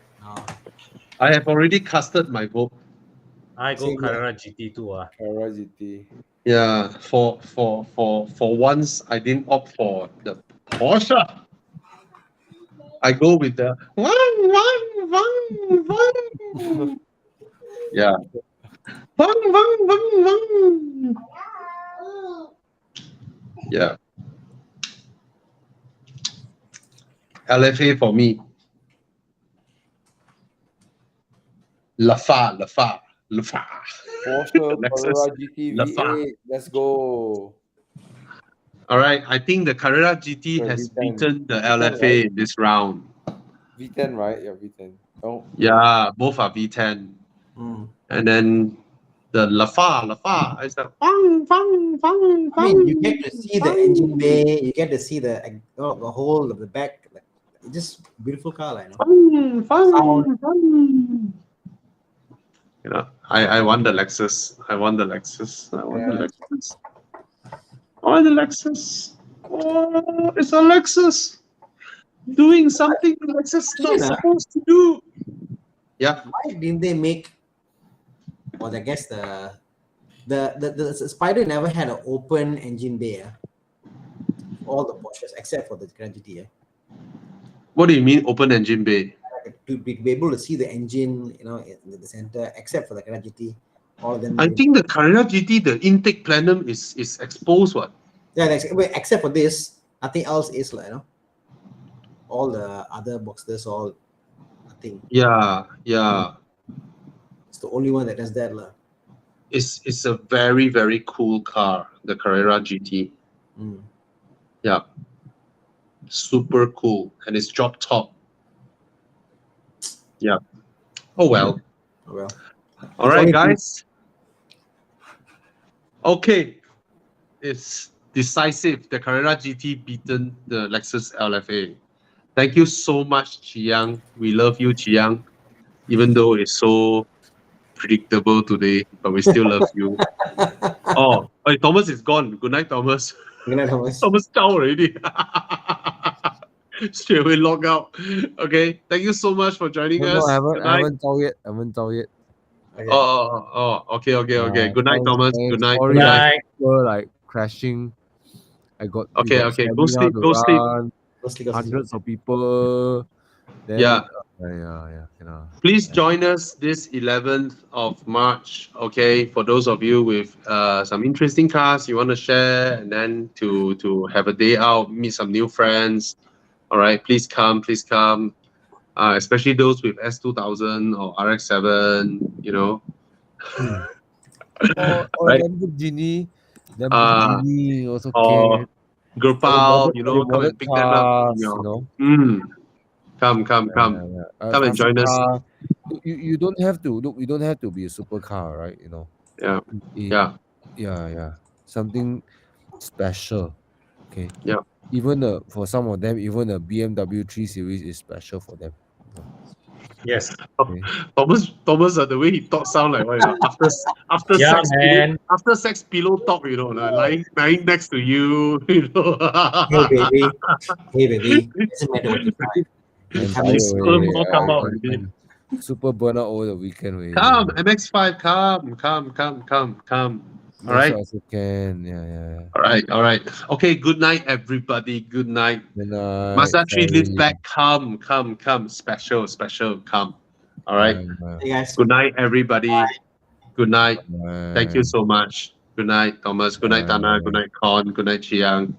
I have already casted my vote. I go Carrera GT too. Carrera GT. Yeah, for once I didn't opt for the Porsche. I go with the one. Yeah. One. Yeah. LFA for me. Lafa. Porsche, Carrera GT V8. Let's go. All right, I think the Carrera GT has beaten the LFA right? In this round. V10, right? Yeah, V10. Oh. Yeah, both are V10. And then the Lafa is like I mean, you get to see the engine bay, you get to see the whole of the back. Like, it's just beautiful car, like, fun. You know, I want the Lexus. I want the Lexus. Oh, it's a Lexus doing something the Lexus not supposed to do. Yeah. Why didn't they make? Well, I guess the Spider never had an open engine bay. All the Porsches except for the Grand GT. What do you mean open engine bay? To be able to see the engine, in the center, except for the Carrera GT, all of them. I think the Carrera GT, the intake plenum is exposed. What? Yeah, except for this, nothing else is like, all the other boxes, all, I think. Yeah. It's the only one that does that, lah. It's a very, very cool car, the Carrera GT. Yeah. Super cool, and it's drop top. Yeah. Oh well. All right, guys. Okay. It's decisive. The Carrera GT beaten the Lexus LFA. Thank you so much, Chiang. We love you, Chiang. Even though it's so predictable today, but we still love you. Thomas is gone. Good night, Thomas. Good night, Thomas. Thomas down already. straight away log out. Okay, thank you so much for joining us. I Good night. haven't told yet. I haven't told yet. Okay. Okay. Good night, Thomas. Good night. Sorry, Good night. people like crashing. I got Okay. Go sleep. Go sleep. Hundreds of people. Then, Yeah. You know. Please join us this 11th of March. Okay, for those of you with some interesting cars you want to share, and then to have a day out, meet some new friends. All right, please come. Especially those with S2000 or RX7. You know. Or Right. Lamborghini also Or can. Gopal, come and pick them up. Come and join us. You don't have to look. You don't have to be a supercar, right? You know. Yeah. Something special. Okay. Yeah. Even for some of them, even a BMW 3 Series is special for them. Yes. Okay. Thomas, the way he talk sound like what, after Yeah, sex man. after sex pillow talk, lying next to you, Hey baby, doesn't matter what you find. And Coming soon. Come out already. I'm super burnout over the weekend. Come, MX5, come. All right. Also can. Yeah. All right. Okay, good night, everybody. Good night. Good night. Mazda 3 lift back. Come. Special. Come. All right. Hey guys. Good night, everybody. Bye. Good night. Bye. Thank you so much. Good night, Thomas. Good night, Thana. Good night, Con. Good night, Chiang.